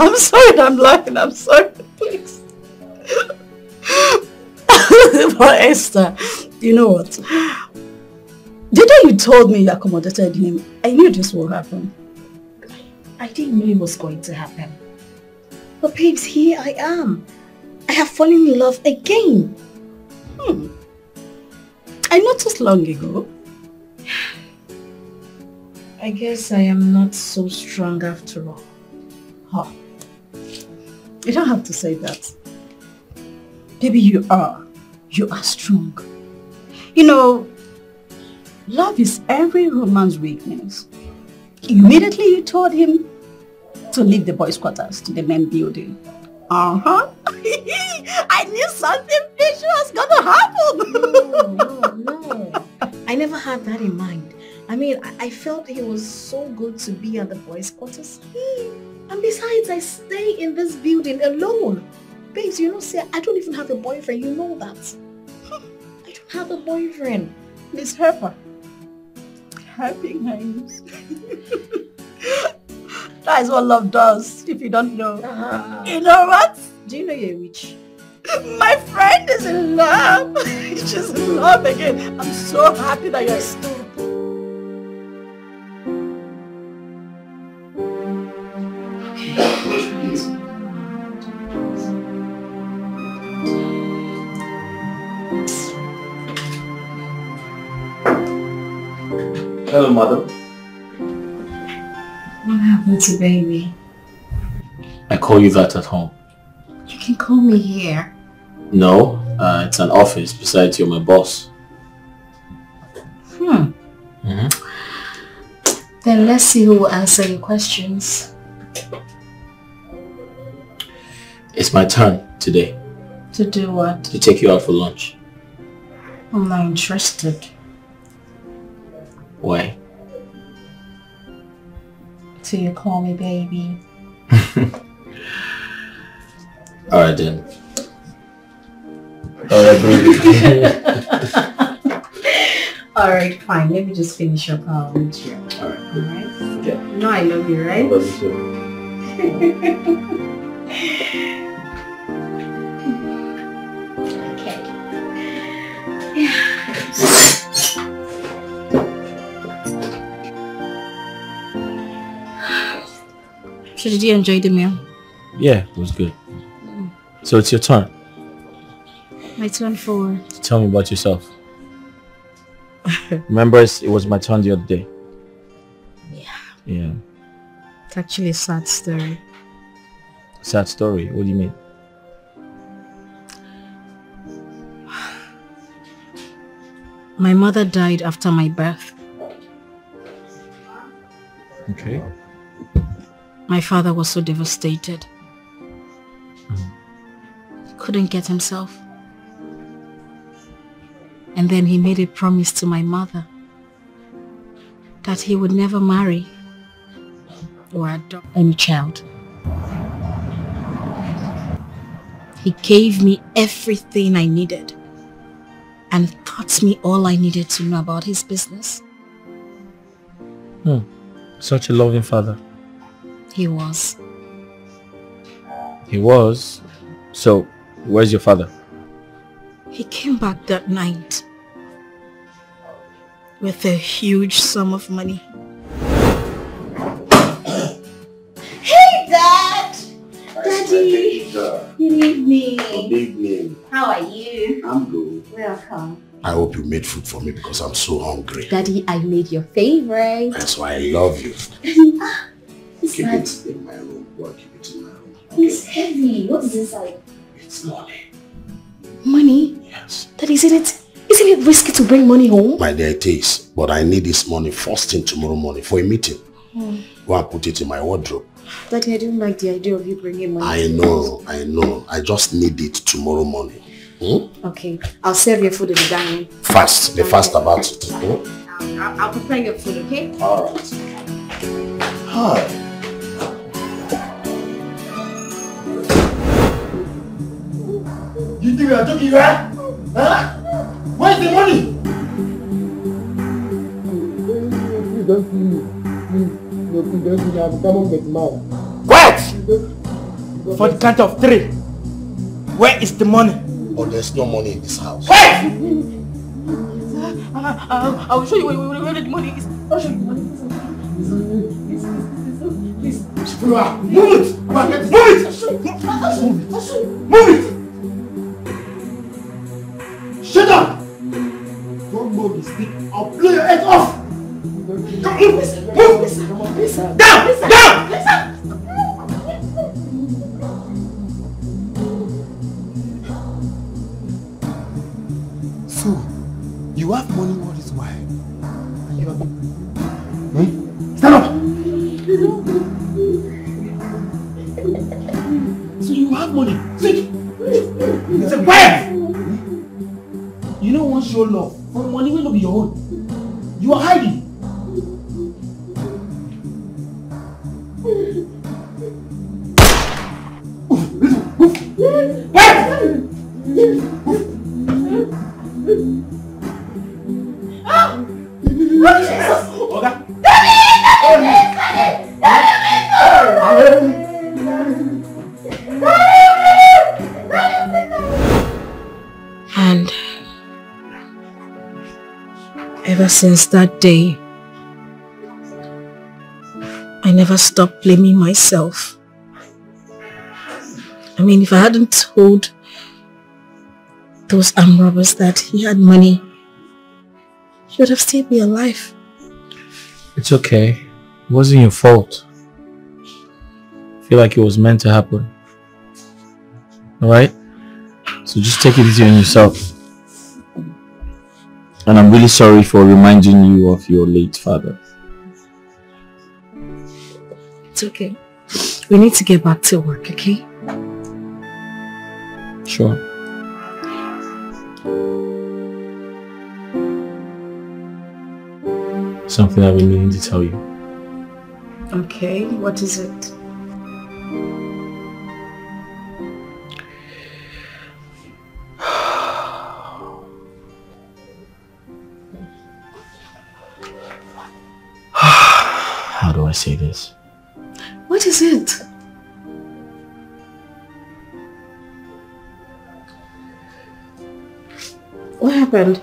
Speaker 10: I'm sorry I'm laughing. I'm sorry, please. But Esther, you know what? The day you told me you accommodated him, I knew this would happen. I didn't know it was going to happen. But babes, here I am. I have fallen in love again. I noticed long ago. I guess I am not so strong after all. Huh. You don't have to say that. Baby, you are. You are strong. You know, love is every woman's weakness. Immediately you told him to leave the boys' quarters to the men building. I knew something fishy was gonna happen.
Speaker 8: No. I never had that in mind. I mean, I felt he was so good to be at the boys' quarters. And besides, I stay in this building alone. Babes, you know, say I don't even have a boyfriend. You know that. I don't have a boyfriend.
Speaker 10: Miss Harper. Helping hands. That is what love does, if you don't know. You know what?
Speaker 8: Do you know you're a witch?
Speaker 10: My friend is in love. She's in love again. I'm so happy that you're still.
Speaker 9: Hello, mother.
Speaker 8: What happened to baby?
Speaker 9: I call you that at home.
Speaker 8: You can call me here.
Speaker 9: No, it's an office. Besides, you're my boss.
Speaker 8: Then let's see who will answer your questions.
Speaker 9: It's my turn today.
Speaker 8: To do what?
Speaker 9: To take you out for lunch.
Speaker 8: I'm not interested.
Speaker 9: Why?
Speaker 7: till you call me baby.
Speaker 9: Alright then. Alright, baby.
Speaker 7: Alright, fine. Let me just finish up with you.
Speaker 9: Alright.
Speaker 7: Alright?
Speaker 9: Yeah.
Speaker 7: You know I love you, right?
Speaker 9: I love you too.
Speaker 7: Okay. Yeah.
Speaker 8: So did you enjoy the meal?
Speaker 9: Yeah, it was good. So it's your turn.
Speaker 8: My turn for...
Speaker 9: Tell me about yourself. Remember, it was my turn the other day. Yeah.
Speaker 8: It's actually a sad story.
Speaker 9: Sad story? What do you mean?
Speaker 8: My mother died after my birth.
Speaker 9: Okay.
Speaker 8: My father was so devastated. He couldn't get himself. And then he made a promise to my mother that he would never marry or adopt any child. He gave me everything I needed and taught me all I needed to know about his business.
Speaker 9: Such a loving father.
Speaker 8: He was.
Speaker 9: He was? So, where's your father?
Speaker 8: He came back that night with a huge sum of money.
Speaker 7: Hey, Dad! Daddy! Good evening.
Speaker 15: Good evening.
Speaker 7: How are you?
Speaker 15: I'm good.
Speaker 7: Welcome.
Speaker 15: I hope you made food for me because I'm so hungry.
Speaker 7: Daddy, I made your favorite.
Speaker 15: That's why I love you.
Speaker 7: It's
Speaker 15: Keep
Speaker 7: not...
Speaker 15: it in my room. Go keep it in my room.
Speaker 7: It's heavy. What is inside?
Speaker 15: It's money.
Speaker 7: Money?
Speaker 15: Yes.
Speaker 7: Daddy, isn't it risky to bring money home?
Speaker 15: My dear, it is. But I need this money first thing tomorrow morning for a meeting. Go and put it in my wardrobe.
Speaker 7: Daddy, I don't like the idea of you bringing money.
Speaker 15: I know. I just need it tomorrow morning.
Speaker 7: Okay, I'll serve your food in the dining.
Speaker 15: Fast. Be fast about it.
Speaker 7: I'll prepare your food, okay?
Speaker 15: Alright. Hi.
Speaker 4: You think we are joking, right? Huh? Where's the money? Please don't see me. Please don't see me. I'll come and get mad.
Speaker 5: Quiet! For the count of 3. Where is the money?
Speaker 15: Oh, there's no money in this house.
Speaker 5: Wait!
Speaker 2: I will show you where the money is. I'll show you money. Please.
Speaker 5: Move it! Move it! Shut up! Don't move this thing. I'll blow your head off! Come move! Down! Down!
Speaker 4: So, you have money all this while, and you have...
Speaker 5: Stand up! So you have money. Sit! Say quiet! You don't want to show love. For money will not be your own. You are hiding.
Speaker 8: And ever since that day, I never stopped blaming myself. I mean, if I hadn't told those armed robbers that he had money, he would have still been alive.
Speaker 9: It's okay. It wasn't your fault. I feel like it was meant to happen. Alright? So just take it easy on yourself. And I'm really sorry for reminding you of your late father.
Speaker 8: It's okay. We need to get back to work, okay?
Speaker 9: Sure. Something I've been meaning to tell you.
Speaker 7: Okay, what is it?
Speaker 9: How do I say this?
Speaker 7: What is it? What happened?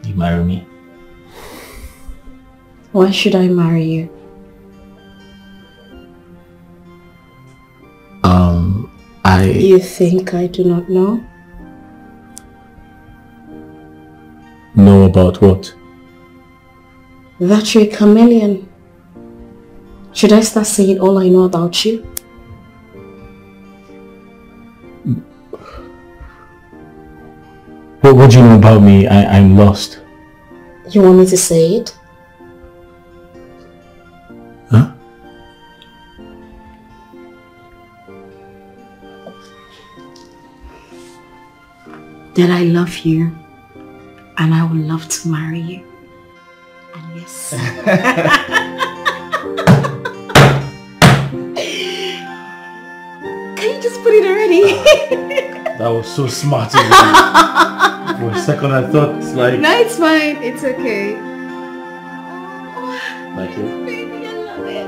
Speaker 9: You marry me?
Speaker 7: Why should I marry you? You think I do not know?
Speaker 9: Know about what?
Speaker 7: That you're a chameleon. Should I start saying all I know about you?
Speaker 9: What do you know about me? I'm lost.
Speaker 7: You want me to say it?
Speaker 9: Huh?
Speaker 7: That I love you and I would love to marry you. And yes. Can you just put it already?
Speaker 9: That was so smart of you. For a second I thought it's like...
Speaker 7: No, it's fine. It's okay.
Speaker 9: Thank you.
Speaker 7: Baby, I love it.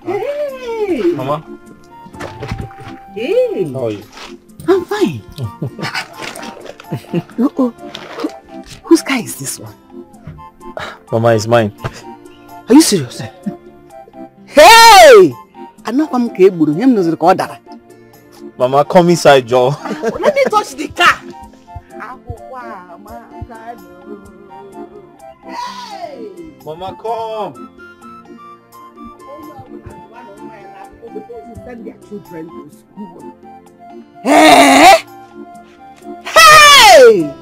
Speaker 10: Hey!
Speaker 9: Mama?
Speaker 10: Hey!
Speaker 9: How are you?
Speaker 10: I'm fine. Whose car is this one?
Speaker 9: Mama, it's mine.
Speaker 10: Are you serious? Hey! I know I'm capable. Him knows the order.
Speaker 9: Mama, come inside, Joe.
Speaker 10: Let me touch the car. Hey!
Speaker 9: Mama, come.
Speaker 10: Send their children to school. Hey! Hey!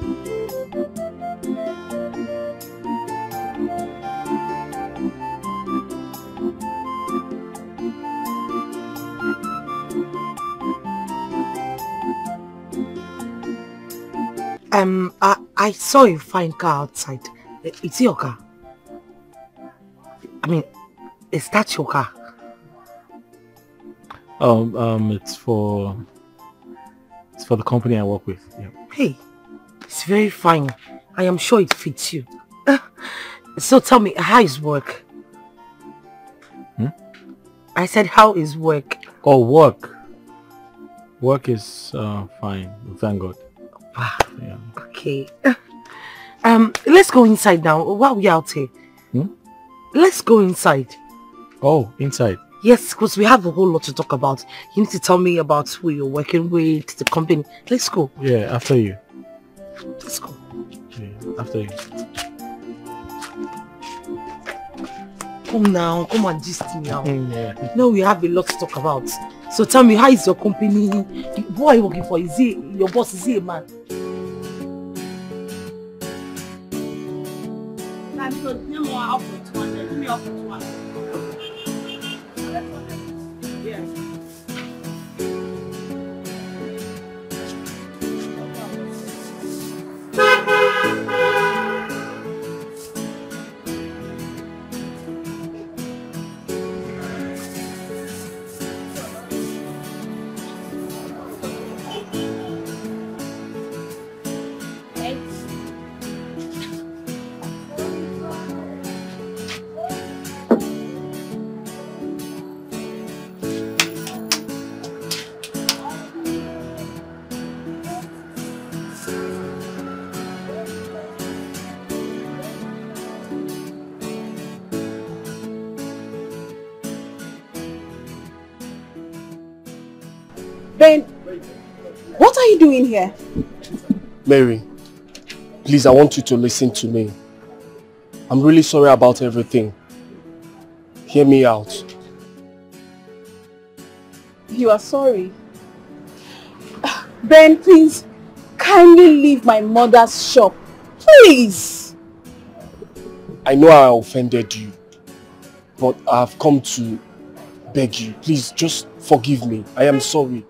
Speaker 10: I saw a fine car outside. It's your car. I mean, is that your car?
Speaker 9: It's for the company I work with. Yeah.
Speaker 10: Hey, it's very fine. I am sure it fits you. So tell me, how is work? I said, how is work?
Speaker 9: Oh, work. Work is fine. Thank God. Yeah.
Speaker 10: Okay. Let's go inside now. While we're out here. Let's go inside.
Speaker 9: Oh, inside.
Speaker 10: Yes, because we have a whole lot to talk about. You need to tell me about who you're working with, the company. Let's go.
Speaker 9: Yeah, after you.
Speaker 10: Let's go.
Speaker 9: Yeah, after you.
Speaker 10: Come now, come and gist me now.
Speaker 9: Yeah.
Speaker 10: No, we have a lot to talk about. So tell me, how is your company? Who are you working for? Is he your boss? Is he a man?
Speaker 13: Ben, what are you doing here?
Speaker 16: Mary, please, I want you to listen to me.
Speaker 6: I'm really sorry about everything. Hear me out.
Speaker 13: You are sorry? Ben, please, kindly leave my mother's shop. Please.
Speaker 6: I know I offended you, but I've come to beg you. Please, just forgive me. I am sorry.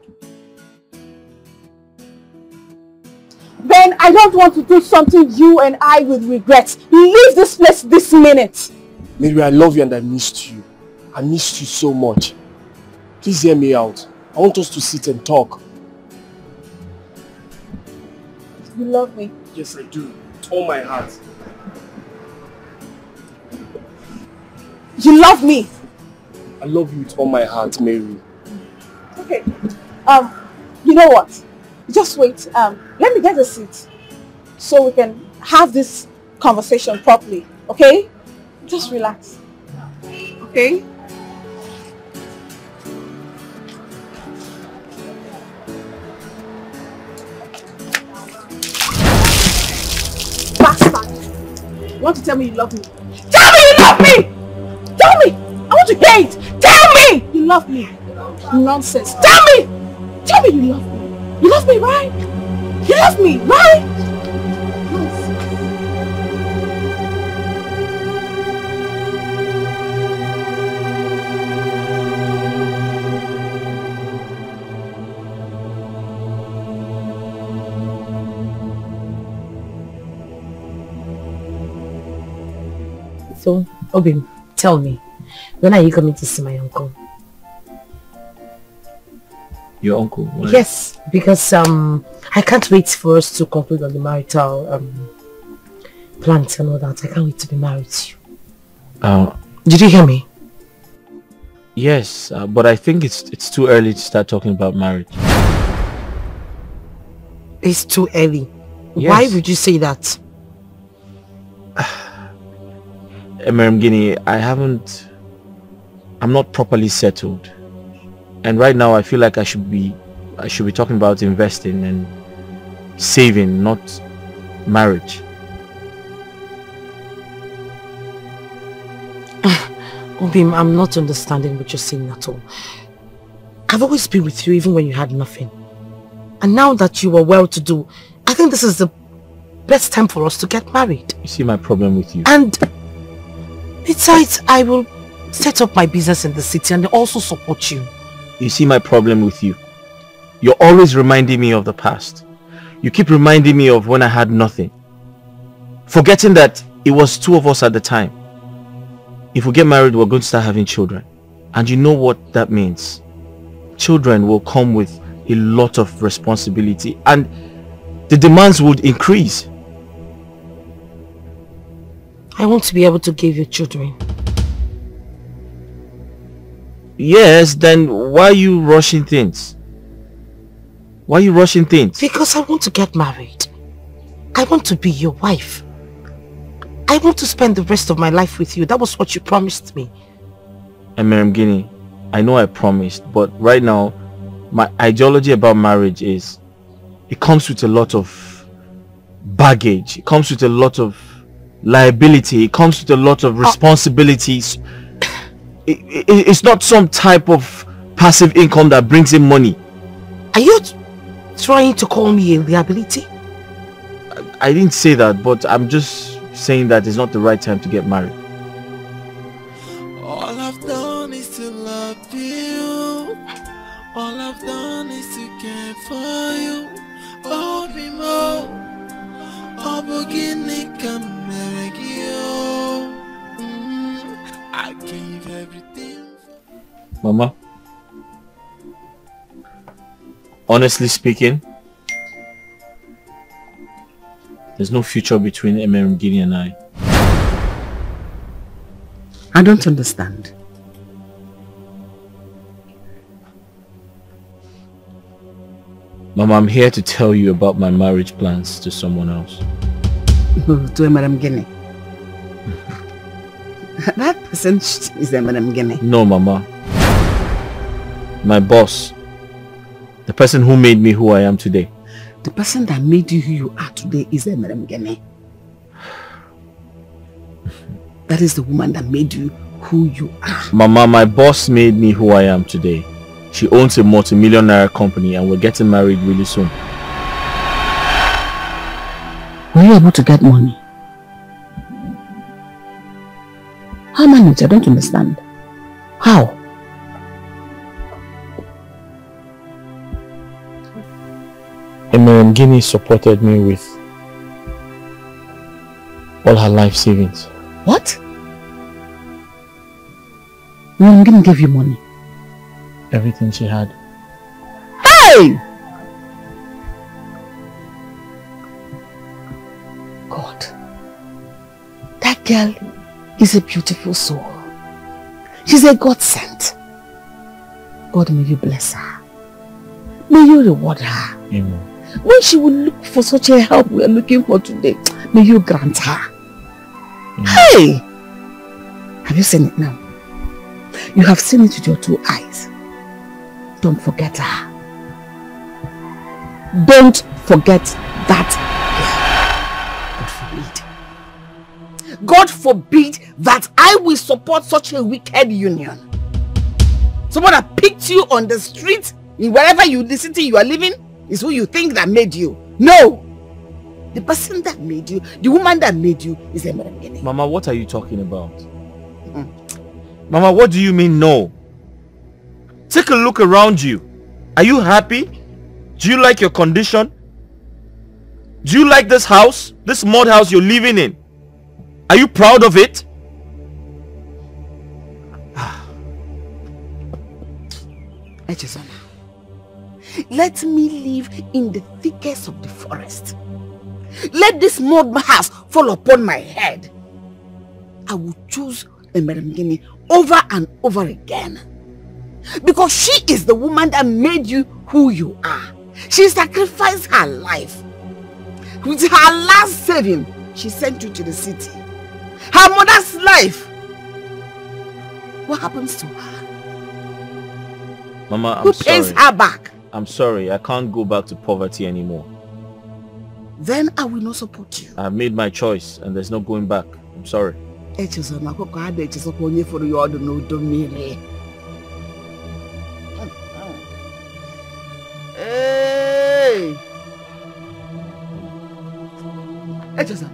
Speaker 13: Ben, I don't want to do something you and I will regret. Leave this place this minute.
Speaker 6: Mary, I love you and I missed you. I missed you so much. Please hear me out. I want us to sit and talk.
Speaker 13: You love me?
Speaker 6: Yes, I do. With all my heart.
Speaker 13: You love me?
Speaker 6: I love you with all my heart, Mary.
Speaker 13: Okay. You know what? Just wait. Let me get a seat so we can have this conversation properly. Okay? Just relax. Okay? Bastard! You want to tell me you love me? Tell me you love me! Tell me! I want to hear it! Tell me! You love me! Nonsense! Tell me! Tell me you love me! You love me, right? You love me, right?
Speaker 2: So, Obim, tell me, when are you coming to see my uncle?
Speaker 14: Your uncle? Why?
Speaker 2: Yes, because I can't wait for us to conclude on the marital plans and all that. I can't wait to be married to you. Did you hear me?
Speaker 14: Yes, but I think it's too early to start talking about marriage.
Speaker 2: It's too early.
Speaker 14: Yes.
Speaker 2: Why would you say that?
Speaker 14: Guinea, I'm not properly settled. And right now I feel like I should be talking about investing and saving, not marriage.
Speaker 2: Obim, I'm not understanding what you're saying at all. I've always been with you even when you had nothing. And now that you are well-to-do, I think this is the best time for us to get married.
Speaker 14: You see my problem with you?
Speaker 2: And besides, I will set up my business in the city and also support you.
Speaker 14: You see my problem with you? You're always reminding me of the past. You keep reminding me of when I had nothing. Forgetting that it was two of us at the time. If we get married, we're going to start having children. And you know what that means. Children will come with a lot of responsibility and the demands would increase.
Speaker 2: I want to be able to give you children.
Speaker 14: Yes, then why are you rushing things? Why are you rushing things?
Speaker 2: Because I want to get married. I want to be your wife. I want to spend the rest of my life with you. That was what you promised me.
Speaker 14: And Guinea, I know I promised, but right now, my ideology about marriage is it comes with a lot of baggage. It comes with a lot of liability. It comes with a lot of responsibilities. It's not some type of passive income that brings in money.
Speaker 2: Are you trying to call me a liability?
Speaker 14: I didn't say that, but I'm just saying that it's not the right time to get married.
Speaker 16: All I've done is to love you. All I've done is to care for you. Oh, be more. Oh, beginning come I gave everything.
Speaker 14: Mama, honestly speaking, there's no future between Guinea and I.
Speaker 1: I don't understand.
Speaker 14: Mama, I'm here to tell you about my marriage plans to someone else.
Speaker 1: To Madam Guinea. That person is Madam Guinea.
Speaker 14: No, Mama. My boss. The person who made me who I am today.
Speaker 1: The person that made you who you are today is Madam Guinea.
Speaker 10: That is the woman that made you who you are.
Speaker 9: Mama, my boss made me who I am today. She owns a multi-million naira company and we're getting married really soon.
Speaker 10: Were you able to get money? How managed? I don't understand. How?
Speaker 9: Guinea supported me with all her life savings.
Speaker 10: What? Guinea gave you money?
Speaker 9: Everything she had.
Speaker 10: Hey! God. That girl is a beautiful soul. She's a God sent. God, may you bless her. May you reward her.
Speaker 9: Amen.
Speaker 10: When she will look for such a help we are looking for today, may you grant her. Amen. Hey! Have you seen it now? You have seen it with your 2 eyes. Don't forget her. Don't forget that girl. God forbid that I will support such a wicked union. Someone that picked you on the street, in wherever the city you are living, is who you think that made you. No! The person that made you, the woman that made you, is a man.
Speaker 9: Mama, what are you talking about? Mama, what do you mean no? Take a look around you. Are you happy? Do you like your condition? Do you like this house? This mud house you're living in? Are you proud of it?
Speaker 10: Echezona, let me live in the thickest of the forest. Let this mud house fall upon my head. I will choose Emeremgini over and over again. Because she is the woman that made you who you are. She sacrificed her life. With her last saving, she sent you to the city. Her mother's life. What happens to her?
Speaker 9: Mama, I'm
Speaker 10: Who
Speaker 9: sorry.
Speaker 10: pays her back?
Speaker 9: I'm sorry. I can't go back to poverty anymore.
Speaker 10: Then I will not support you.
Speaker 9: I've made my choice and there's no going back. I'm sorry.
Speaker 10: Hey! Echezona.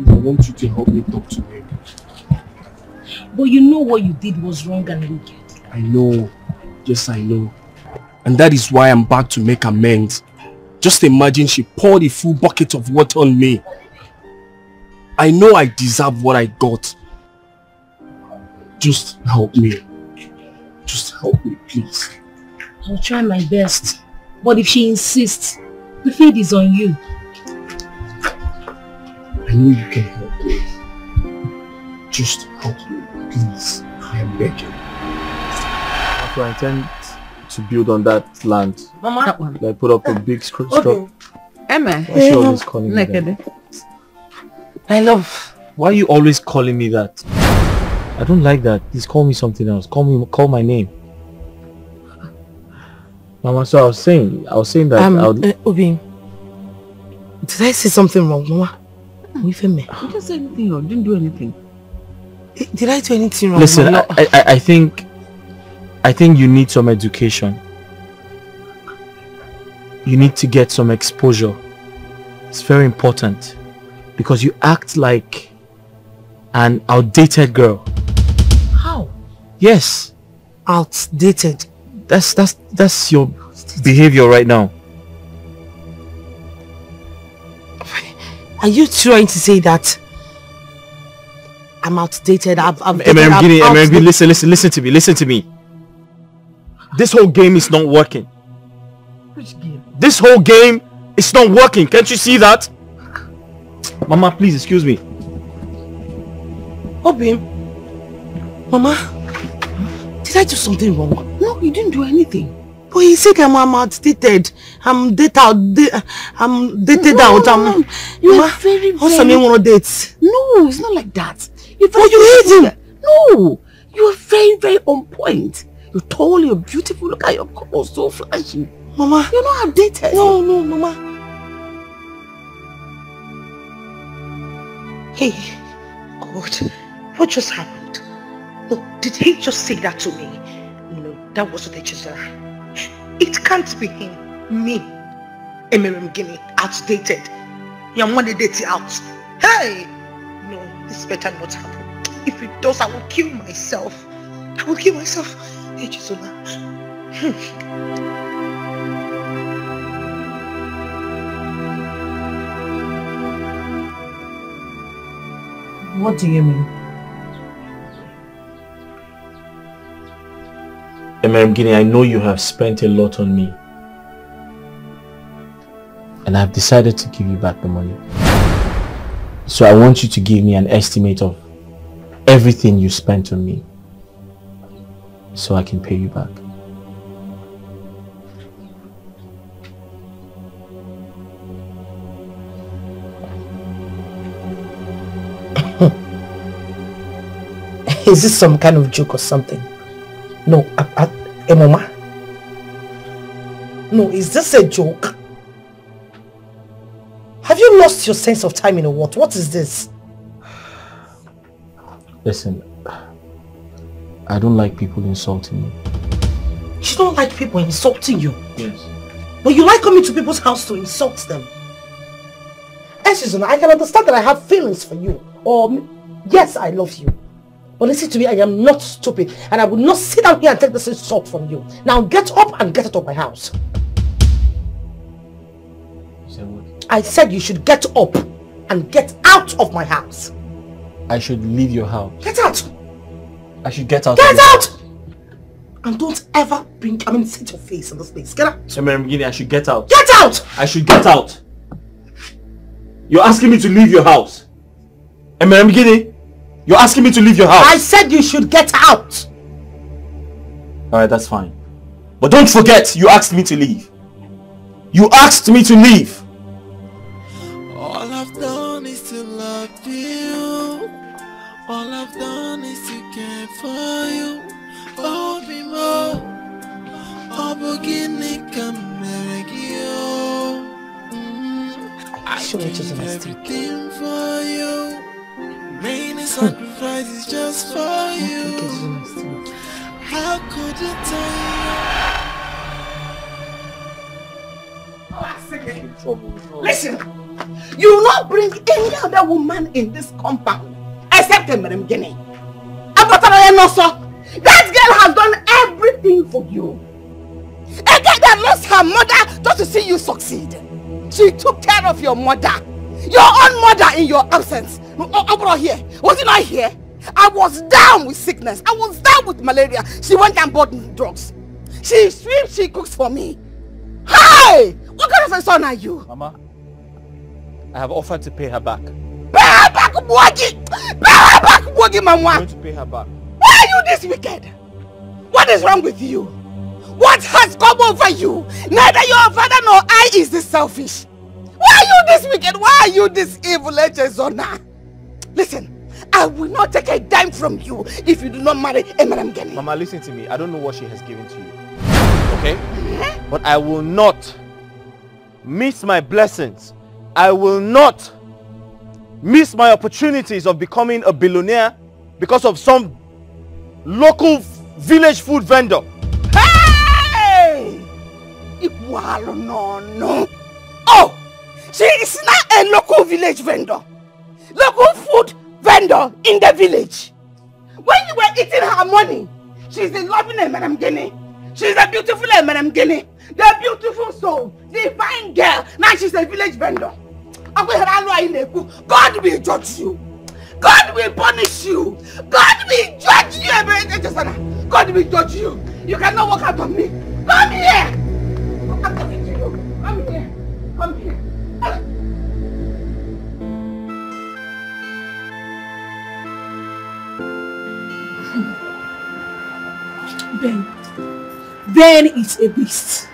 Speaker 6: I want you to help me talk to him.
Speaker 11: But you know what you did was wrong and wicked.
Speaker 6: I know. Yes, I know. And that is why I'm back to make amends. Just imagine she poured a full bucket of water on me. I know I deserve what I got. Just help me. Just help me, please.
Speaker 11: I'll try my best. But if she insists, the fate is on you.
Speaker 6: I know you can help me. Just help me, please. I am begging.
Speaker 9: So I intend to build on that land.
Speaker 10: Mama, that one.
Speaker 9: Like put up a big structure.
Speaker 10: Emma,
Speaker 9: why are you always calling me that?
Speaker 10: I love.
Speaker 9: Why are you always calling me that? I don't like that. Please call me something else. Call my name. Mama, so I was saying that
Speaker 10: Obi, did I say something wrong, Mama? You didn't say anything wrong. Didn't do anything. Did I do anything wrong?
Speaker 9: Listen, I think you need some education. You need to get some exposure. It's very important because you act like an outdated girl.
Speaker 10: How?
Speaker 9: Yes.
Speaker 10: Outdated.
Speaker 9: That's your behavior right now.
Speaker 10: Are you trying to say that I'm outdated?
Speaker 9: Listen to me. This whole game is not working.
Speaker 10: Which game?
Speaker 9: This whole game is not working. Can't you see that? Mama, please excuse me.
Speaker 10: Obi, Mama, did I do something wrong? No, you didn't do anything. But you said I'm outdated. I'm dated out. You are very, very... What's the name of dates? No, it's not like that. You hate him? No! You are very, very on point. You're tall, you're beautiful. Look at your clothes, so flashy.
Speaker 5: Mama.
Speaker 10: You're not outdated.
Speaker 5: No, Mama.
Speaker 10: Hey, God, what just happened? No, did he just say that to me? No, that wasn't the Chisara. It can't be him. Me. Emerem Guinea, outdated. Your money dates out. Hey! No, this better not happen. If it does, I will kill myself. I will kill myself. Hey, Chisola.
Speaker 1: What do you mean?
Speaker 9: Emerem Guinea, I know you have spent a lot on me. And I've decided to give you back the money. So I want you to give me an estimate of everything you spent on me, so I can pay you back.
Speaker 10: Is this some kind of joke or something? No, Mama. No, is this a joke? Have you lost your sense of time in a what? What is this?
Speaker 9: Listen, I don't like people insulting me.
Speaker 10: You don't like people insulting you?
Speaker 9: Yes.
Speaker 10: But you like coming to people's house to insult them. Susan, I can understand that I have feelings for you. Or, yes, I love you. But listen to me, I am not stupid. And I will not sit down here and take this insult from you. Now get up and get out of my house.
Speaker 9: You said what?
Speaker 10: I said you should get up and get out of my house.
Speaker 9: I should leave your house.
Speaker 10: Get out!
Speaker 9: I should get out.
Speaker 10: Get out! And don't ever set your face in this place. Get out!
Speaker 9: Emerem Guinea, I should get out.
Speaker 10: Get out!
Speaker 9: I should get out. You're asking me to leave your house. Emerem Guinea, you're asking me to leave your house.
Speaker 10: I said you should get out.
Speaker 9: Alright, that's fine. But don't forget, you asked me to leave. You asked me to leave.
Speaker 16: All I've done is to love you. All I've done is to care for you. Oh, be more. Oh, beginning come you. I do everything for you. Main sacrifice is just for you. How could you tell?
Speaker 10: Listen, you will not bring any other woman in this compound except Emerem Guinea. That girl has done everything for you. A girl that lost her mother just to see you succeed. She took care of your mother. Your own mother in your absence. Over here. Was it not here? I was down with sickness. I was down with malaria. She went and bought drugs. She sweeps, she cooks for me. Hey! What kind of a son are you?
Speaker 9: Mama, I have offered to pay her back.
Speaker 10: Pay her back, Bwagi! Pay her back, Bwagi, Mama!
Speaker 9: I'm going to pay her back.
Speaker 10: Why are you this wicked? What is wrong with you? What has come over you? Neither your father nor I is this selfish. Why are you this wicked? Why are you this evil, Echezona? Listen, I will not take a dime from you if you do not marry Emerem Guinea.
Speaker 9: Mama, listen to me. I don't know what she has given to you. Okay? But I will not miss my blessings. I will not miss my opportunities of becoming a billionaire because of some local village food vendor.
Speaker 10: Hey! Igualo, no. Oh! She is not a local village vendor. Local food vendor in the village. When you were eating her money, she's a loving Emerem Guinea. She's a beautiful Emerem Guinea. The beautiful soul. The fine girl. Now she's a village vendor. God will judge you. God will punish you. God will judge you. God will judge you. You cannot walk out on me. Come here. I'm talking to you. Come here. Come here.
Speaker 1: Ben is a beast.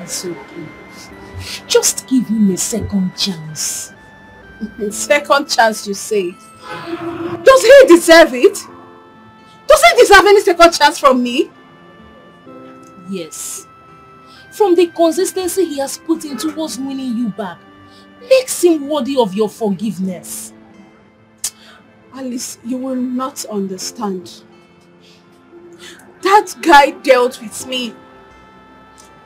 Speaker 1: It's okay. Just give him a second chance.
Speaker 13: Second chance, you say? Does he deserve it? Does he deserve any second chance from me?
Speaker 11: Yes. From the consistency he has put in towards winning you back, makes him worthy of your forgiveness.
Speaker 13: Alice, you will not understand. That guy dealt with me.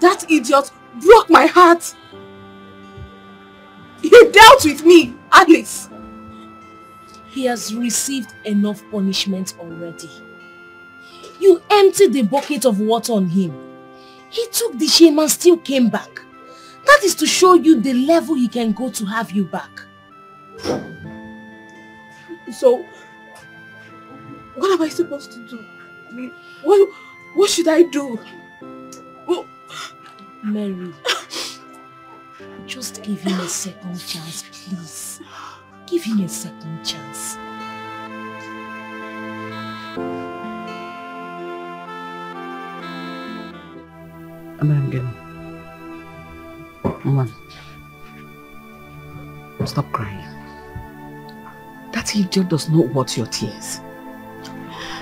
Speaker 13: That idiot broke my heart. He dealt with me, Alice.
Speaker 11: He has received enough punishment already. You emptied the bucket of water on him. He took the shame and still came back. That is to show you the level he can go to have you back.
Speaker 13: So, what am I supposed to do? I mean, what should I do? Well,
Speaker 11: Mary, just give him a second chance, please. Give him a second chance.
Speaker 1: Mama, stop crying. That idiot does not want your tears.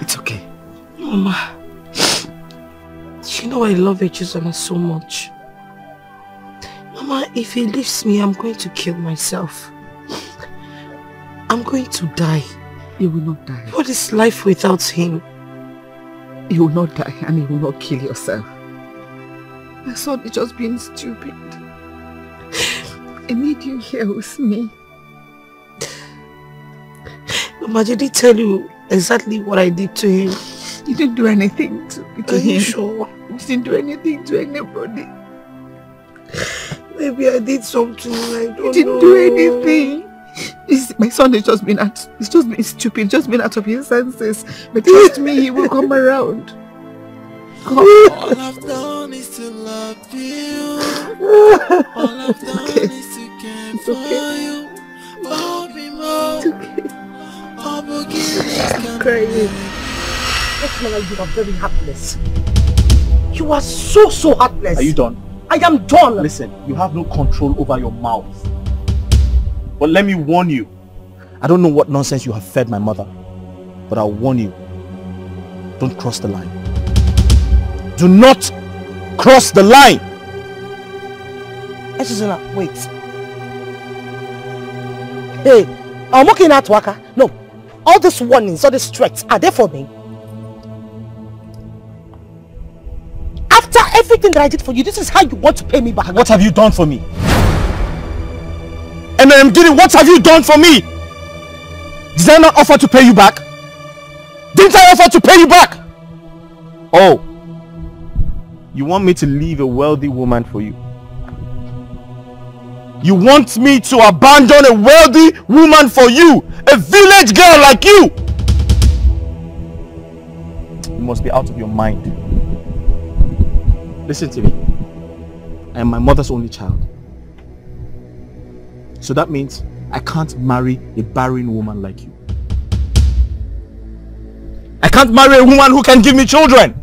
Speaker 1: It's okay.
Speaker 3: Mama, you know I love Georgina so much. Mama, if he leaves me, I'm going to kill myself. I'm going to die.
Speaker 1: You will not die.
Speaker 3: What is life without him?
Speaker 1: You will not die and you will not kill yourself. My son is just being stupid. I need you here with me.
Speaker 3: Mama, did he tell you exactly what I did to him?
Speaker 1: You didn't do anything to him.
Speaker 3: Are you sure?
Speaker 1: You didn't do anything to anybody.
Speaker 3: Maybe I did something, I don't know.
Speaker 1: You didn't do anything. My son has just been stupid, just been out of his senses. But trust me, he will come around. Come.
Speaker 16: All I've done is to love you. All I've done is to care for you.
Speaker 1: It's okay.
Speaker 3: I'm crying.
Speaker 10: You are very heartless. You are so heartless.
Speaker 9: Are you done?
Speaker 10: I am done.
Speaker 9: Listen, you have no control over your mouth. But let me warn you. I don't know what nonsense you have fed my mother. But I'll warn you. Don't cross the line. Do not cross the line!
Speaker 10: Susanna, wait. Hey, I'm working at Waka. No, all these warnings, all these threats, are they for me? After everything that I did for you, this is how you want to pay me back.
Speaker 9: What have you done for me? And I'm getting, what have you done for me? Did I not offer to pay you back? Didn't I offer to pay you back? Oh. You want me to leave a wealthy woman for you? You want me to abandon a wealthy woman for you? A village girl like you? You must be out of your mind. Listen to me. I am my mother's only child. So that means I can't marry a barren woman like you. I can't marry a woman who can give me children.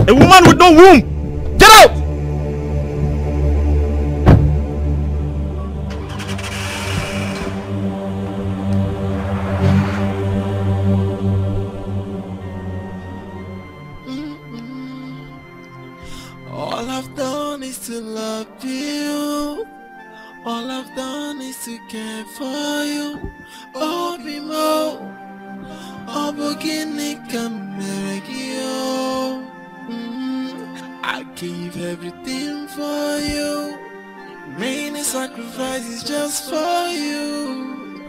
Speaker 9: A woman with no womb. Get out!
Speaker 16: All I've done is to love you. All I've done is to care for you. Oh, Bimo. Oh, Bogini Kameregio. I give everything for you. Many sacrifices just for you.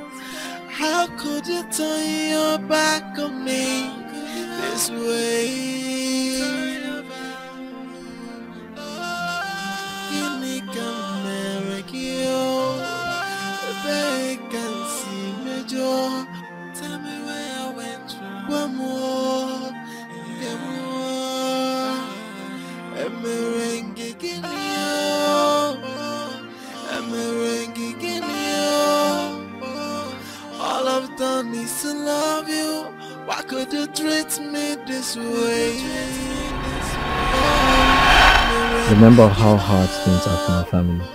Speaker 16: How could you turn your back on me this way? Tell me where I went wrong. One more, get more. A merengue all I've done is to love you. Why could you treat me this way?
Speaker 9: Remember how hard things are for my family.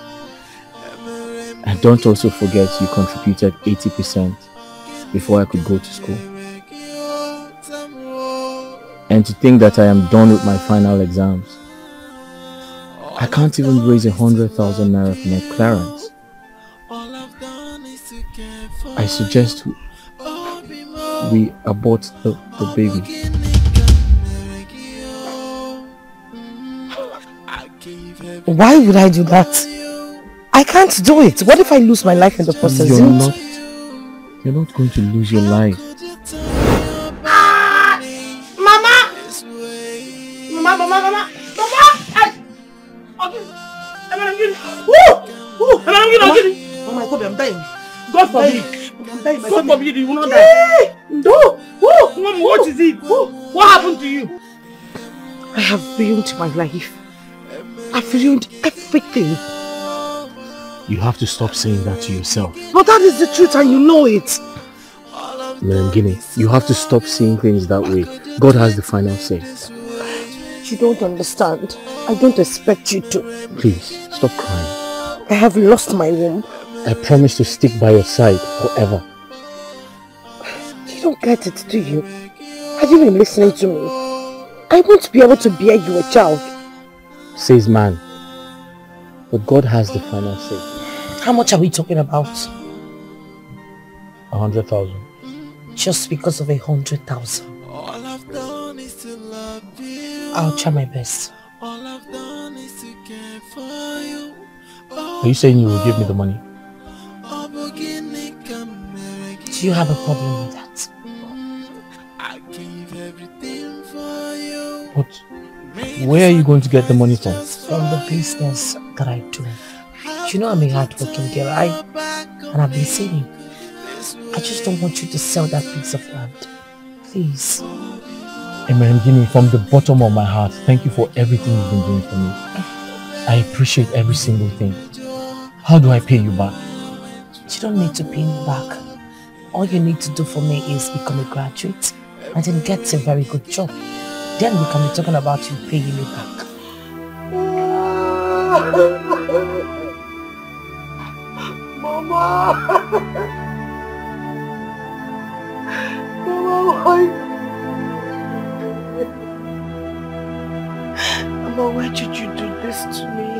Speaker 9: And don't also forget you contributed 80% before I could go to school. And to think that I am done with my final exams. I can't even raise 100,000 naira for my clearance. I suggest we abort the baby.
Speaker 10: Why would I do that? I can't do it. What if I lose my life in the process?
Speaker 9: You're not going to lose your life.
Speaker 5: Mama!
Speaker 10: Mama, I'm dying.
Speaker 5: God forbid. God forbid you will not die. No. Mom, what is it? What happened to you?
Speaker 10: I have ruined my life. I've ruined everything.
Speaker 9: You have to stop saying that to yourself.
Speaker 10: But that is the truth and you know it.
Speaker 9: Merengini, you have to stop seeing things that way. God has the final say.
Speaker 10: You don't understand. I don't expect you to.
Speaker 9: Please, stop crying.
Speaker 10: I have lost my womb.
Speaker 9: I promise to stick by your side forever.
Speaker 10: You don't get it, do you? Have you been listening to me? I won't be able to bear you a child.
Speaker 9: Says man. But God has the final say.
Speaker 10: How much are we talking about?
Speaker 9: 100,000.
Speaker 10: Just because of 100,000. I'll try my best.
Speaker 9: Are you saying you will give me the money?
Speaker 10: Do you have a problem with that?
Speaker 9: But where are you going to get the money from?
Speaker 10: From the business that I do. You know I'm a hard-working girl, and I've been saving. I just don't want you to sell that piece of land. Please.
Speaker 9: Merengini, from the bottom of my heart, thank you for everything you've been doing for me. I appreciate every single thing. How do I pay you back?
Speaker 10: You don't need to pay me back. All you need to do for me is become a graduate and then get a very good job. Then we can be talking about you paying me back.
Speaker 3: Mama! Mama, why? Mama, why did you do this to me?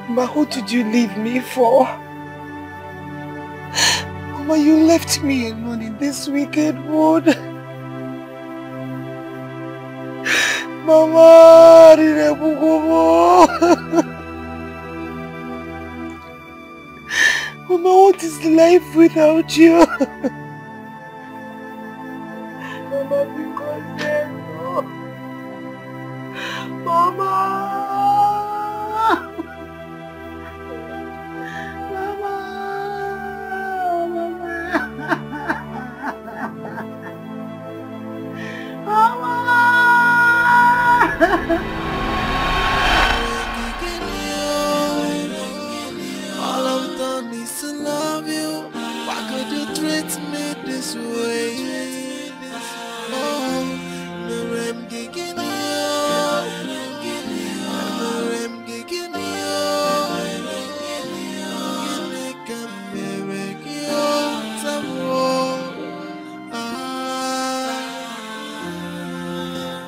Speaker 3: Mama, who did you leave me for? Mama, you left me alone in this wicked wood. Mama, Mama, what is life without you? Mama, because Mama!
Speaker 16: All I've done is to love you. Why could you treat me this way? Oh, I'm gigging you.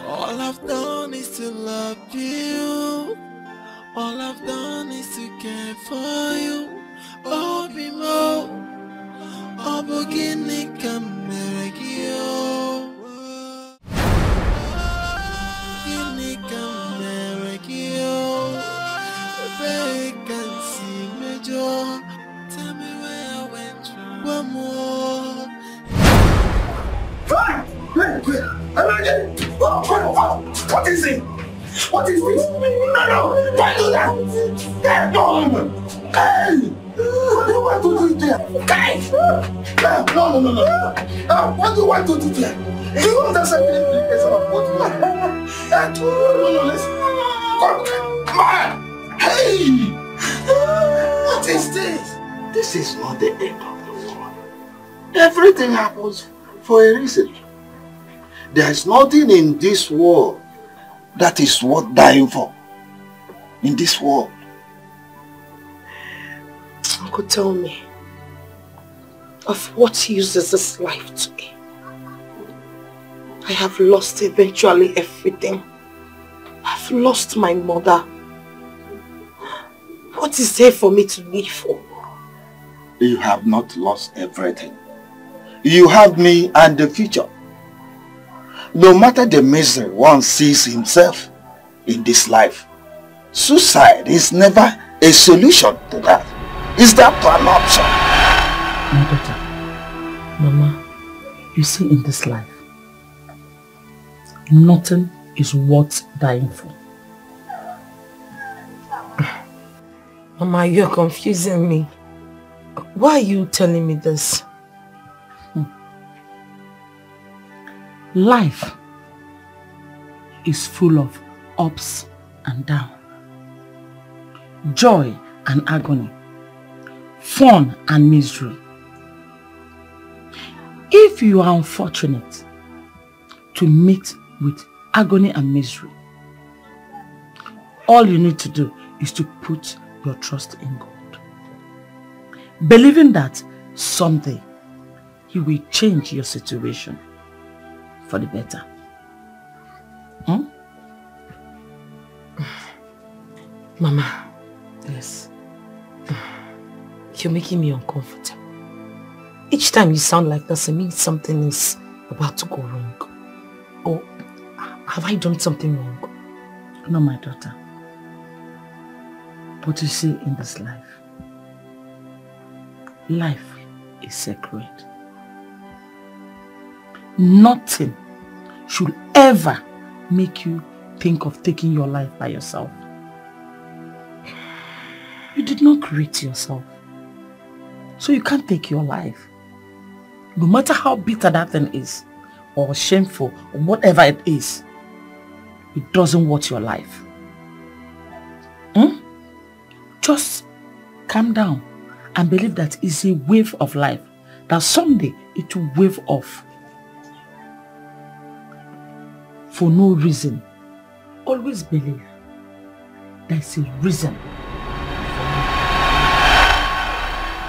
Speaker 16: All I've done is to love you. All I've done is to care for you. Oh, be more. Oh, begin come Tell me where I went wrong. One more.
Speaker 15: What is it? What is this? No, don't do that! Get on! Hey! What do you want to do there? Guys! No. What do you want to do there? Do you understand the implication of what you want? No, listen. Come on! Hey! What is this? This is not the end of the world. Everything happens for a reason. There is nothing in this world that is worth dying for. In this world.
Speaker 3: Uncle, tell me. of what use is this life to me? I have lost eventually everything. I've lost my mother. What is there for me to live for?
Speaker 15: You have not lost everything. You have me and the future. No matter the misery one sees himself in this life, suicide is never a solution to that. Is that an option?
Speaker 1: My daughter, Mama, you see, in this life, nothing is worth dying for.
Speaker 3: Mama, you're confusing me. Why are you telling me this?
Speaker 1: Life is full of ups and downs, joy and agony, fun and misery. If you are unfortunate to meet with agony and misery, all you need to do is to put your trust in God, believing that someday He will change your situation for the better.
Speaker 3: Mama.
Speaker 1: Yes.
Speaker 3: You're making me uncomfortable. Each time you sound like this, it means something is about to go wrong. Or have I done something wrong?
Speaker 1: No, my daughter. But you see, in this life is sacred. Nothing should ever make you think of taking your life by yourself. You did not create yourself, so you can't take your life. No matter how bitter that thing is, or shameful, or whatever it is, it doesn't worth your life. Just calm down and believe that it's a wave of life, that someday it will wave off. For no reason. Always believe there's a reason.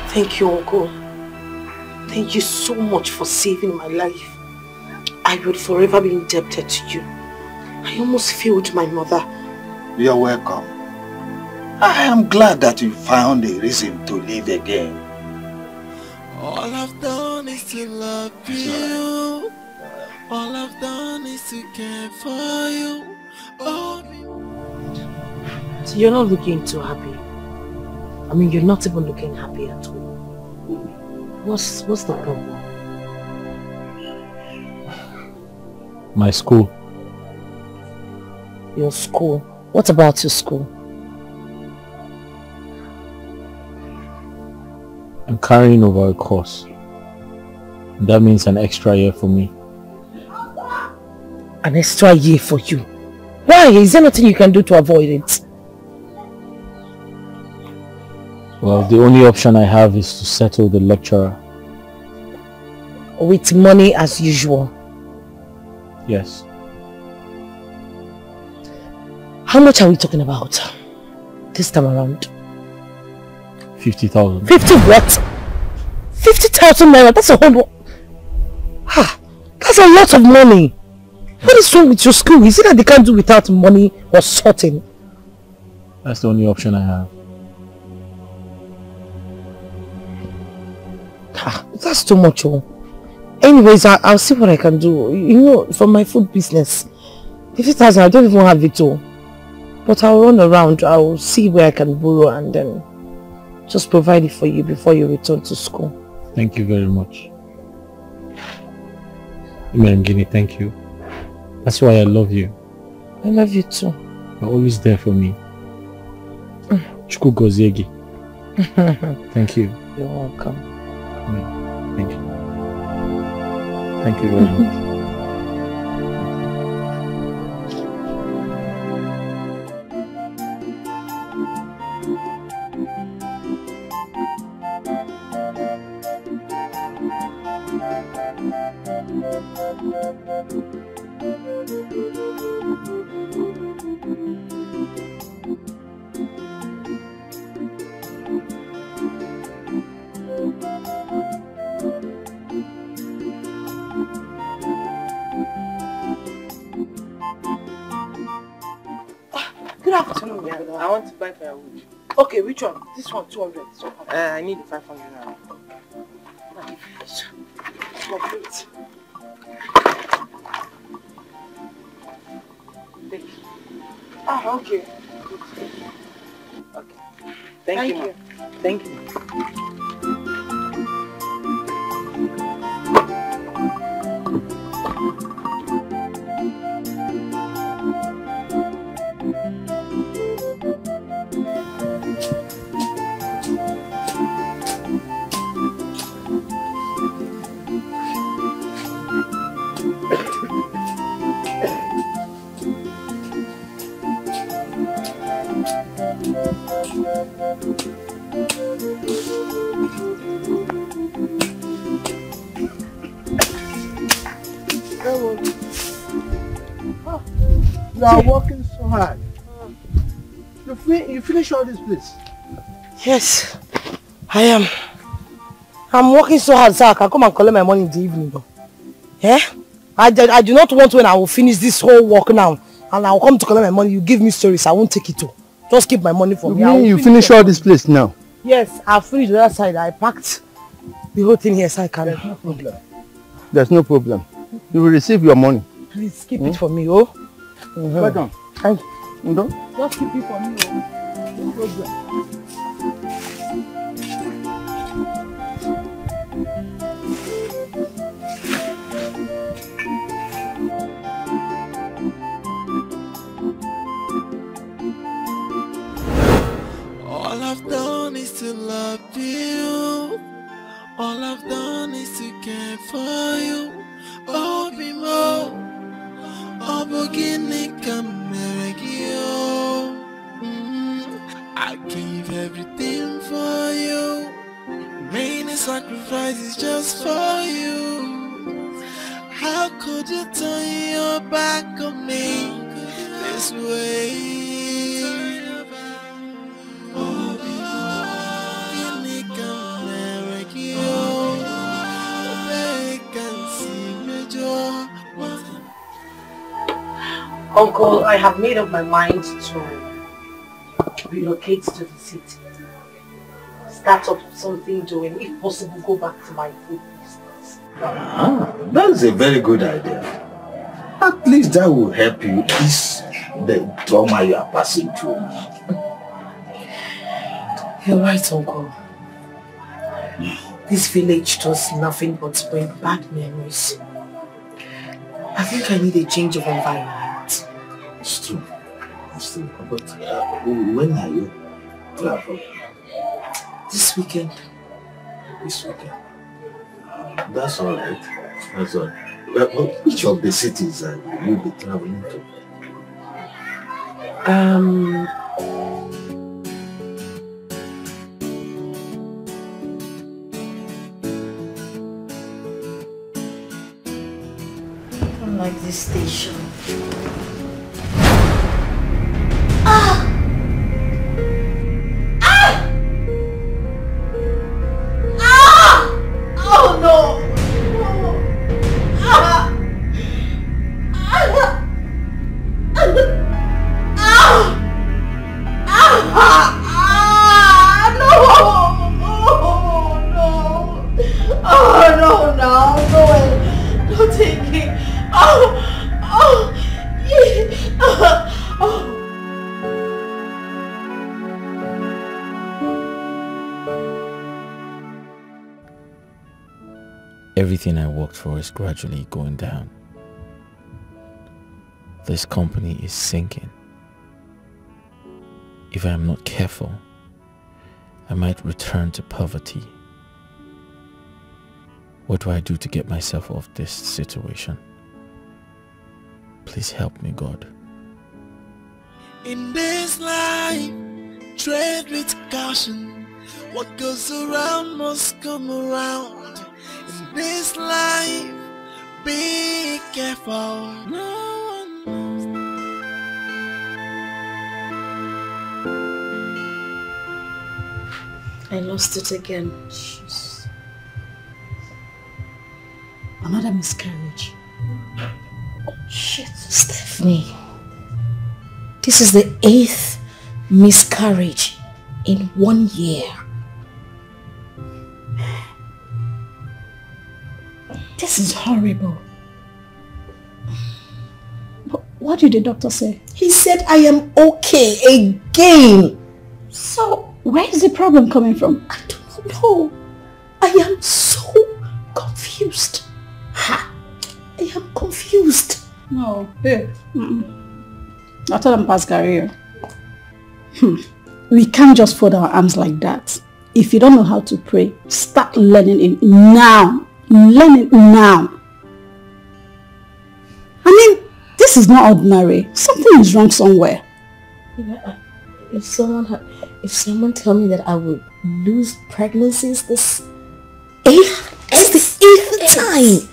Speaker 3: Thank you, Uncle. Thank you so much for saving my life. I would forever be indebted to you. I almost failed my mother.
Speaker 15: You're welcome. I am glad that you found a reason to live again.
Speaker 16: All I've done is to love you. All I've done is to care for you. Oh.
Speaker 3: So you're not looking too happy. I mean, you're not even looking happy at all. What's the problem?
Speaker 9: My school.
Speaker 3: Your school? What about your school?
Speaker 9: I'm carrying over a course. That means an extra year for me.
Speaker 3: An extra year for you? Why? Is there nothing you can do to avoid it?
Speaker 9: Well, the only option I have is to settle the lecturer.
Speaker 3: With money as usual?
Speaker 9: Yes.
Speaker 3: How much are we talking about this time around?
Speaker 9: 50,000.
Speaker 3: 50 what? 50,000 naira? That's a whole lot. That's a lot of money. What is wrong with your school? Is it that they can't do without money or sorting?
Speaker 9: That's the only option I have.
Speaker 3: That's too much. Anyways, I'll see what I can do. You know, for my food business, 50,000, I don't even have it all. But I'll run around. I'll see where I can borrow and then just provide it for you before you return to school.
Speaker 9: Thank you very much. Gini, thank you. That's why I love you.
Speaker 3: I love you too.
Speaker 9: You're always there for me. Chukwu Goziegi. Thank you.
Speaker 3: You're welcome.
Speaker 9: Thank you. Thank you very much.
Speaker 5: I want to buy firewood.
Speaker 10: Okay, which one? This one, 200. So,
Speaker 5: I need 500 now.
Speaker 10: Complete. Okay.
Speaker 5: Okay. Thank you. Thank you.
Speaker 4: You are working so hard. You finish all this place?
Speaker 10: Yes, I am. I'm working so hard, so I can come and collect my money in the evening. Though. Yeah? I do not want when I will finish this whole work now and I will come to collect my money. You give me stories, I won't take it too. Just keep my money for me.
Speaker 4: You finish all this place now?
Speaker 10: Yes, I've finished the other side. I packed the whole thing here so I can.
Speaker 4: There's no problem. There's no problem. You will receive your money.
Speaker 10: Please keep it for me, oh.
Speaker 4: Well done.
Speaker 10: Thank
Speaker 4: you.
Speaker 10: Just keep it for me, oh. No problem.
Speaker 16: All I've done is to love you. All I've done is to care for you. Oh, be more. Oh, beginning come you. I give everything for you. Many sacrifices just for you. How could you turn your back on me this way?
Speaker 10: Uncle, I have made up my mind to relocate to the city. Start up something doing, if possible, go back to my food business.
Speaker 15: That's a very good idea. At least that will help you ease the trauma you are passing through.
Speaker 10: You're right, Uncle. This village does nothing but bring bad memories. I think I need a change of environment.
Speaker 15: It's true. But when are you traveling?
Speaker 10: This weekend.
Speaker 15: This weekend? That's alright. That's all. Well, which of the cities will you be traveling to?
Speaker 7: Like this station.
Speaker 2: Oh no! Don't take it.
Speaker 9: Everything I worked for is gradually going down. This company is sinking. If I am not careful, I might return to poverty. What do I do to get myself off this situation? Please help me, God.
Speaker 16: In this life, tread with caution. What goes around must come around. In this life, be careful. No one knows.
Speaker 7: I lost it again. Jeez.
Speaker 11: Another miscarriage.
Speaker 7: Shit, Stephanie. This is the 8th
Speaker 8: miscarriage in 1 year.
Speaker 11: This is horrible. What did the doctor say?
Speaker 8: He said I am okay again.
Speaker 11: So, where is the problem coming from?
Speaker 8: I don't know. I am so confused. I am confused.
Speaker 11: No, babe. I told him pass career. We can't just fold our arms like that. If you don't know how to pray, start learning it now. Learn it now. I mean, this is not ordinary. Something is wrong somewhere.
Speaker 2: If someone tell me that I would lose pregnancies this
Speaker 8: it's the 8th time.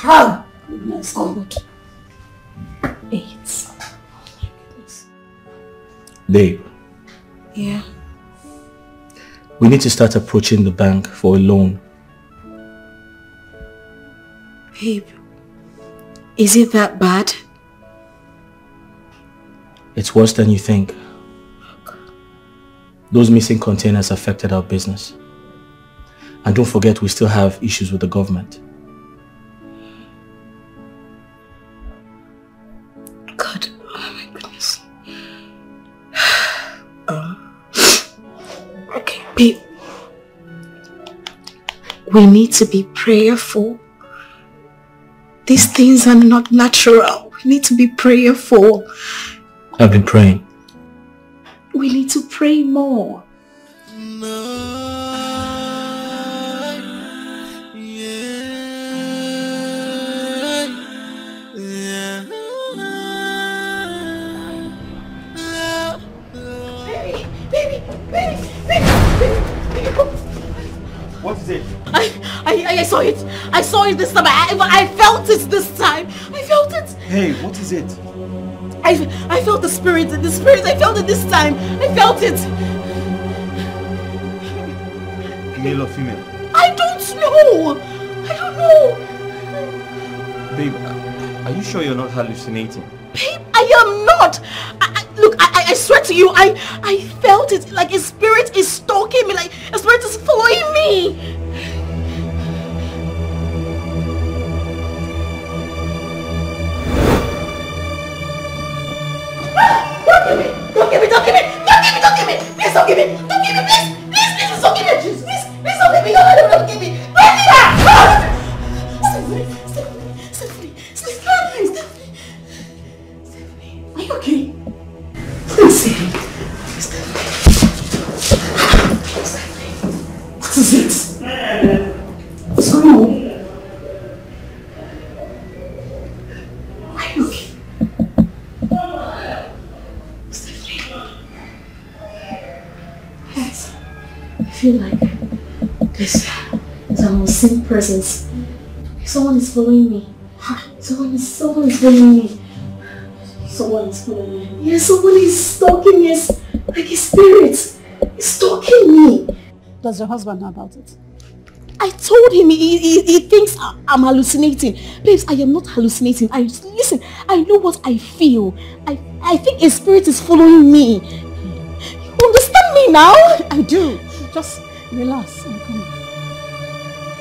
Speaker 11: Oh, goodness God.
Speaker 8: 8.
Speaker 9: Babe.
Speaker 8: Yeah.
Speaker 9: We need to start approaching the bank for a loan.
Speaker 8: Babe, is it that bad?
Speaker 9: It's worse than you think. Those missing containers affected our business. And don't forget, we still have issues with the government.
Speaker 8: God, oh my goodness. Okay, babe. We need to be prayerful. These things are not natural. We need to be prayerful.
Speaker 9: I've been praying.
Speaker 8: We need to pray more.
Speaker 12: What is it?
Speaker 8: I saw it. I saw it this time. I felt it this time. I felt it.
Speaker 12: Hey, what is it?
Speaker 8: I felt the spirit. I felt it this time. I felt it.
Speaker 12: Male or female?
Speaker 8: I don't know.
Speaker 12: Babe, are you sure you're not hallucinating?
Speaker 8: Babe, I am not. Look, I swear to you, I felt it. Like a spirit is stalking me. Like a spirit is following me. Don't give me. Please don't give me. Please, please don't give me. Please don't give me. Please don't give me. Don't give me. Stephanie. Are you okay? Please say. What is it? What's going on? Are you okay? Yes. I feel like there's an unseen presence. Someone is following me. Someone is following me.
Speaker 11: Someone is following me.
Speaker 8: Yeah, someone is stalking me. It's like a spirit. It's stalking me.
Speaker 11: Does your husband know about it?
Speaker 8: I told him he thinks I'm hallucinating. Babes, I am not hallucinating. Listen, I know what I feel. I think a spirit is following me. You understand me now?
Speaker 11: I do. Just relax. I'm coming.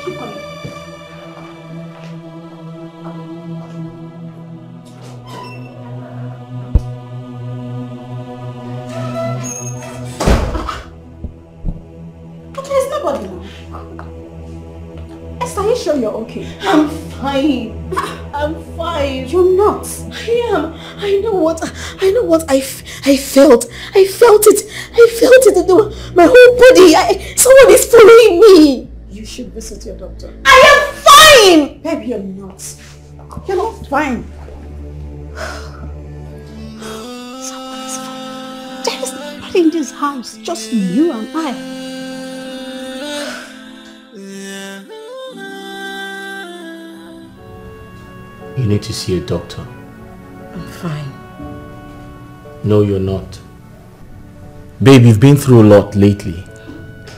Speaker 8: Keep coming. But there's nobody now.
Speaker 11: Esther, are you sure you're okay?
Speaker 8: I'm fine. I'm fine.
Speaker 11: You're not.
Speaker 8: I am. I know what I felt. I felt it. My whole body. Someone is following me.
Speaker 11: You should visit your doctor.
Speaker 8: I am fine.
Speaker 11: Babe, you're not. You're not fine. Someone is fine. There is nobody in this house. Just you and I.
Speaker 9: You need to see a doctor.
Speaker 8: I'm fine.
Speaker 9: No, you're not. Babe, you've been through a lot lately.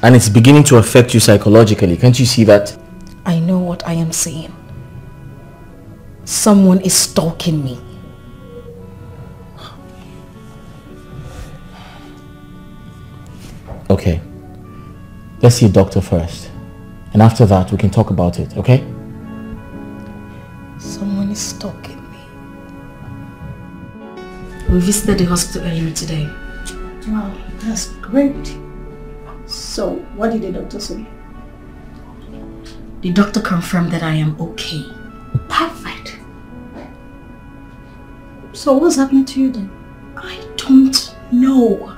Speaker 9: And it's beginning to affect you psychologically. Can't you see that?
Speaker 8: I know what I am saying. Someone is stalking me.
Speaker 9: Okay. Let's see a doctor first. And after that, we can talk about it, okay?
Speaker 8: Someone is stalking me. We visited the hospital earlier today.
Speaker 11: Wow, that's great. So, what did the doctor say?
Speaker 8: The doctor confirmed that I am okay.
Speaker 11: Perfect. So what's happening to you then?
Speaker 8: I don't know.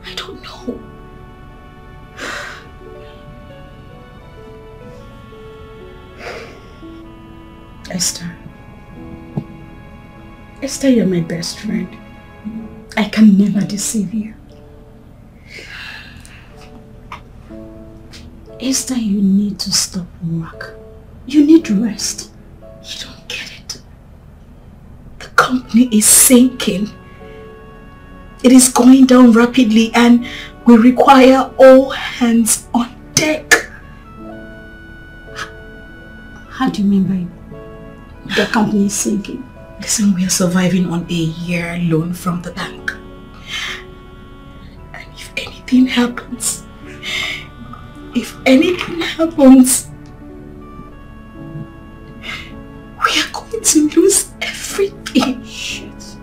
Speaker 8: I don't know.
Speaker 11: Esther. Esther, you're my best friend. I can never deceive you. Esther, you need to stop work. You need rest.
Speaker 8: You don't get it. The company is sinking. It is going down rapidly and we require all hands on deck.
Speaker 11: How do you mean by the company is sinking?
Speaker 8: Listen, we are surviving on a year loan from the bank. And if anything happens, we are going to lose everything.
Speaker 11: Shit.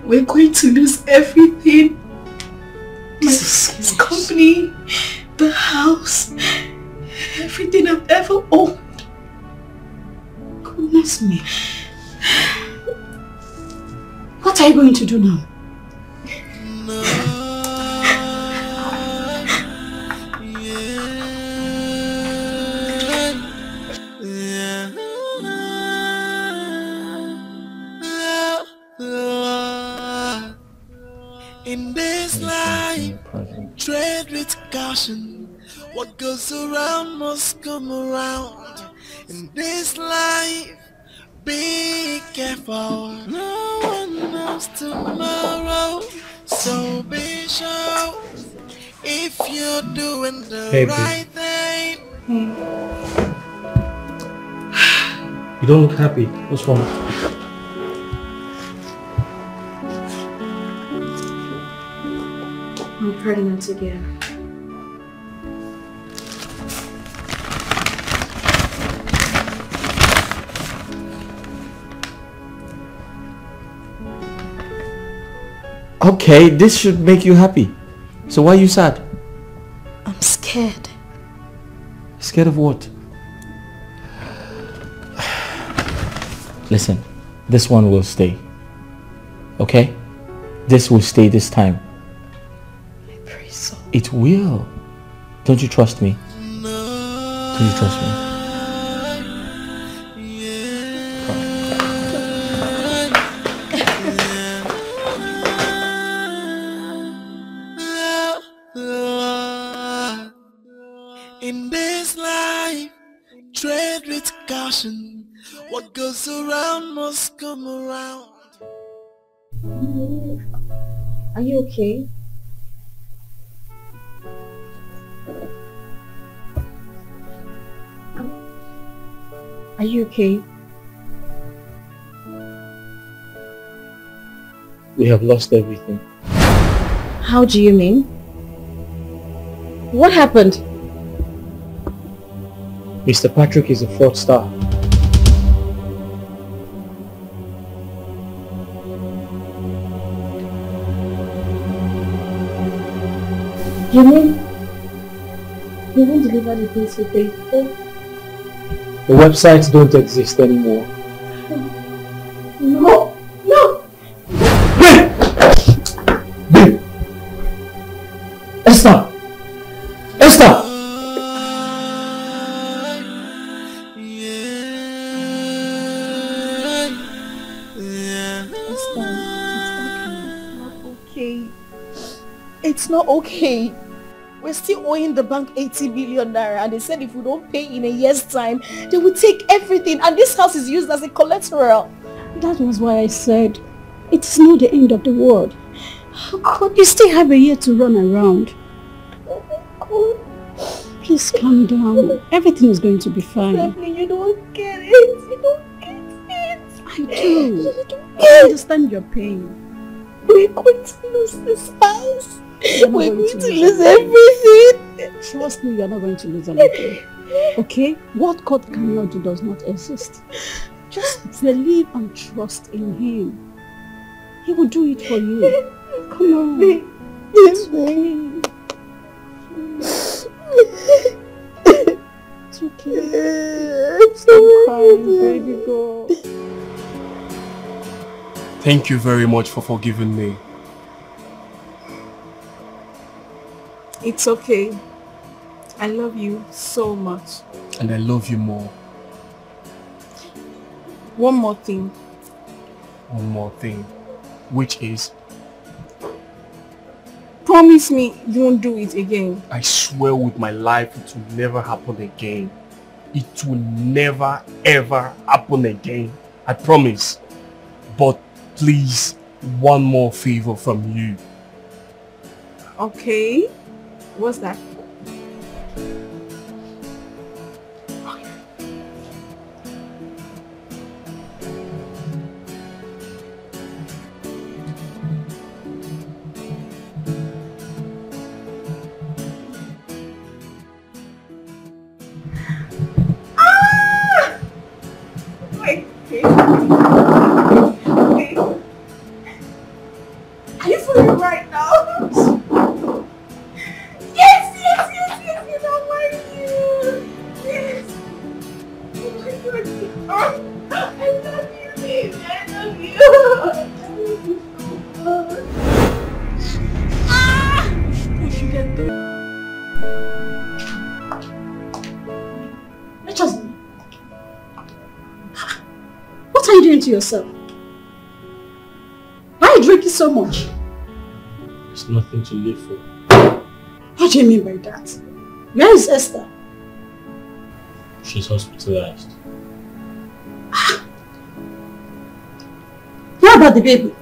Speaker 8: We're going to lose everything. This company, the house, everything I've ever owned.
Speaker 11: Goodness me. What are you going to do now?
Speaker 16: In this life, tread with caution. What goes around must come around. In this life, be careful. No one knows tomorrow, so be sure if you're doing the right thing.
Speaker 9: You don't look happy. What's wrong?
Speaker 8: I'm pregnant again.
Speaker 9: Okay, this should make you happy. So why are you sad?
Speaker 8: I'm scared.
Speaker 9: Scared of what? Listen, this one will stay. Okay? This will stay this time.
Speaker 8: I pray so.
Speaker 9: It will. Don't you trust me? Don't you trust me?
Speaker 16: In this life, tread with caution. What goes around must come around.
Speaker 11: Are you okay? Are you okay?
Speaker 9: We have lost everything.
Speaker 11: How do you mean? What happened?
Speaker 9: Mr. Patrick is a fraudster.
Speaker 11: You mean you won't deliver the things we paid for?
Speaker 9: The websites don't exist anymore.
Speaker 11: No! No!
Speaker 9: Babe! Esther! Esther!
Speaker 13: It's not okay. We're still owing the bank 80 million naira and they said if we don't pay in a year's time, they will take everything and this house is used as a collateral.
Speaker 11: That was why I said it's not the end of the world.
Speaker 13: Oh God.
Speaker 11: You still have a year to run around.
Speaker 13: Oh God.
Speaker 11: Please calm down. Everything is going to be fine.
Speaker 13: Stephanie, you don't get it. You don't get it.
Speaker 11: I do. I understand your pain.
Speaker 2: We're going to lose this house. We're going to lose
Speaker 11: everything. Trust me, you're not going to lose anything. Okay? What God cannot do does not exist. Just believe and trust in Him. He will do it for you. Come on. It's okay. It's okay. Stop crying, baby girl.
Speaker 6: Thank you very much for forgiving me.
Speaker 13: It's okay. I love you so much.
Speaker 6: And I love you more.
Speaker 13: One more thing.
Speaker 6: One more thing. Which is?
Speaker 13: Promise me you won't do it again.
Speaker 6: I swear with my life it will never happen again. It will never ever happen again. I promise. But please, one more favor from you.
Speaker 13: Okay. What's that?
Speaker 11: To yourself. Why are you drinking so much?
Speaker 9: There's nothing to live for.
Speaker 11: What do you mean by that? Where is Esther?
Speaker 9: She's hospitalized.
Speaker 11: What about the baby?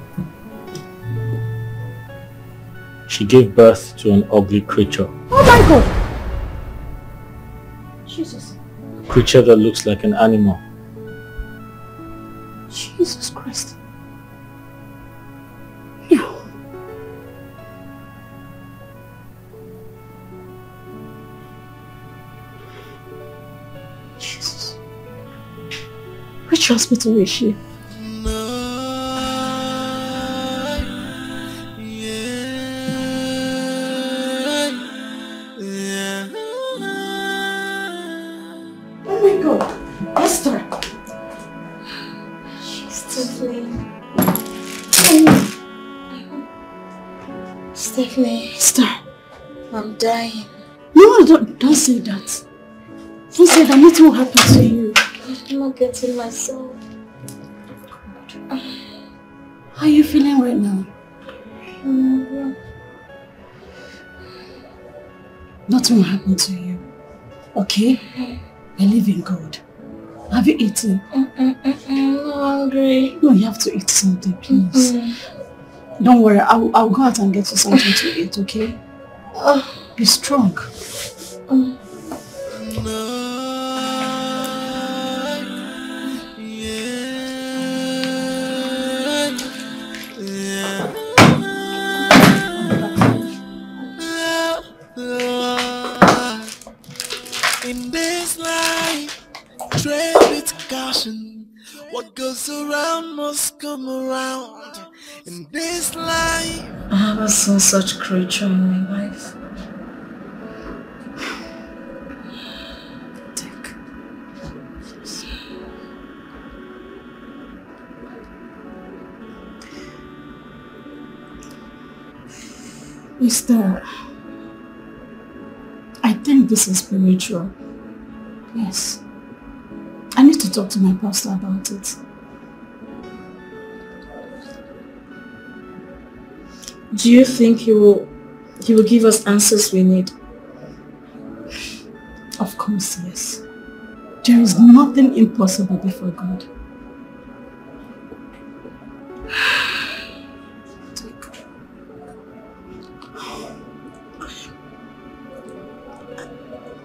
Speaker 9: She gave birth to an ugly creature.
Speaker 11: Oh my God! Jesus.
Speaker 9: A creature that looks like an animal.
Speaker 11: Jesus Christ. No. Jesus. Which hospital is she? Oh my God. Esther.
Speaker 2: Stephanie.
Speaker 11: Esther.
Speaker 2: I'm dying.
Speaker 11: No, don't say that. Don't say that. Nothing will happen to you.
Speaker 2: I'm not getting myself.
Speaker 11: How are you feeling right now? Nothing will happen to you. Okay? Believe in God. Have you eaten?
Speaker 2: I'm hungry.
Speaker 11: No, you have to eat something, please. Don't worry, I'll go out and get you something to eat, okay? Be strong.
Speaker 16: In this life, tread with caution. What goes around must come around. In this life,
Speaker 2: I never saw such creature in my life. Take.
Speaker 11: Mister, I think this is spiritual. Yes. I need to talk to my pastor about it.
Speaker 2: Do you think he will give us answers we need?
Speaker 11: Of course, yes. There is nothing impossible before God.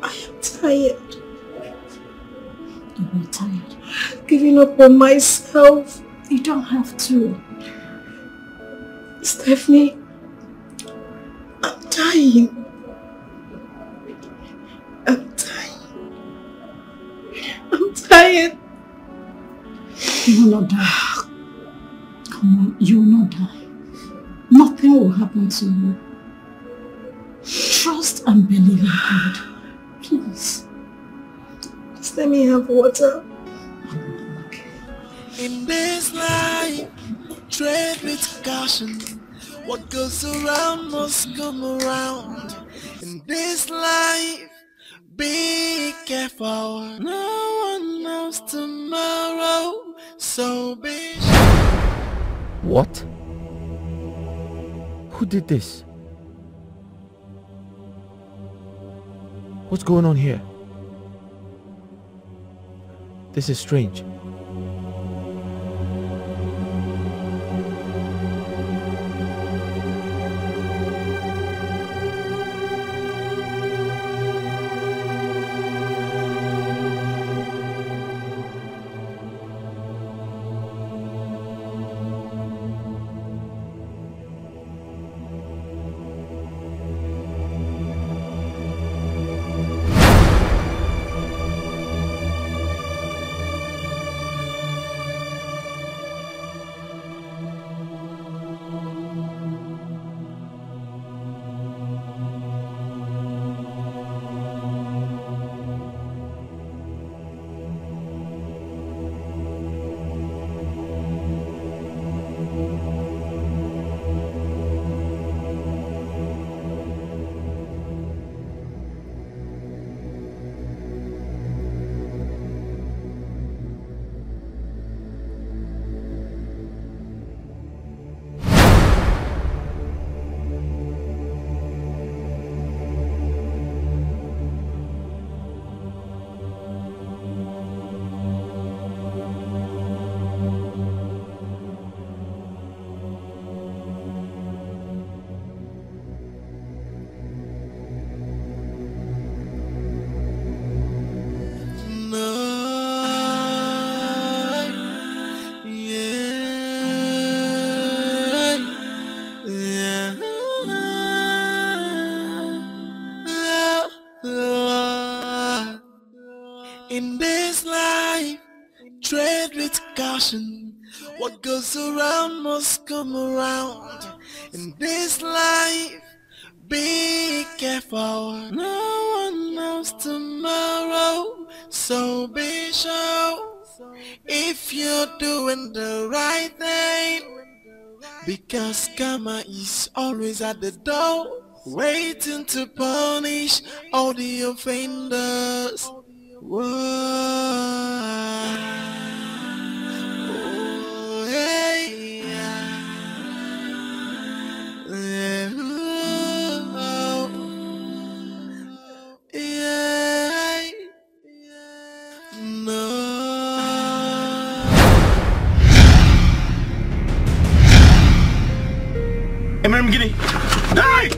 Speaker 2: I am tired.
Speaker 11: You're not tired.
Speaker 2: Giving up on myself.
Speaker 11: You don't have to.
Speaker 2: Stephanie, I'm dying. I'm tired.
Speaker 11: You will not die. Come on, you will not die. Nothing will happen to you. Trust and believe in God. Please.
Speaker 2: Just let me have water.
Speaker 16: In this life, tread with caution. What goes around must come around. In this life, be careful. No one knows tomorrow, so be sure.
Speaker 9: What? Who did this? What's going on here? This is strange.
Speaker 16: In this life, tread with caution. What goes around must come around. In this life, be careful. No one knows tomorrow, so be sure. If you're doing the right thing, because karma is always at the door, waiting to punish all the offenders. Whoa. Oh, hey, yeah. Yeah. Oh, yeah. No.
Speaker 6: Eminem Guinea. Hey!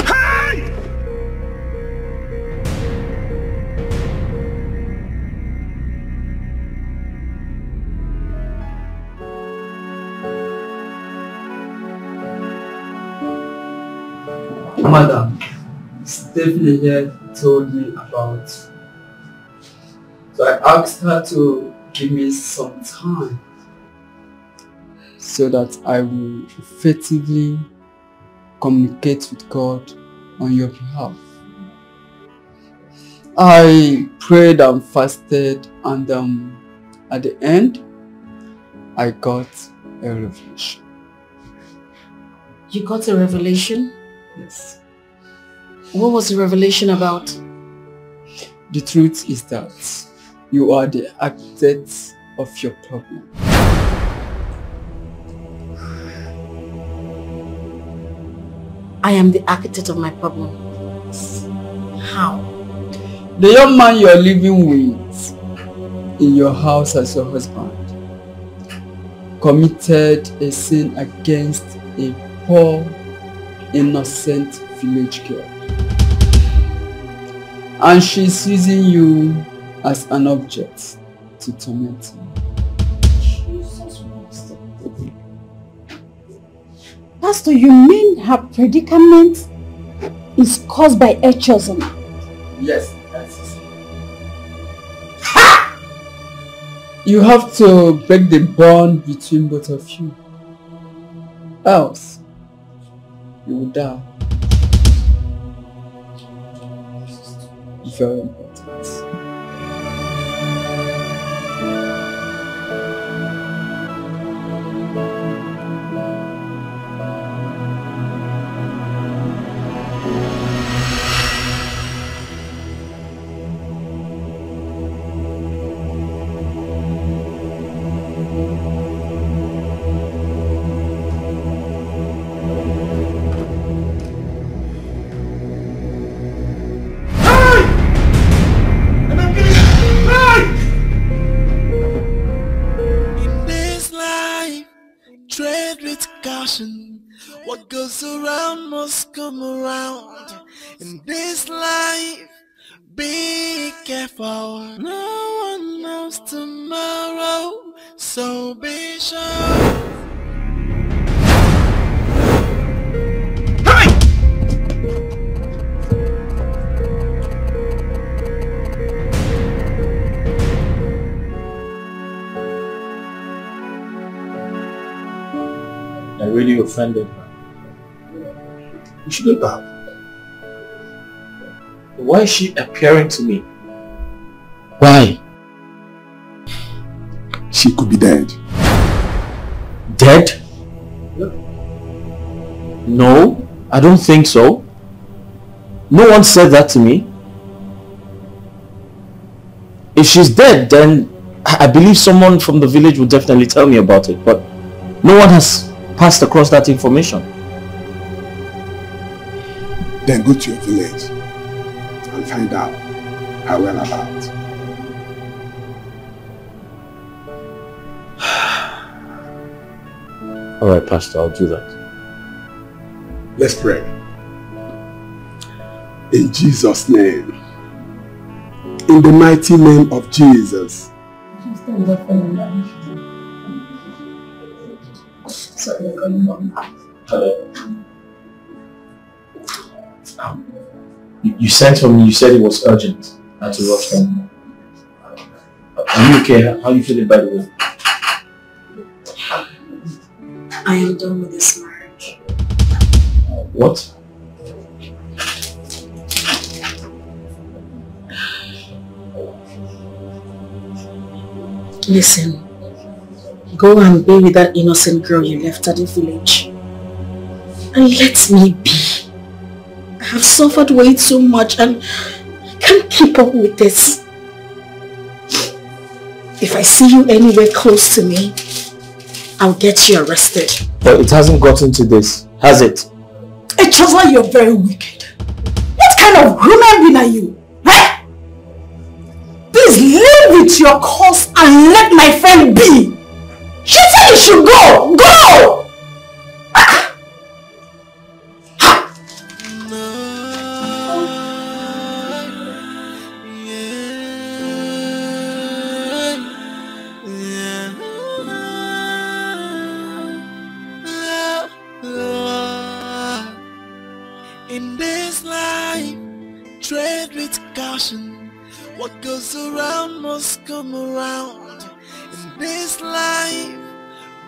Speaker 6: Hey!
Speaker 17: Madam, Stephanie here told me about. So I asked her to give me some time so that I will effectively communicate with God on your behalf. I prayed and fasted, and at the end, I got a revelation.
Speaker 8: You got a revelation?
Speaker 17: Yes.
Speaker 8: What was the revelation about?
Speaker 17: The truth is that you are the architect of your problem.
Speaker 8: I am the architect of my problem. How?
Speaker 17: The young man you are living with in your house as your husband committed a sin against a poor, innocent village girl. And she's using you as an object to torment him.
Speaker 11: Jesus Christ. Pastor, you mean her predicament is caused by a chosen?
Speaker 17: Yes, that's it. Ha! You have to break the bond between both of you. Else, you will die. Very important.
Speaker 16: What goes around must come around. In this life, be careful. No one knows tomorrow, so be sure.
Speaker 9: I really offended her.
Speaker 6: You shouldn't have.
Speaker 9: Why is she appearing to me?
Speaker 6: Why? She could be dead.
Speaker 9: Dead? No, I don't think so. No one said that to me. If she's dead, then I believe someone from the village would definitely tell me about it, but no one has passed across that information.
Speaker 6: Then go to your village and find out how well about.
Speaker 9: Alright, Pastor, I'll do that.
Speaker 6: Let's pray. In Jesus' name. In the mighty name of Jesus.
Speaker 11: Sorry, I'm going home.
Speaker 9: Hello. You sent for me, you said it was urgent. I had to rush home. Are you okay? How are you feeling, by the way?
Speaker 7: I am done with this marriage.
Speaker 9: What?
Speaker 7: Listen, go and be with that innocent girl you left at the village. And let me be. I have suffered way too much and I can't keep up with this. If I see you anywhere close to me, I'll get you arrested.
Speaker 9: But it hasn't gotten to this, has it?
Speaker 11: Hey, Chosla, you're very wicked. What kind of human being are you? Eh? Please leave with your cause and let my friend be. She said you should go. Go!
Speaker 16: What goes around must come around. In this life,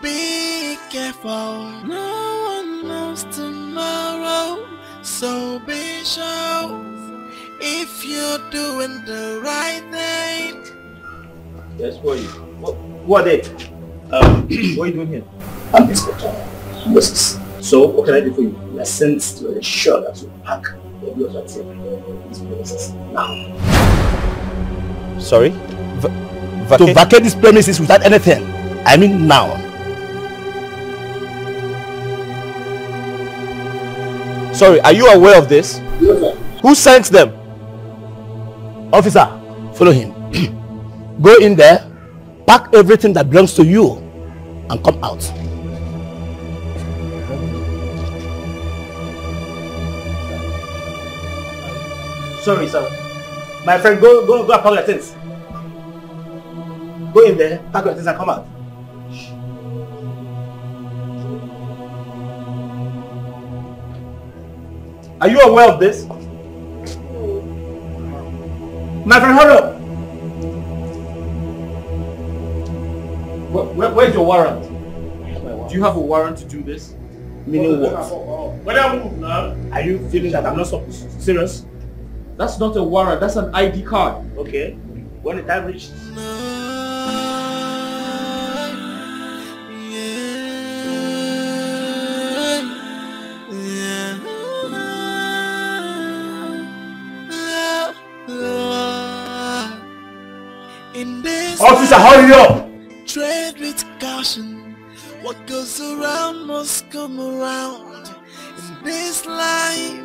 Speaker 16: be careful. No one knows tomorrow, so be sure. If you're doing the right thing.
Speaker 9: Yes, who are they? What are you doing here?
Speaker 14: I'm Inspector. This is
Speaker 9: so, what can I do for you?
Speaker 14: We are sent to ensure that you pack the goods at these premises now.
Speaker 9: Sorry?
Speaker 18: To vacate these premises without anything. I mean now.
Speaker 9: Sorry, are you aware of this?
Speaker 14: Yes,
Speaker 9: who sent them?
Speaker 18: Officer, follow him. Go in there, pack everything that belongs to you, and come out.
Speaker 9: Sorry, sir. My friend, go and pack your things. Go in there, pack your things and come out. Are you aware of this? My friend, hold up. Where's your warrant? Do you have a warrant to do this? Meaning what? Are you feeling that I'm not so serious? That's not a warrant, that's an ID card. Okay. When the time reaches. Officer, hurry up!
Speaker 16: Tread with caution. What goes around must come around. In this life,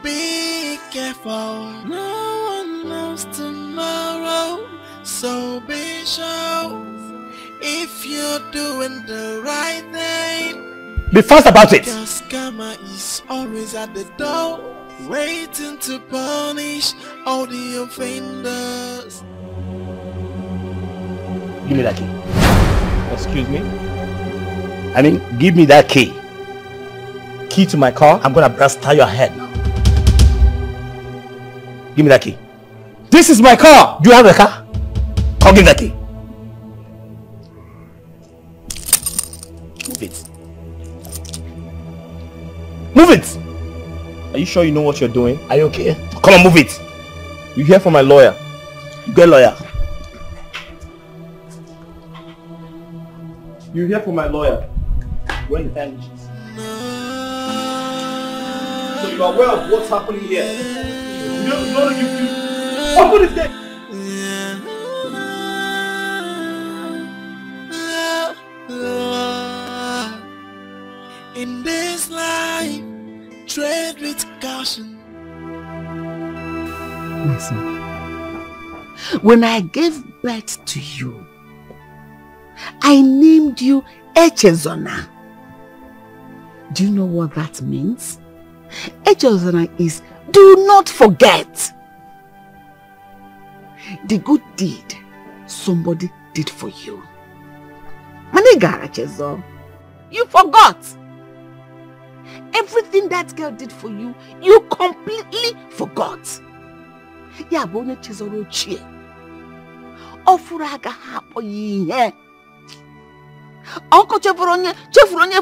Speaker 16: be careful. No one knows tomorrow, so be sure. If you're doing the right thing,
Speaker 18: be fast about it.
Speaker 16: Because karma is always at the door, waiting to punish all the offenders.
Speaker 18: Give me that key.
Speaker 9: Excuse me?
Speaker 18: I mean, give me that key.
Speaker 9: Key to my car?
Speaker 18: I'm gonna blast your head now. Give me that key.
Speaker 9: This is my car!
Speaker 18: Do you have a car? Come give that key. Move it. Move it!
Speaker 9: Are you sure you know what you're doing?
Speaker 18: Are you okay? Come on, move it.
Speaker 9: You hear from my lawyer.
Speaker 18: Get a lawyer.
Speaker 9: You hear from my lawyer. When the time reaches. So you are aware of what's happening here. You open this gate.
Speaker 16: In this life, tread with caution.
Speaker 10: My son, when I gave birth to you, I named you Echezona. Do you know what that means? Echezona is do not forget. The good deed somebody did for you. Manigara Chezo, you forgot. Everything that girl did for you, you completely forgot. Yabone Chezoro Chie. Ofuraga hapo yihe. Uncle Chefuronye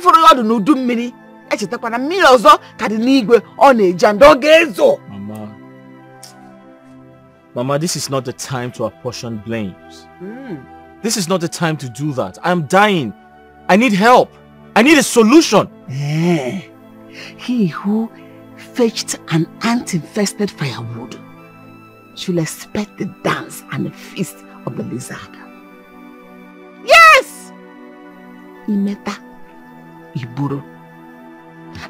Speaker 10: for you no do mini. Echitakwana mmiri ozo ka dị n'igwe ọ na-eji ndo ga-ezo.
Speaker 9: Mama, this is not the time to apportion blames. This is not the time to do that. I'm dying. I need help. I need a solution.
Speaker 10: He who fetched an ant-infested firewood should expect the dance and the feast of the lizard. Yes! Imeta Iburu.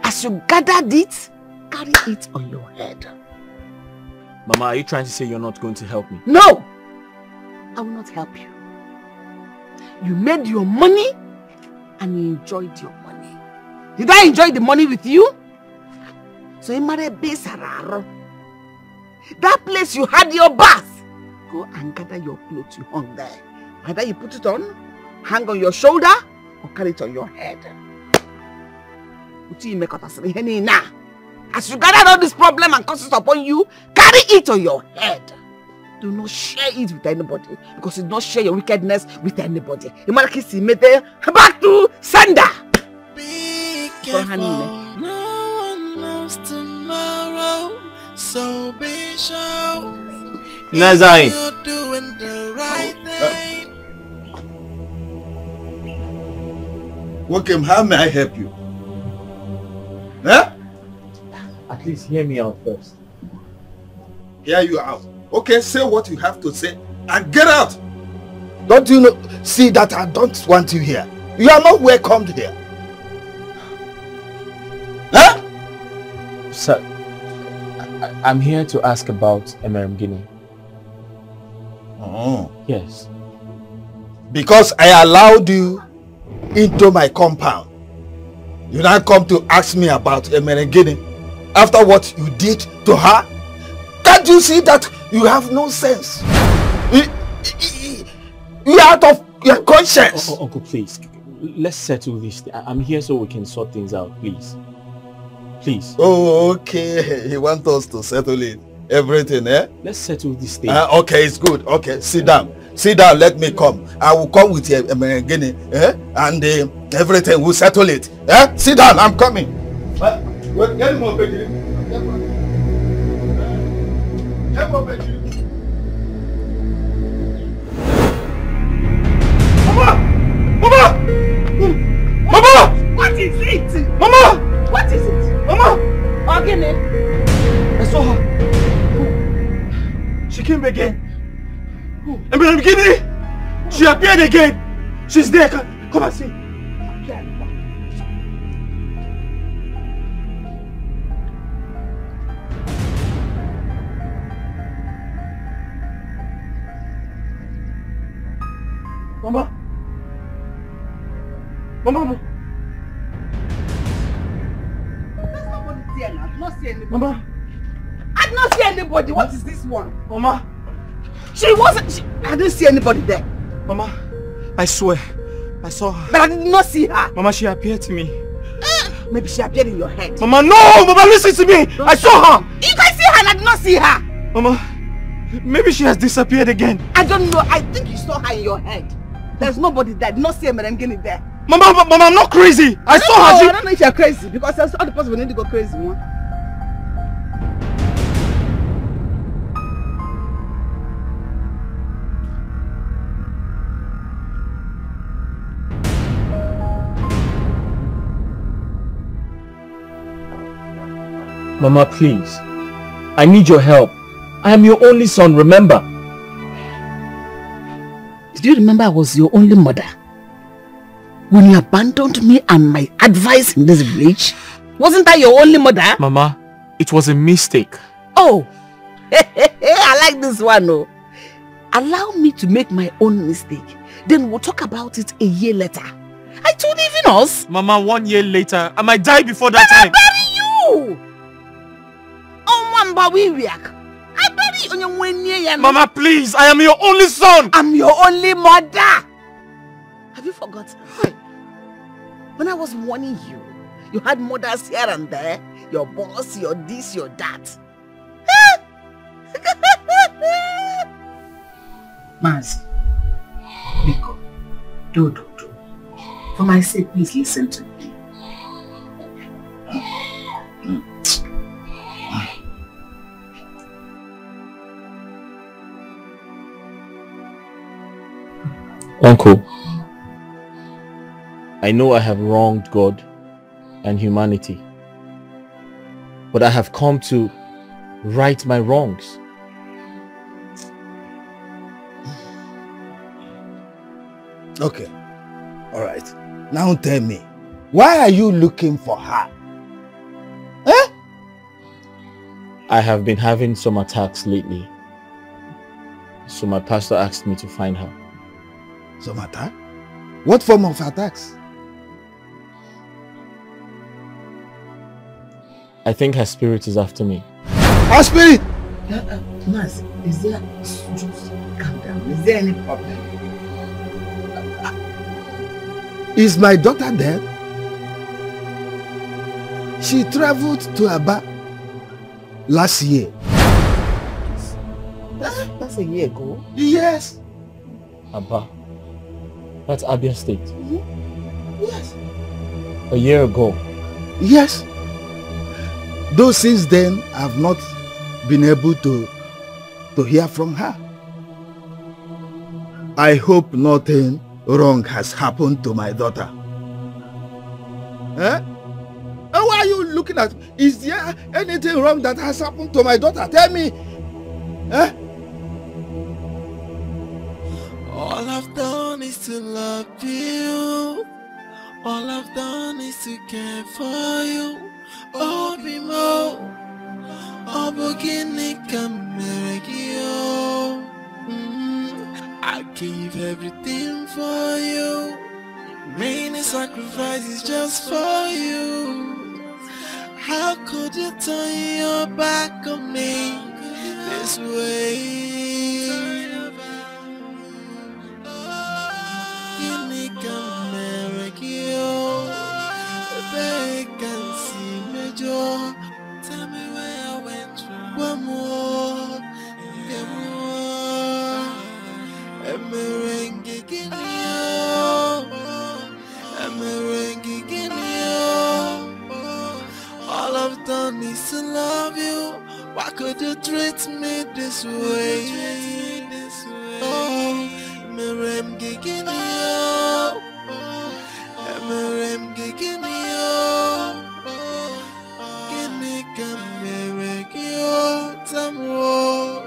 Speaker 10: As you gathered it, carry it on your head.
Speaker 9: Mama, are you trying to say you're not going to help me?
Speaker 10: No! I will not help you. You made your money and you enjoyed your money. Did I enjoy the money with you? So you marry Besararo. That place you had your bath. Go and gather your clothes you hung there. Either you put it on, hang on your shoulder, or carry it on your head. As you gathered all this problem and causes upon you, carry it on your head. Do not share it with anybody, because you do not share your wickedness with anybody. Back to sender.
Speaker 16: Be careful. No one knows tomorrow, so be sure.
Speaker 9: Nazai.
Speaker 16: You're doing the right thing.
Speaker 15: Welcome, how may I help you? Huh?
Speaker 9: At least hear me out first.
Speaker 15: Hear you out. Okay, say what you have to say and get out.
Speaker 18: Don't you know? See that I don't want you here. You are not welcomed here.
Speaker 15: Huh?
Speaker 9: Sir, I'm here to ask about Emeremgini.
Speaker 15: Oh.
Speaker 9: Yes.
Speaker 18: Because I allowed you into my compound. You now come to ask me about Emeremgini after what you did to her? Can't you see that you have no sense? You're out of your conscience.
Speaker 9: Uncle, please. Let's settle this. I'm here so we can sort things out, please. Please.
Speaker 18: Oh, okay. You want us to settle it. Everything, eh?
Speaker 9: Let's settle this thing.
Speaker 18: Okay, it's good. Okay, sit down. Sit down, let me come. I will come with you, Guinea, eh? And everything, will settle it. Eh? Sit down, I'm coming. Wait, get him up, baby. Get him up, baby. Mama!
Speaker 10: What is it?
Speaker 18: Mama!
Speaker 10: What is it?
Speaker 18: Mama!
Speaker 10: Again?
Speaker 18: I saw her. She came again. And in the beginning, she appeared again. She's there. Come and see. Mama. Mama.
Speaker 10: There's nobody there now. I did not see anybody.
Speaker 18: Mama.
Speaker 10: I did not see anybody. What is this one?
Speaker 18: Mama.
Speaker 10: She wasn't. I didn't see anybody there.
Speaker 18: Mama, I swear, I saw her.
Speaker 10: But I did not see her.
Speaker 18: Mama, she appeared to me.
Speaker 10: Maybe she appeared in your head.
Speaker 18: Mama, no! Mama, listen to me! I saw her!
Speaker 10: You guys see her and I did not see her.
Speaker 18: Mama, maybe she has disappeared again.
Speaker 10: I don't know. I think you saw her in your head. There's nobody there. I did not see a Merengini there.
Speaker 18: Mama, I'm not crazy. I saw her.
Speaker 10: I don't know if you're crazy because there's other person we need to go crazy one.
Speaker 9: Mama, please. I need your help. I am your only son, remember?
Speaker 10: Did you remember I was your only mother? When you abandoned me and my advice in this village? Wasn't that your only mother?
Speaker 9: Mama, it was a mistake.
Speaker 10: Oh, I like this one. Oh. Allow me to make my own mistake. Then we'll talk about it a year later. I told even us.
Speaker 9: Mama, 1 year later, I might die before that time.
Speaker 10: I bury you! I bury you on your 1 year.
Speaker 9: Mama, please, I am your only son.
Speaker 10: I'm your only mother. Have you forgotten? When I was warning you, you had mothers here and there. Your boss, your this, your that. Maz, Biko, do. For my sake, please listen to me.
Speaker 9: Uncle, I know I have wronged God and humanity, but I have come to right my wrongs.
Speaker 18: Okay, all right. Now tell me, why are you looking for her? Eh?
Speaker 9: I have been having some attacks lately, so my pastor asked me to find her.
Speaker 18: Some attack? What form of attacks?
Speaker 9: I think her spirit is after me.
Speaker 18: Her spirit?
Speaker 10: Mas, is there... Just calm down. Is there any problem?
Speaker 18: Is my daughter dead? She traveled to Aba last year.
Speaker 10: That's a year ago.
Speaker 18: Yes.
Speaker 9: Aba. That's Abia State.
Speaker 18: Yes.
Speaker 9: A year ago.
Speaker 18: Yes. Though since then, I've not been able to hear from her. I hope nothing wrong has happened to my daughter. Eh? And why are you looking at? Is there anything wrong that has happened to my daughter? Tell me. Eh?
Speaker 16: All I've done is to love you. All I've done is to care for you. Oh, Bimo. Oh, Bogini Kameragio. I give everything for you. Many sacrifices just for you. How could you turn your back on me this way? All I've done is to love you. Why could you treat me this way? Oh, Merem Giginio, Merem Giginio, Ginika Meregio Tamro.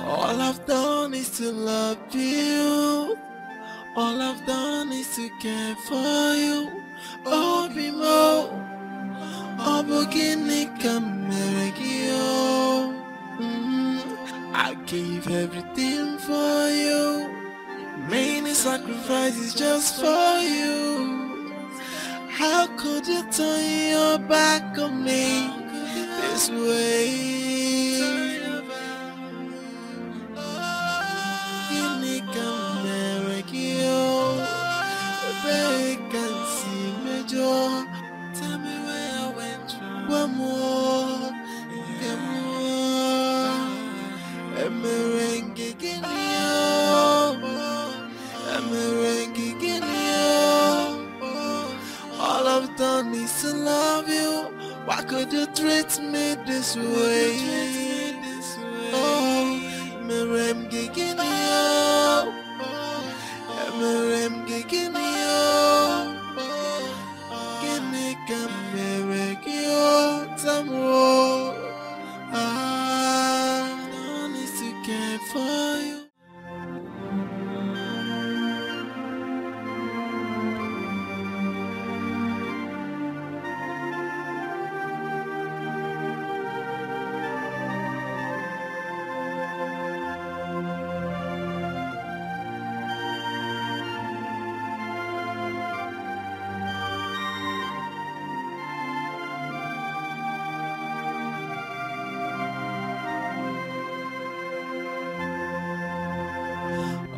Speaker 16: All I've done is to love you. All I've done is to care for you. Oh, Bimo, oh, Ginika Meregio. I gave everything for you. Many sacrifices just for you. How could you turn your back on me this way? Tell me where I went wrong. One more, a merengue all I've done is to love you. Why could you treat me this way? Oh, merengue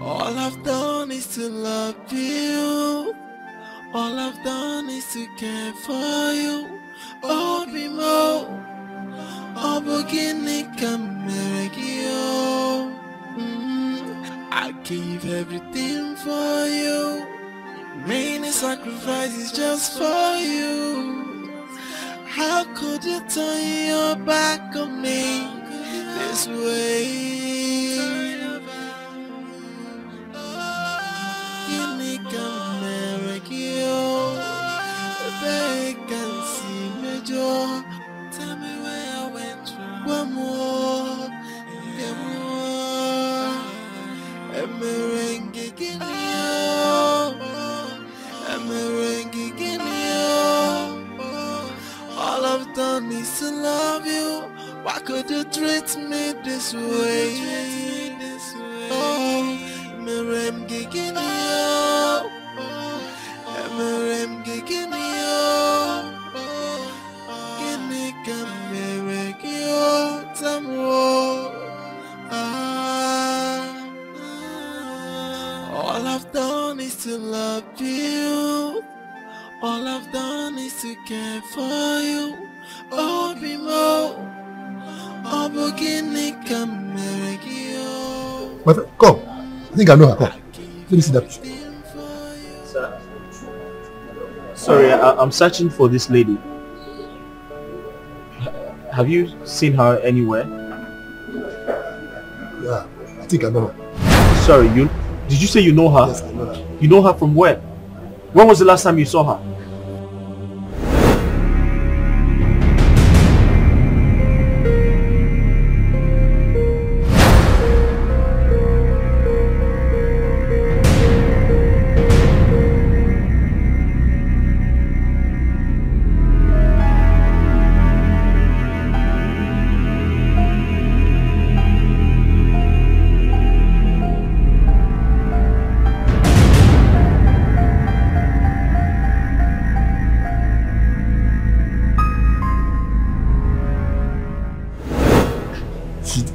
Speaker 16: All I've done is to love you. All I've done is to care for you. Oh, Bimo, oh, Ginika Meregio. I gave everything for you. Many sacrifices just for you. How could you turn your back on me this way? Tell me where I went wrong. One more, a merengue all I've done is to love you. Why could you treat me this way? Oh, merengue all I've done is to love you. All I've done is to care for you. Oh, Bimo, oh, Ginika Meregio.
Speaker 19: My friend, come. I think I know her. Come. Let me see that picture.
Speaker 9: Sir. Sorry, I'm searching for this lady. Have you seen her anywhere?
Speaker 19: Yeah, I think I know her.
Speaker 9: Sorry, did you say you know her?
Speaker 19: Yes, I know her.
Speaker 9: You know her from where? When was the last time you saw her?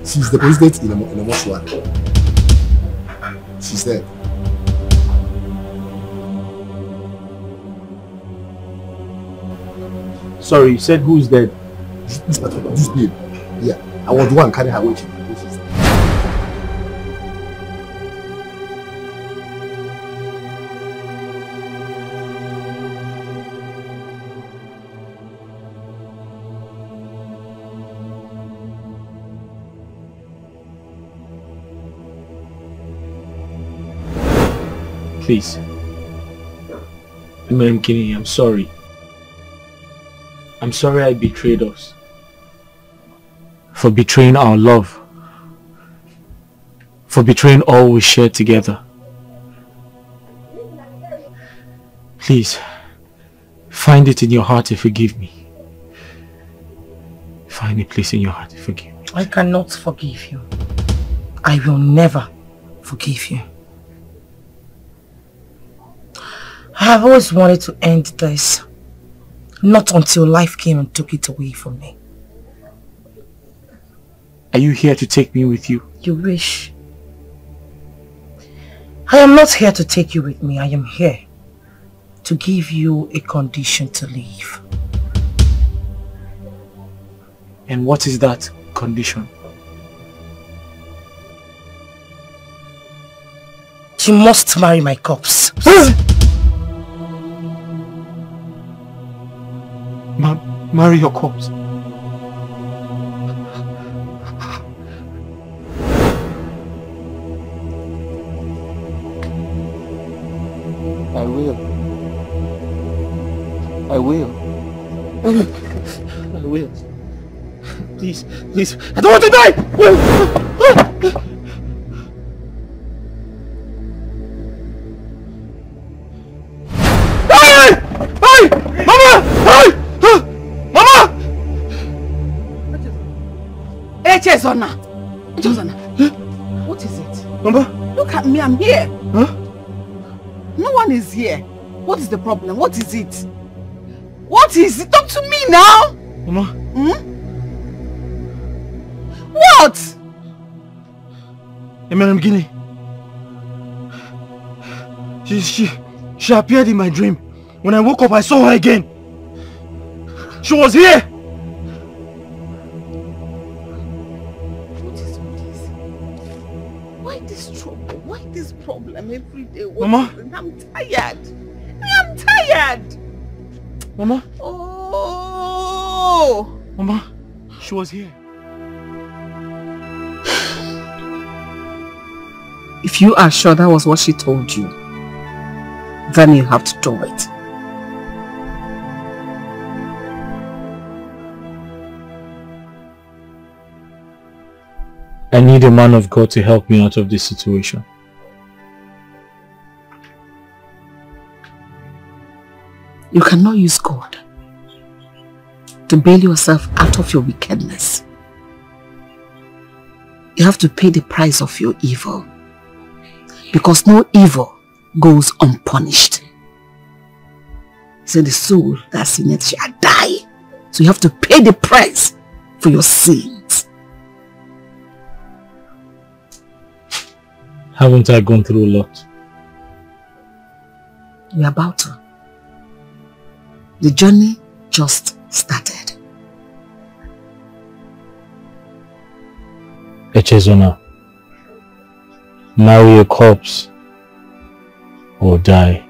Speaker 19: She's deposited in a mortuary. She's there.
Speaker 9: Sorry, you said who's dead?
Speaker 19: This babe. Yeah, I was the one carrying her away. She's there.
Speaker 9: Please. Mkini, I'm sorry. I'm sorry I betrayed us. For betraying our love. For betraying all we shared together. Please, find it in your heart to forgive me. Find a place in your heart to forgive me.
Speaker 1: I cannot forgive you. I will never forgive you. I have always wanted to end this. Not until life came and took it away from me.
Speaker 9: Are you here to take me with you?
Speaker 1: You wish. I am not here to take you with me. I am here to give you a condition to leave.
Speaker 9: And what is that condition?
Speaker 1: You must marry my corpse.
Speaker 9: Marry your corpse?
Speaker 17: I will. I will. I will. Please, please. I don't want to die! Hey! Hey! Mama! Hey! Mama!
Speaker 10: Echezona! What is it?
Speaker 17: Mama?
Speaker 10: Look at me, I'm here.
Speaker 17: Huh?
Speaker 10: No one is here. What is the problem? What is it? What is it? Talk to me now!
Speaker 17: Mama?
Speaker 10: Hmm? What?
Speaker 17: Madam Guinea. She appeared in my dream. When I woke up, I saw her again. She was here.
Speaker 10: What is all this? Why this trouble? Why this problem every day?
Speaker 17: Mama?
Speaker 10: I'm tired. I'm tired.
Speaker 17: Mama?
Speaker 10: Oh.
Speaker 17: Mama, she was here.
Speaker 1: If you are sure that was what she told you, then you have to do it.
Speaker 9: I need a man of God to help me out of this situation.
Speaker 1: You cannot use God to bail yourself out of your wickedness. You have to pay the price of your evil. Because no evil goes unpunished. So the soul that sinneth shall die. So you have to pay the price for your sins.
Speaker 9: Haven't I gone through a lot?
Speaker 1: You're about to. The journey just started.
Speaker 9: Echezona, marry a corpse or die.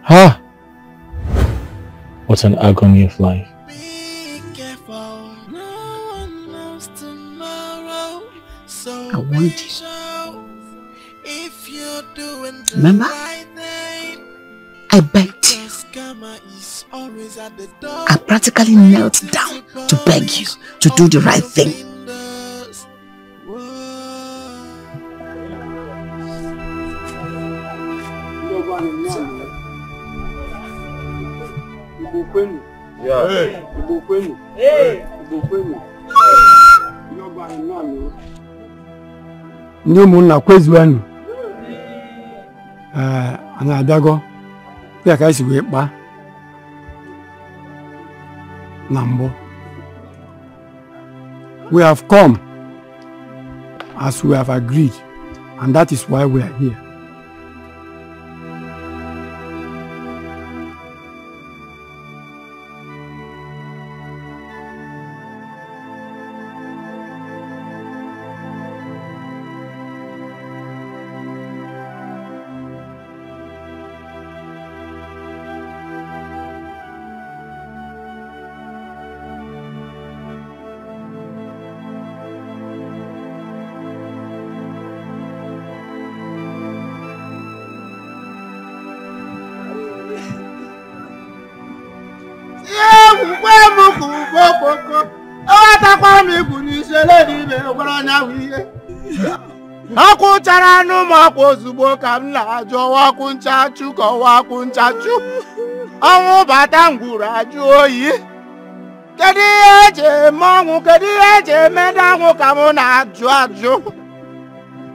Speaker 9: Ha! What an agony of life.
Speaker 1: I warned you. Remember? I begged you. I practically knelt down to beg you to do the right thing.
Speaker 20: Ndị ụmụnna kwezuenu anyị abịago ya ka esi wee kpaa na mbụ. We have come as we have agreed, and that is why we are here.
Speaker 18: anya wiye. Aku chara no mako zubo kam na jo waku nchachu ko waku nchachu. Awu batangura ju oyi. Kedi eje mongu kedi eje medangu kamu na ju aju.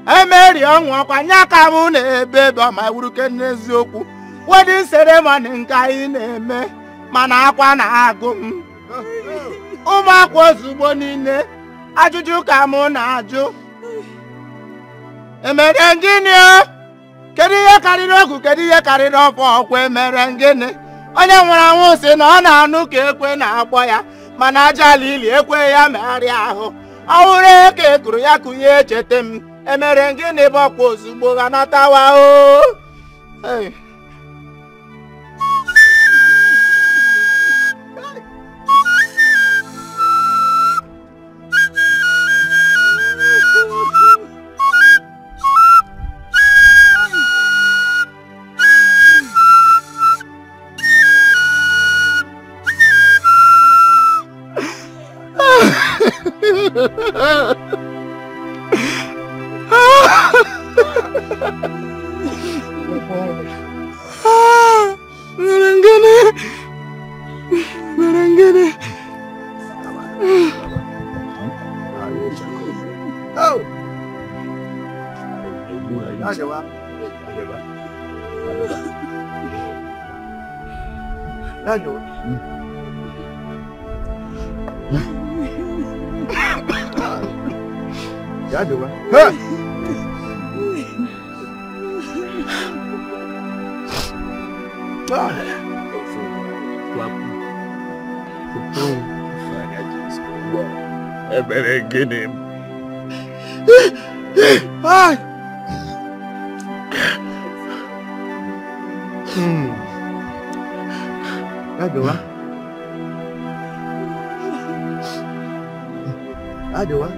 Speaker 18: Emeri onwo kwanya kamu na ebe ba ma wuru kenezi okwu. Wedding ceremony nka ị na-eme mana akwa na agụ m. Ụmụ akwa ozugbo niile ajụjụ ka mụ na-ajụ. Emere gịnị o? Kedu ihe karịrị ogu kedu ihe karịrị ọfọ ọkwa emere gịnị? Onye nwere anwụ sị na ọ na-anụ ka ekwe na-akpọ ya mana aja ili ekwe ya megharịa ahụ. Ọ hụrụ eke ekuru ya kụnye echete m. Emere gịnị bụ ọkwa ozugbo ga natawa o? Merengene. Oh. Ajawa. Ajawa. Ajawa. Ha. Merengene. Ay. Ajawa. Ajawa.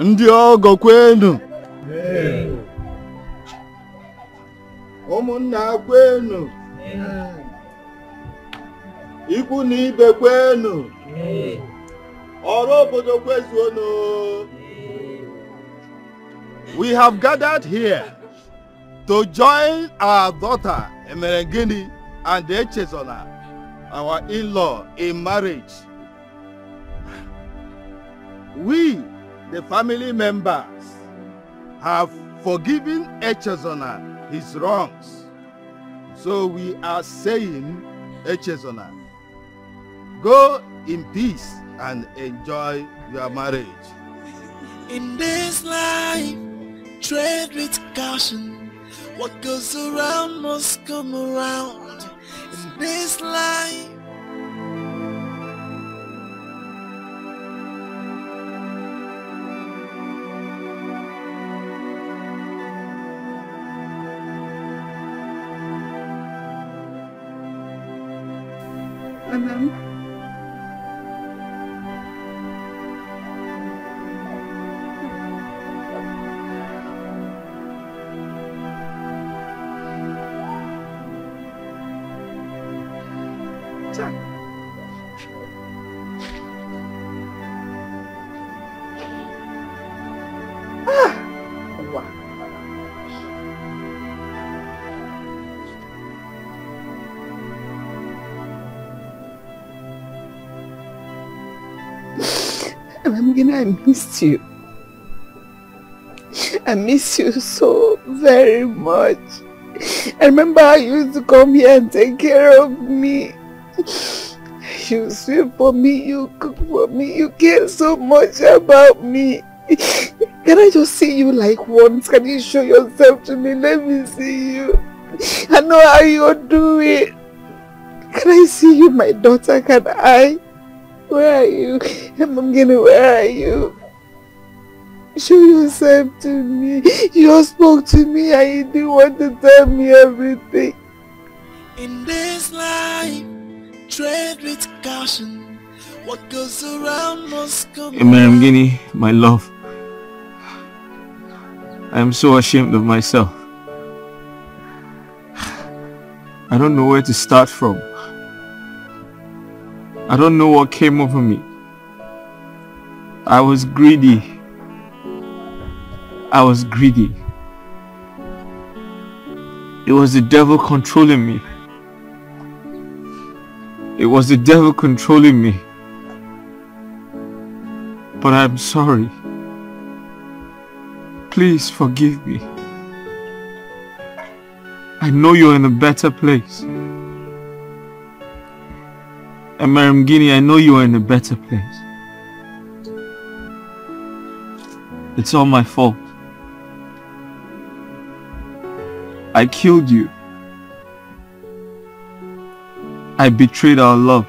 Speaker 18: Ndị ọgọ kwenu. Ụmụnna kwenu. Ikwu na ibe kwenu. Ọrụ obodo kwezuonu. We have gathered here to join our daughter Emerengini and Echezona, our in-law, in marriage. We, the family members, have forgiven Echezona his wrongs. So we are saying, Echezona, go in peace and enjoy your marriage.
Speaker 16: In this life, tread with caution. What goes around must come around. In this life,
Speaker 3: I missed you. I miss you so very much. I remember how you used to come here and take care of me. You sweep for me, you cook for me, you care so much about me. Can I just see you like once? Can you show yourself to me? Let me see you. I know how you're doing. Can I see you, my daughter? Can I? Where are you? Mamgini, where are you? Show yourself to me. You just spoke to me and you didn't want to tell me everything.
Speaker 16: in this life, tread with caution. What goes around must come around.
Speaker 9: Mamgini, my love. I am so ashamed of myself. I don't know where to start from. I don't know what came over me. I was greedy. I was greedy. It was the devil controlling me. It was the devil controlling me. But I'm sorry. Please forgive me. I know you're in a better place. Emerengini, I know you are in a better place. It's all my fault. I killed you. I betrayed our love.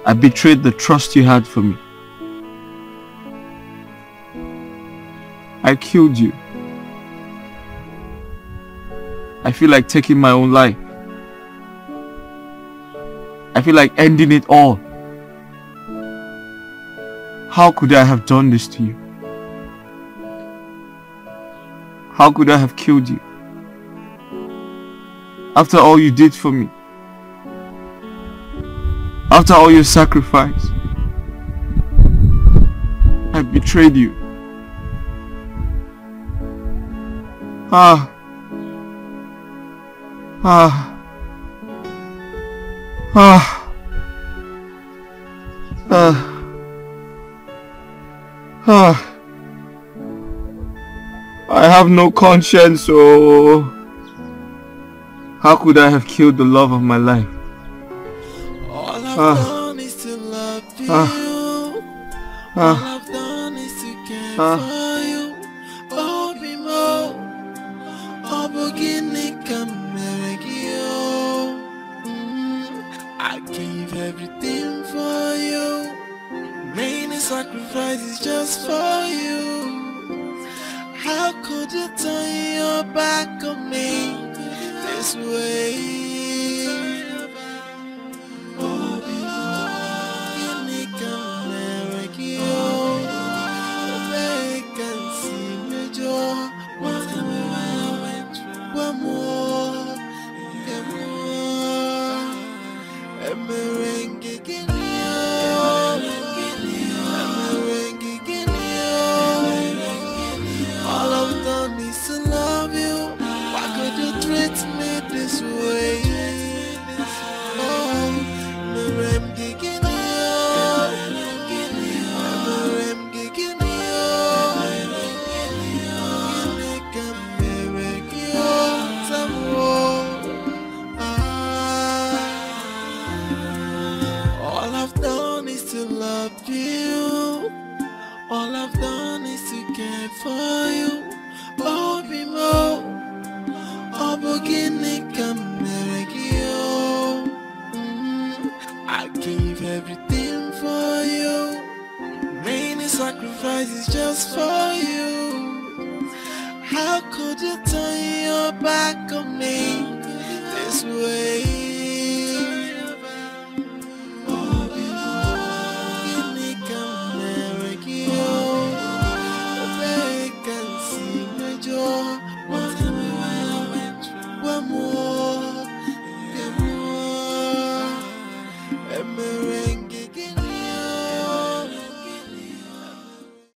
Speaker 9: I betrayed the trust you had for me. I killed you. I feel like taking my own life. I feel like ending it all. How could I have done this to you? How could I have killed you? After all you did for me. After all your sacrifice. I betrayed you. I have no conscience, oh. How could I have killed the love of my life?
Speaker 16: All I've done is to love you. All I've done is to care for you. Oh, Bimo, oh, Bogini, I gave everything for you. Many sacrifices just for you. How could you turn your back on me this way? Oh, Bimo, you need to marry you. this way. Oh, Merem Gigini, Merem Gigini, all I've done is to love you. All I've done is to care for you. Oh, Bimo, oh, Bogini, I give everything for you. Many sacrifices just for you. How could you turn your back on me this way?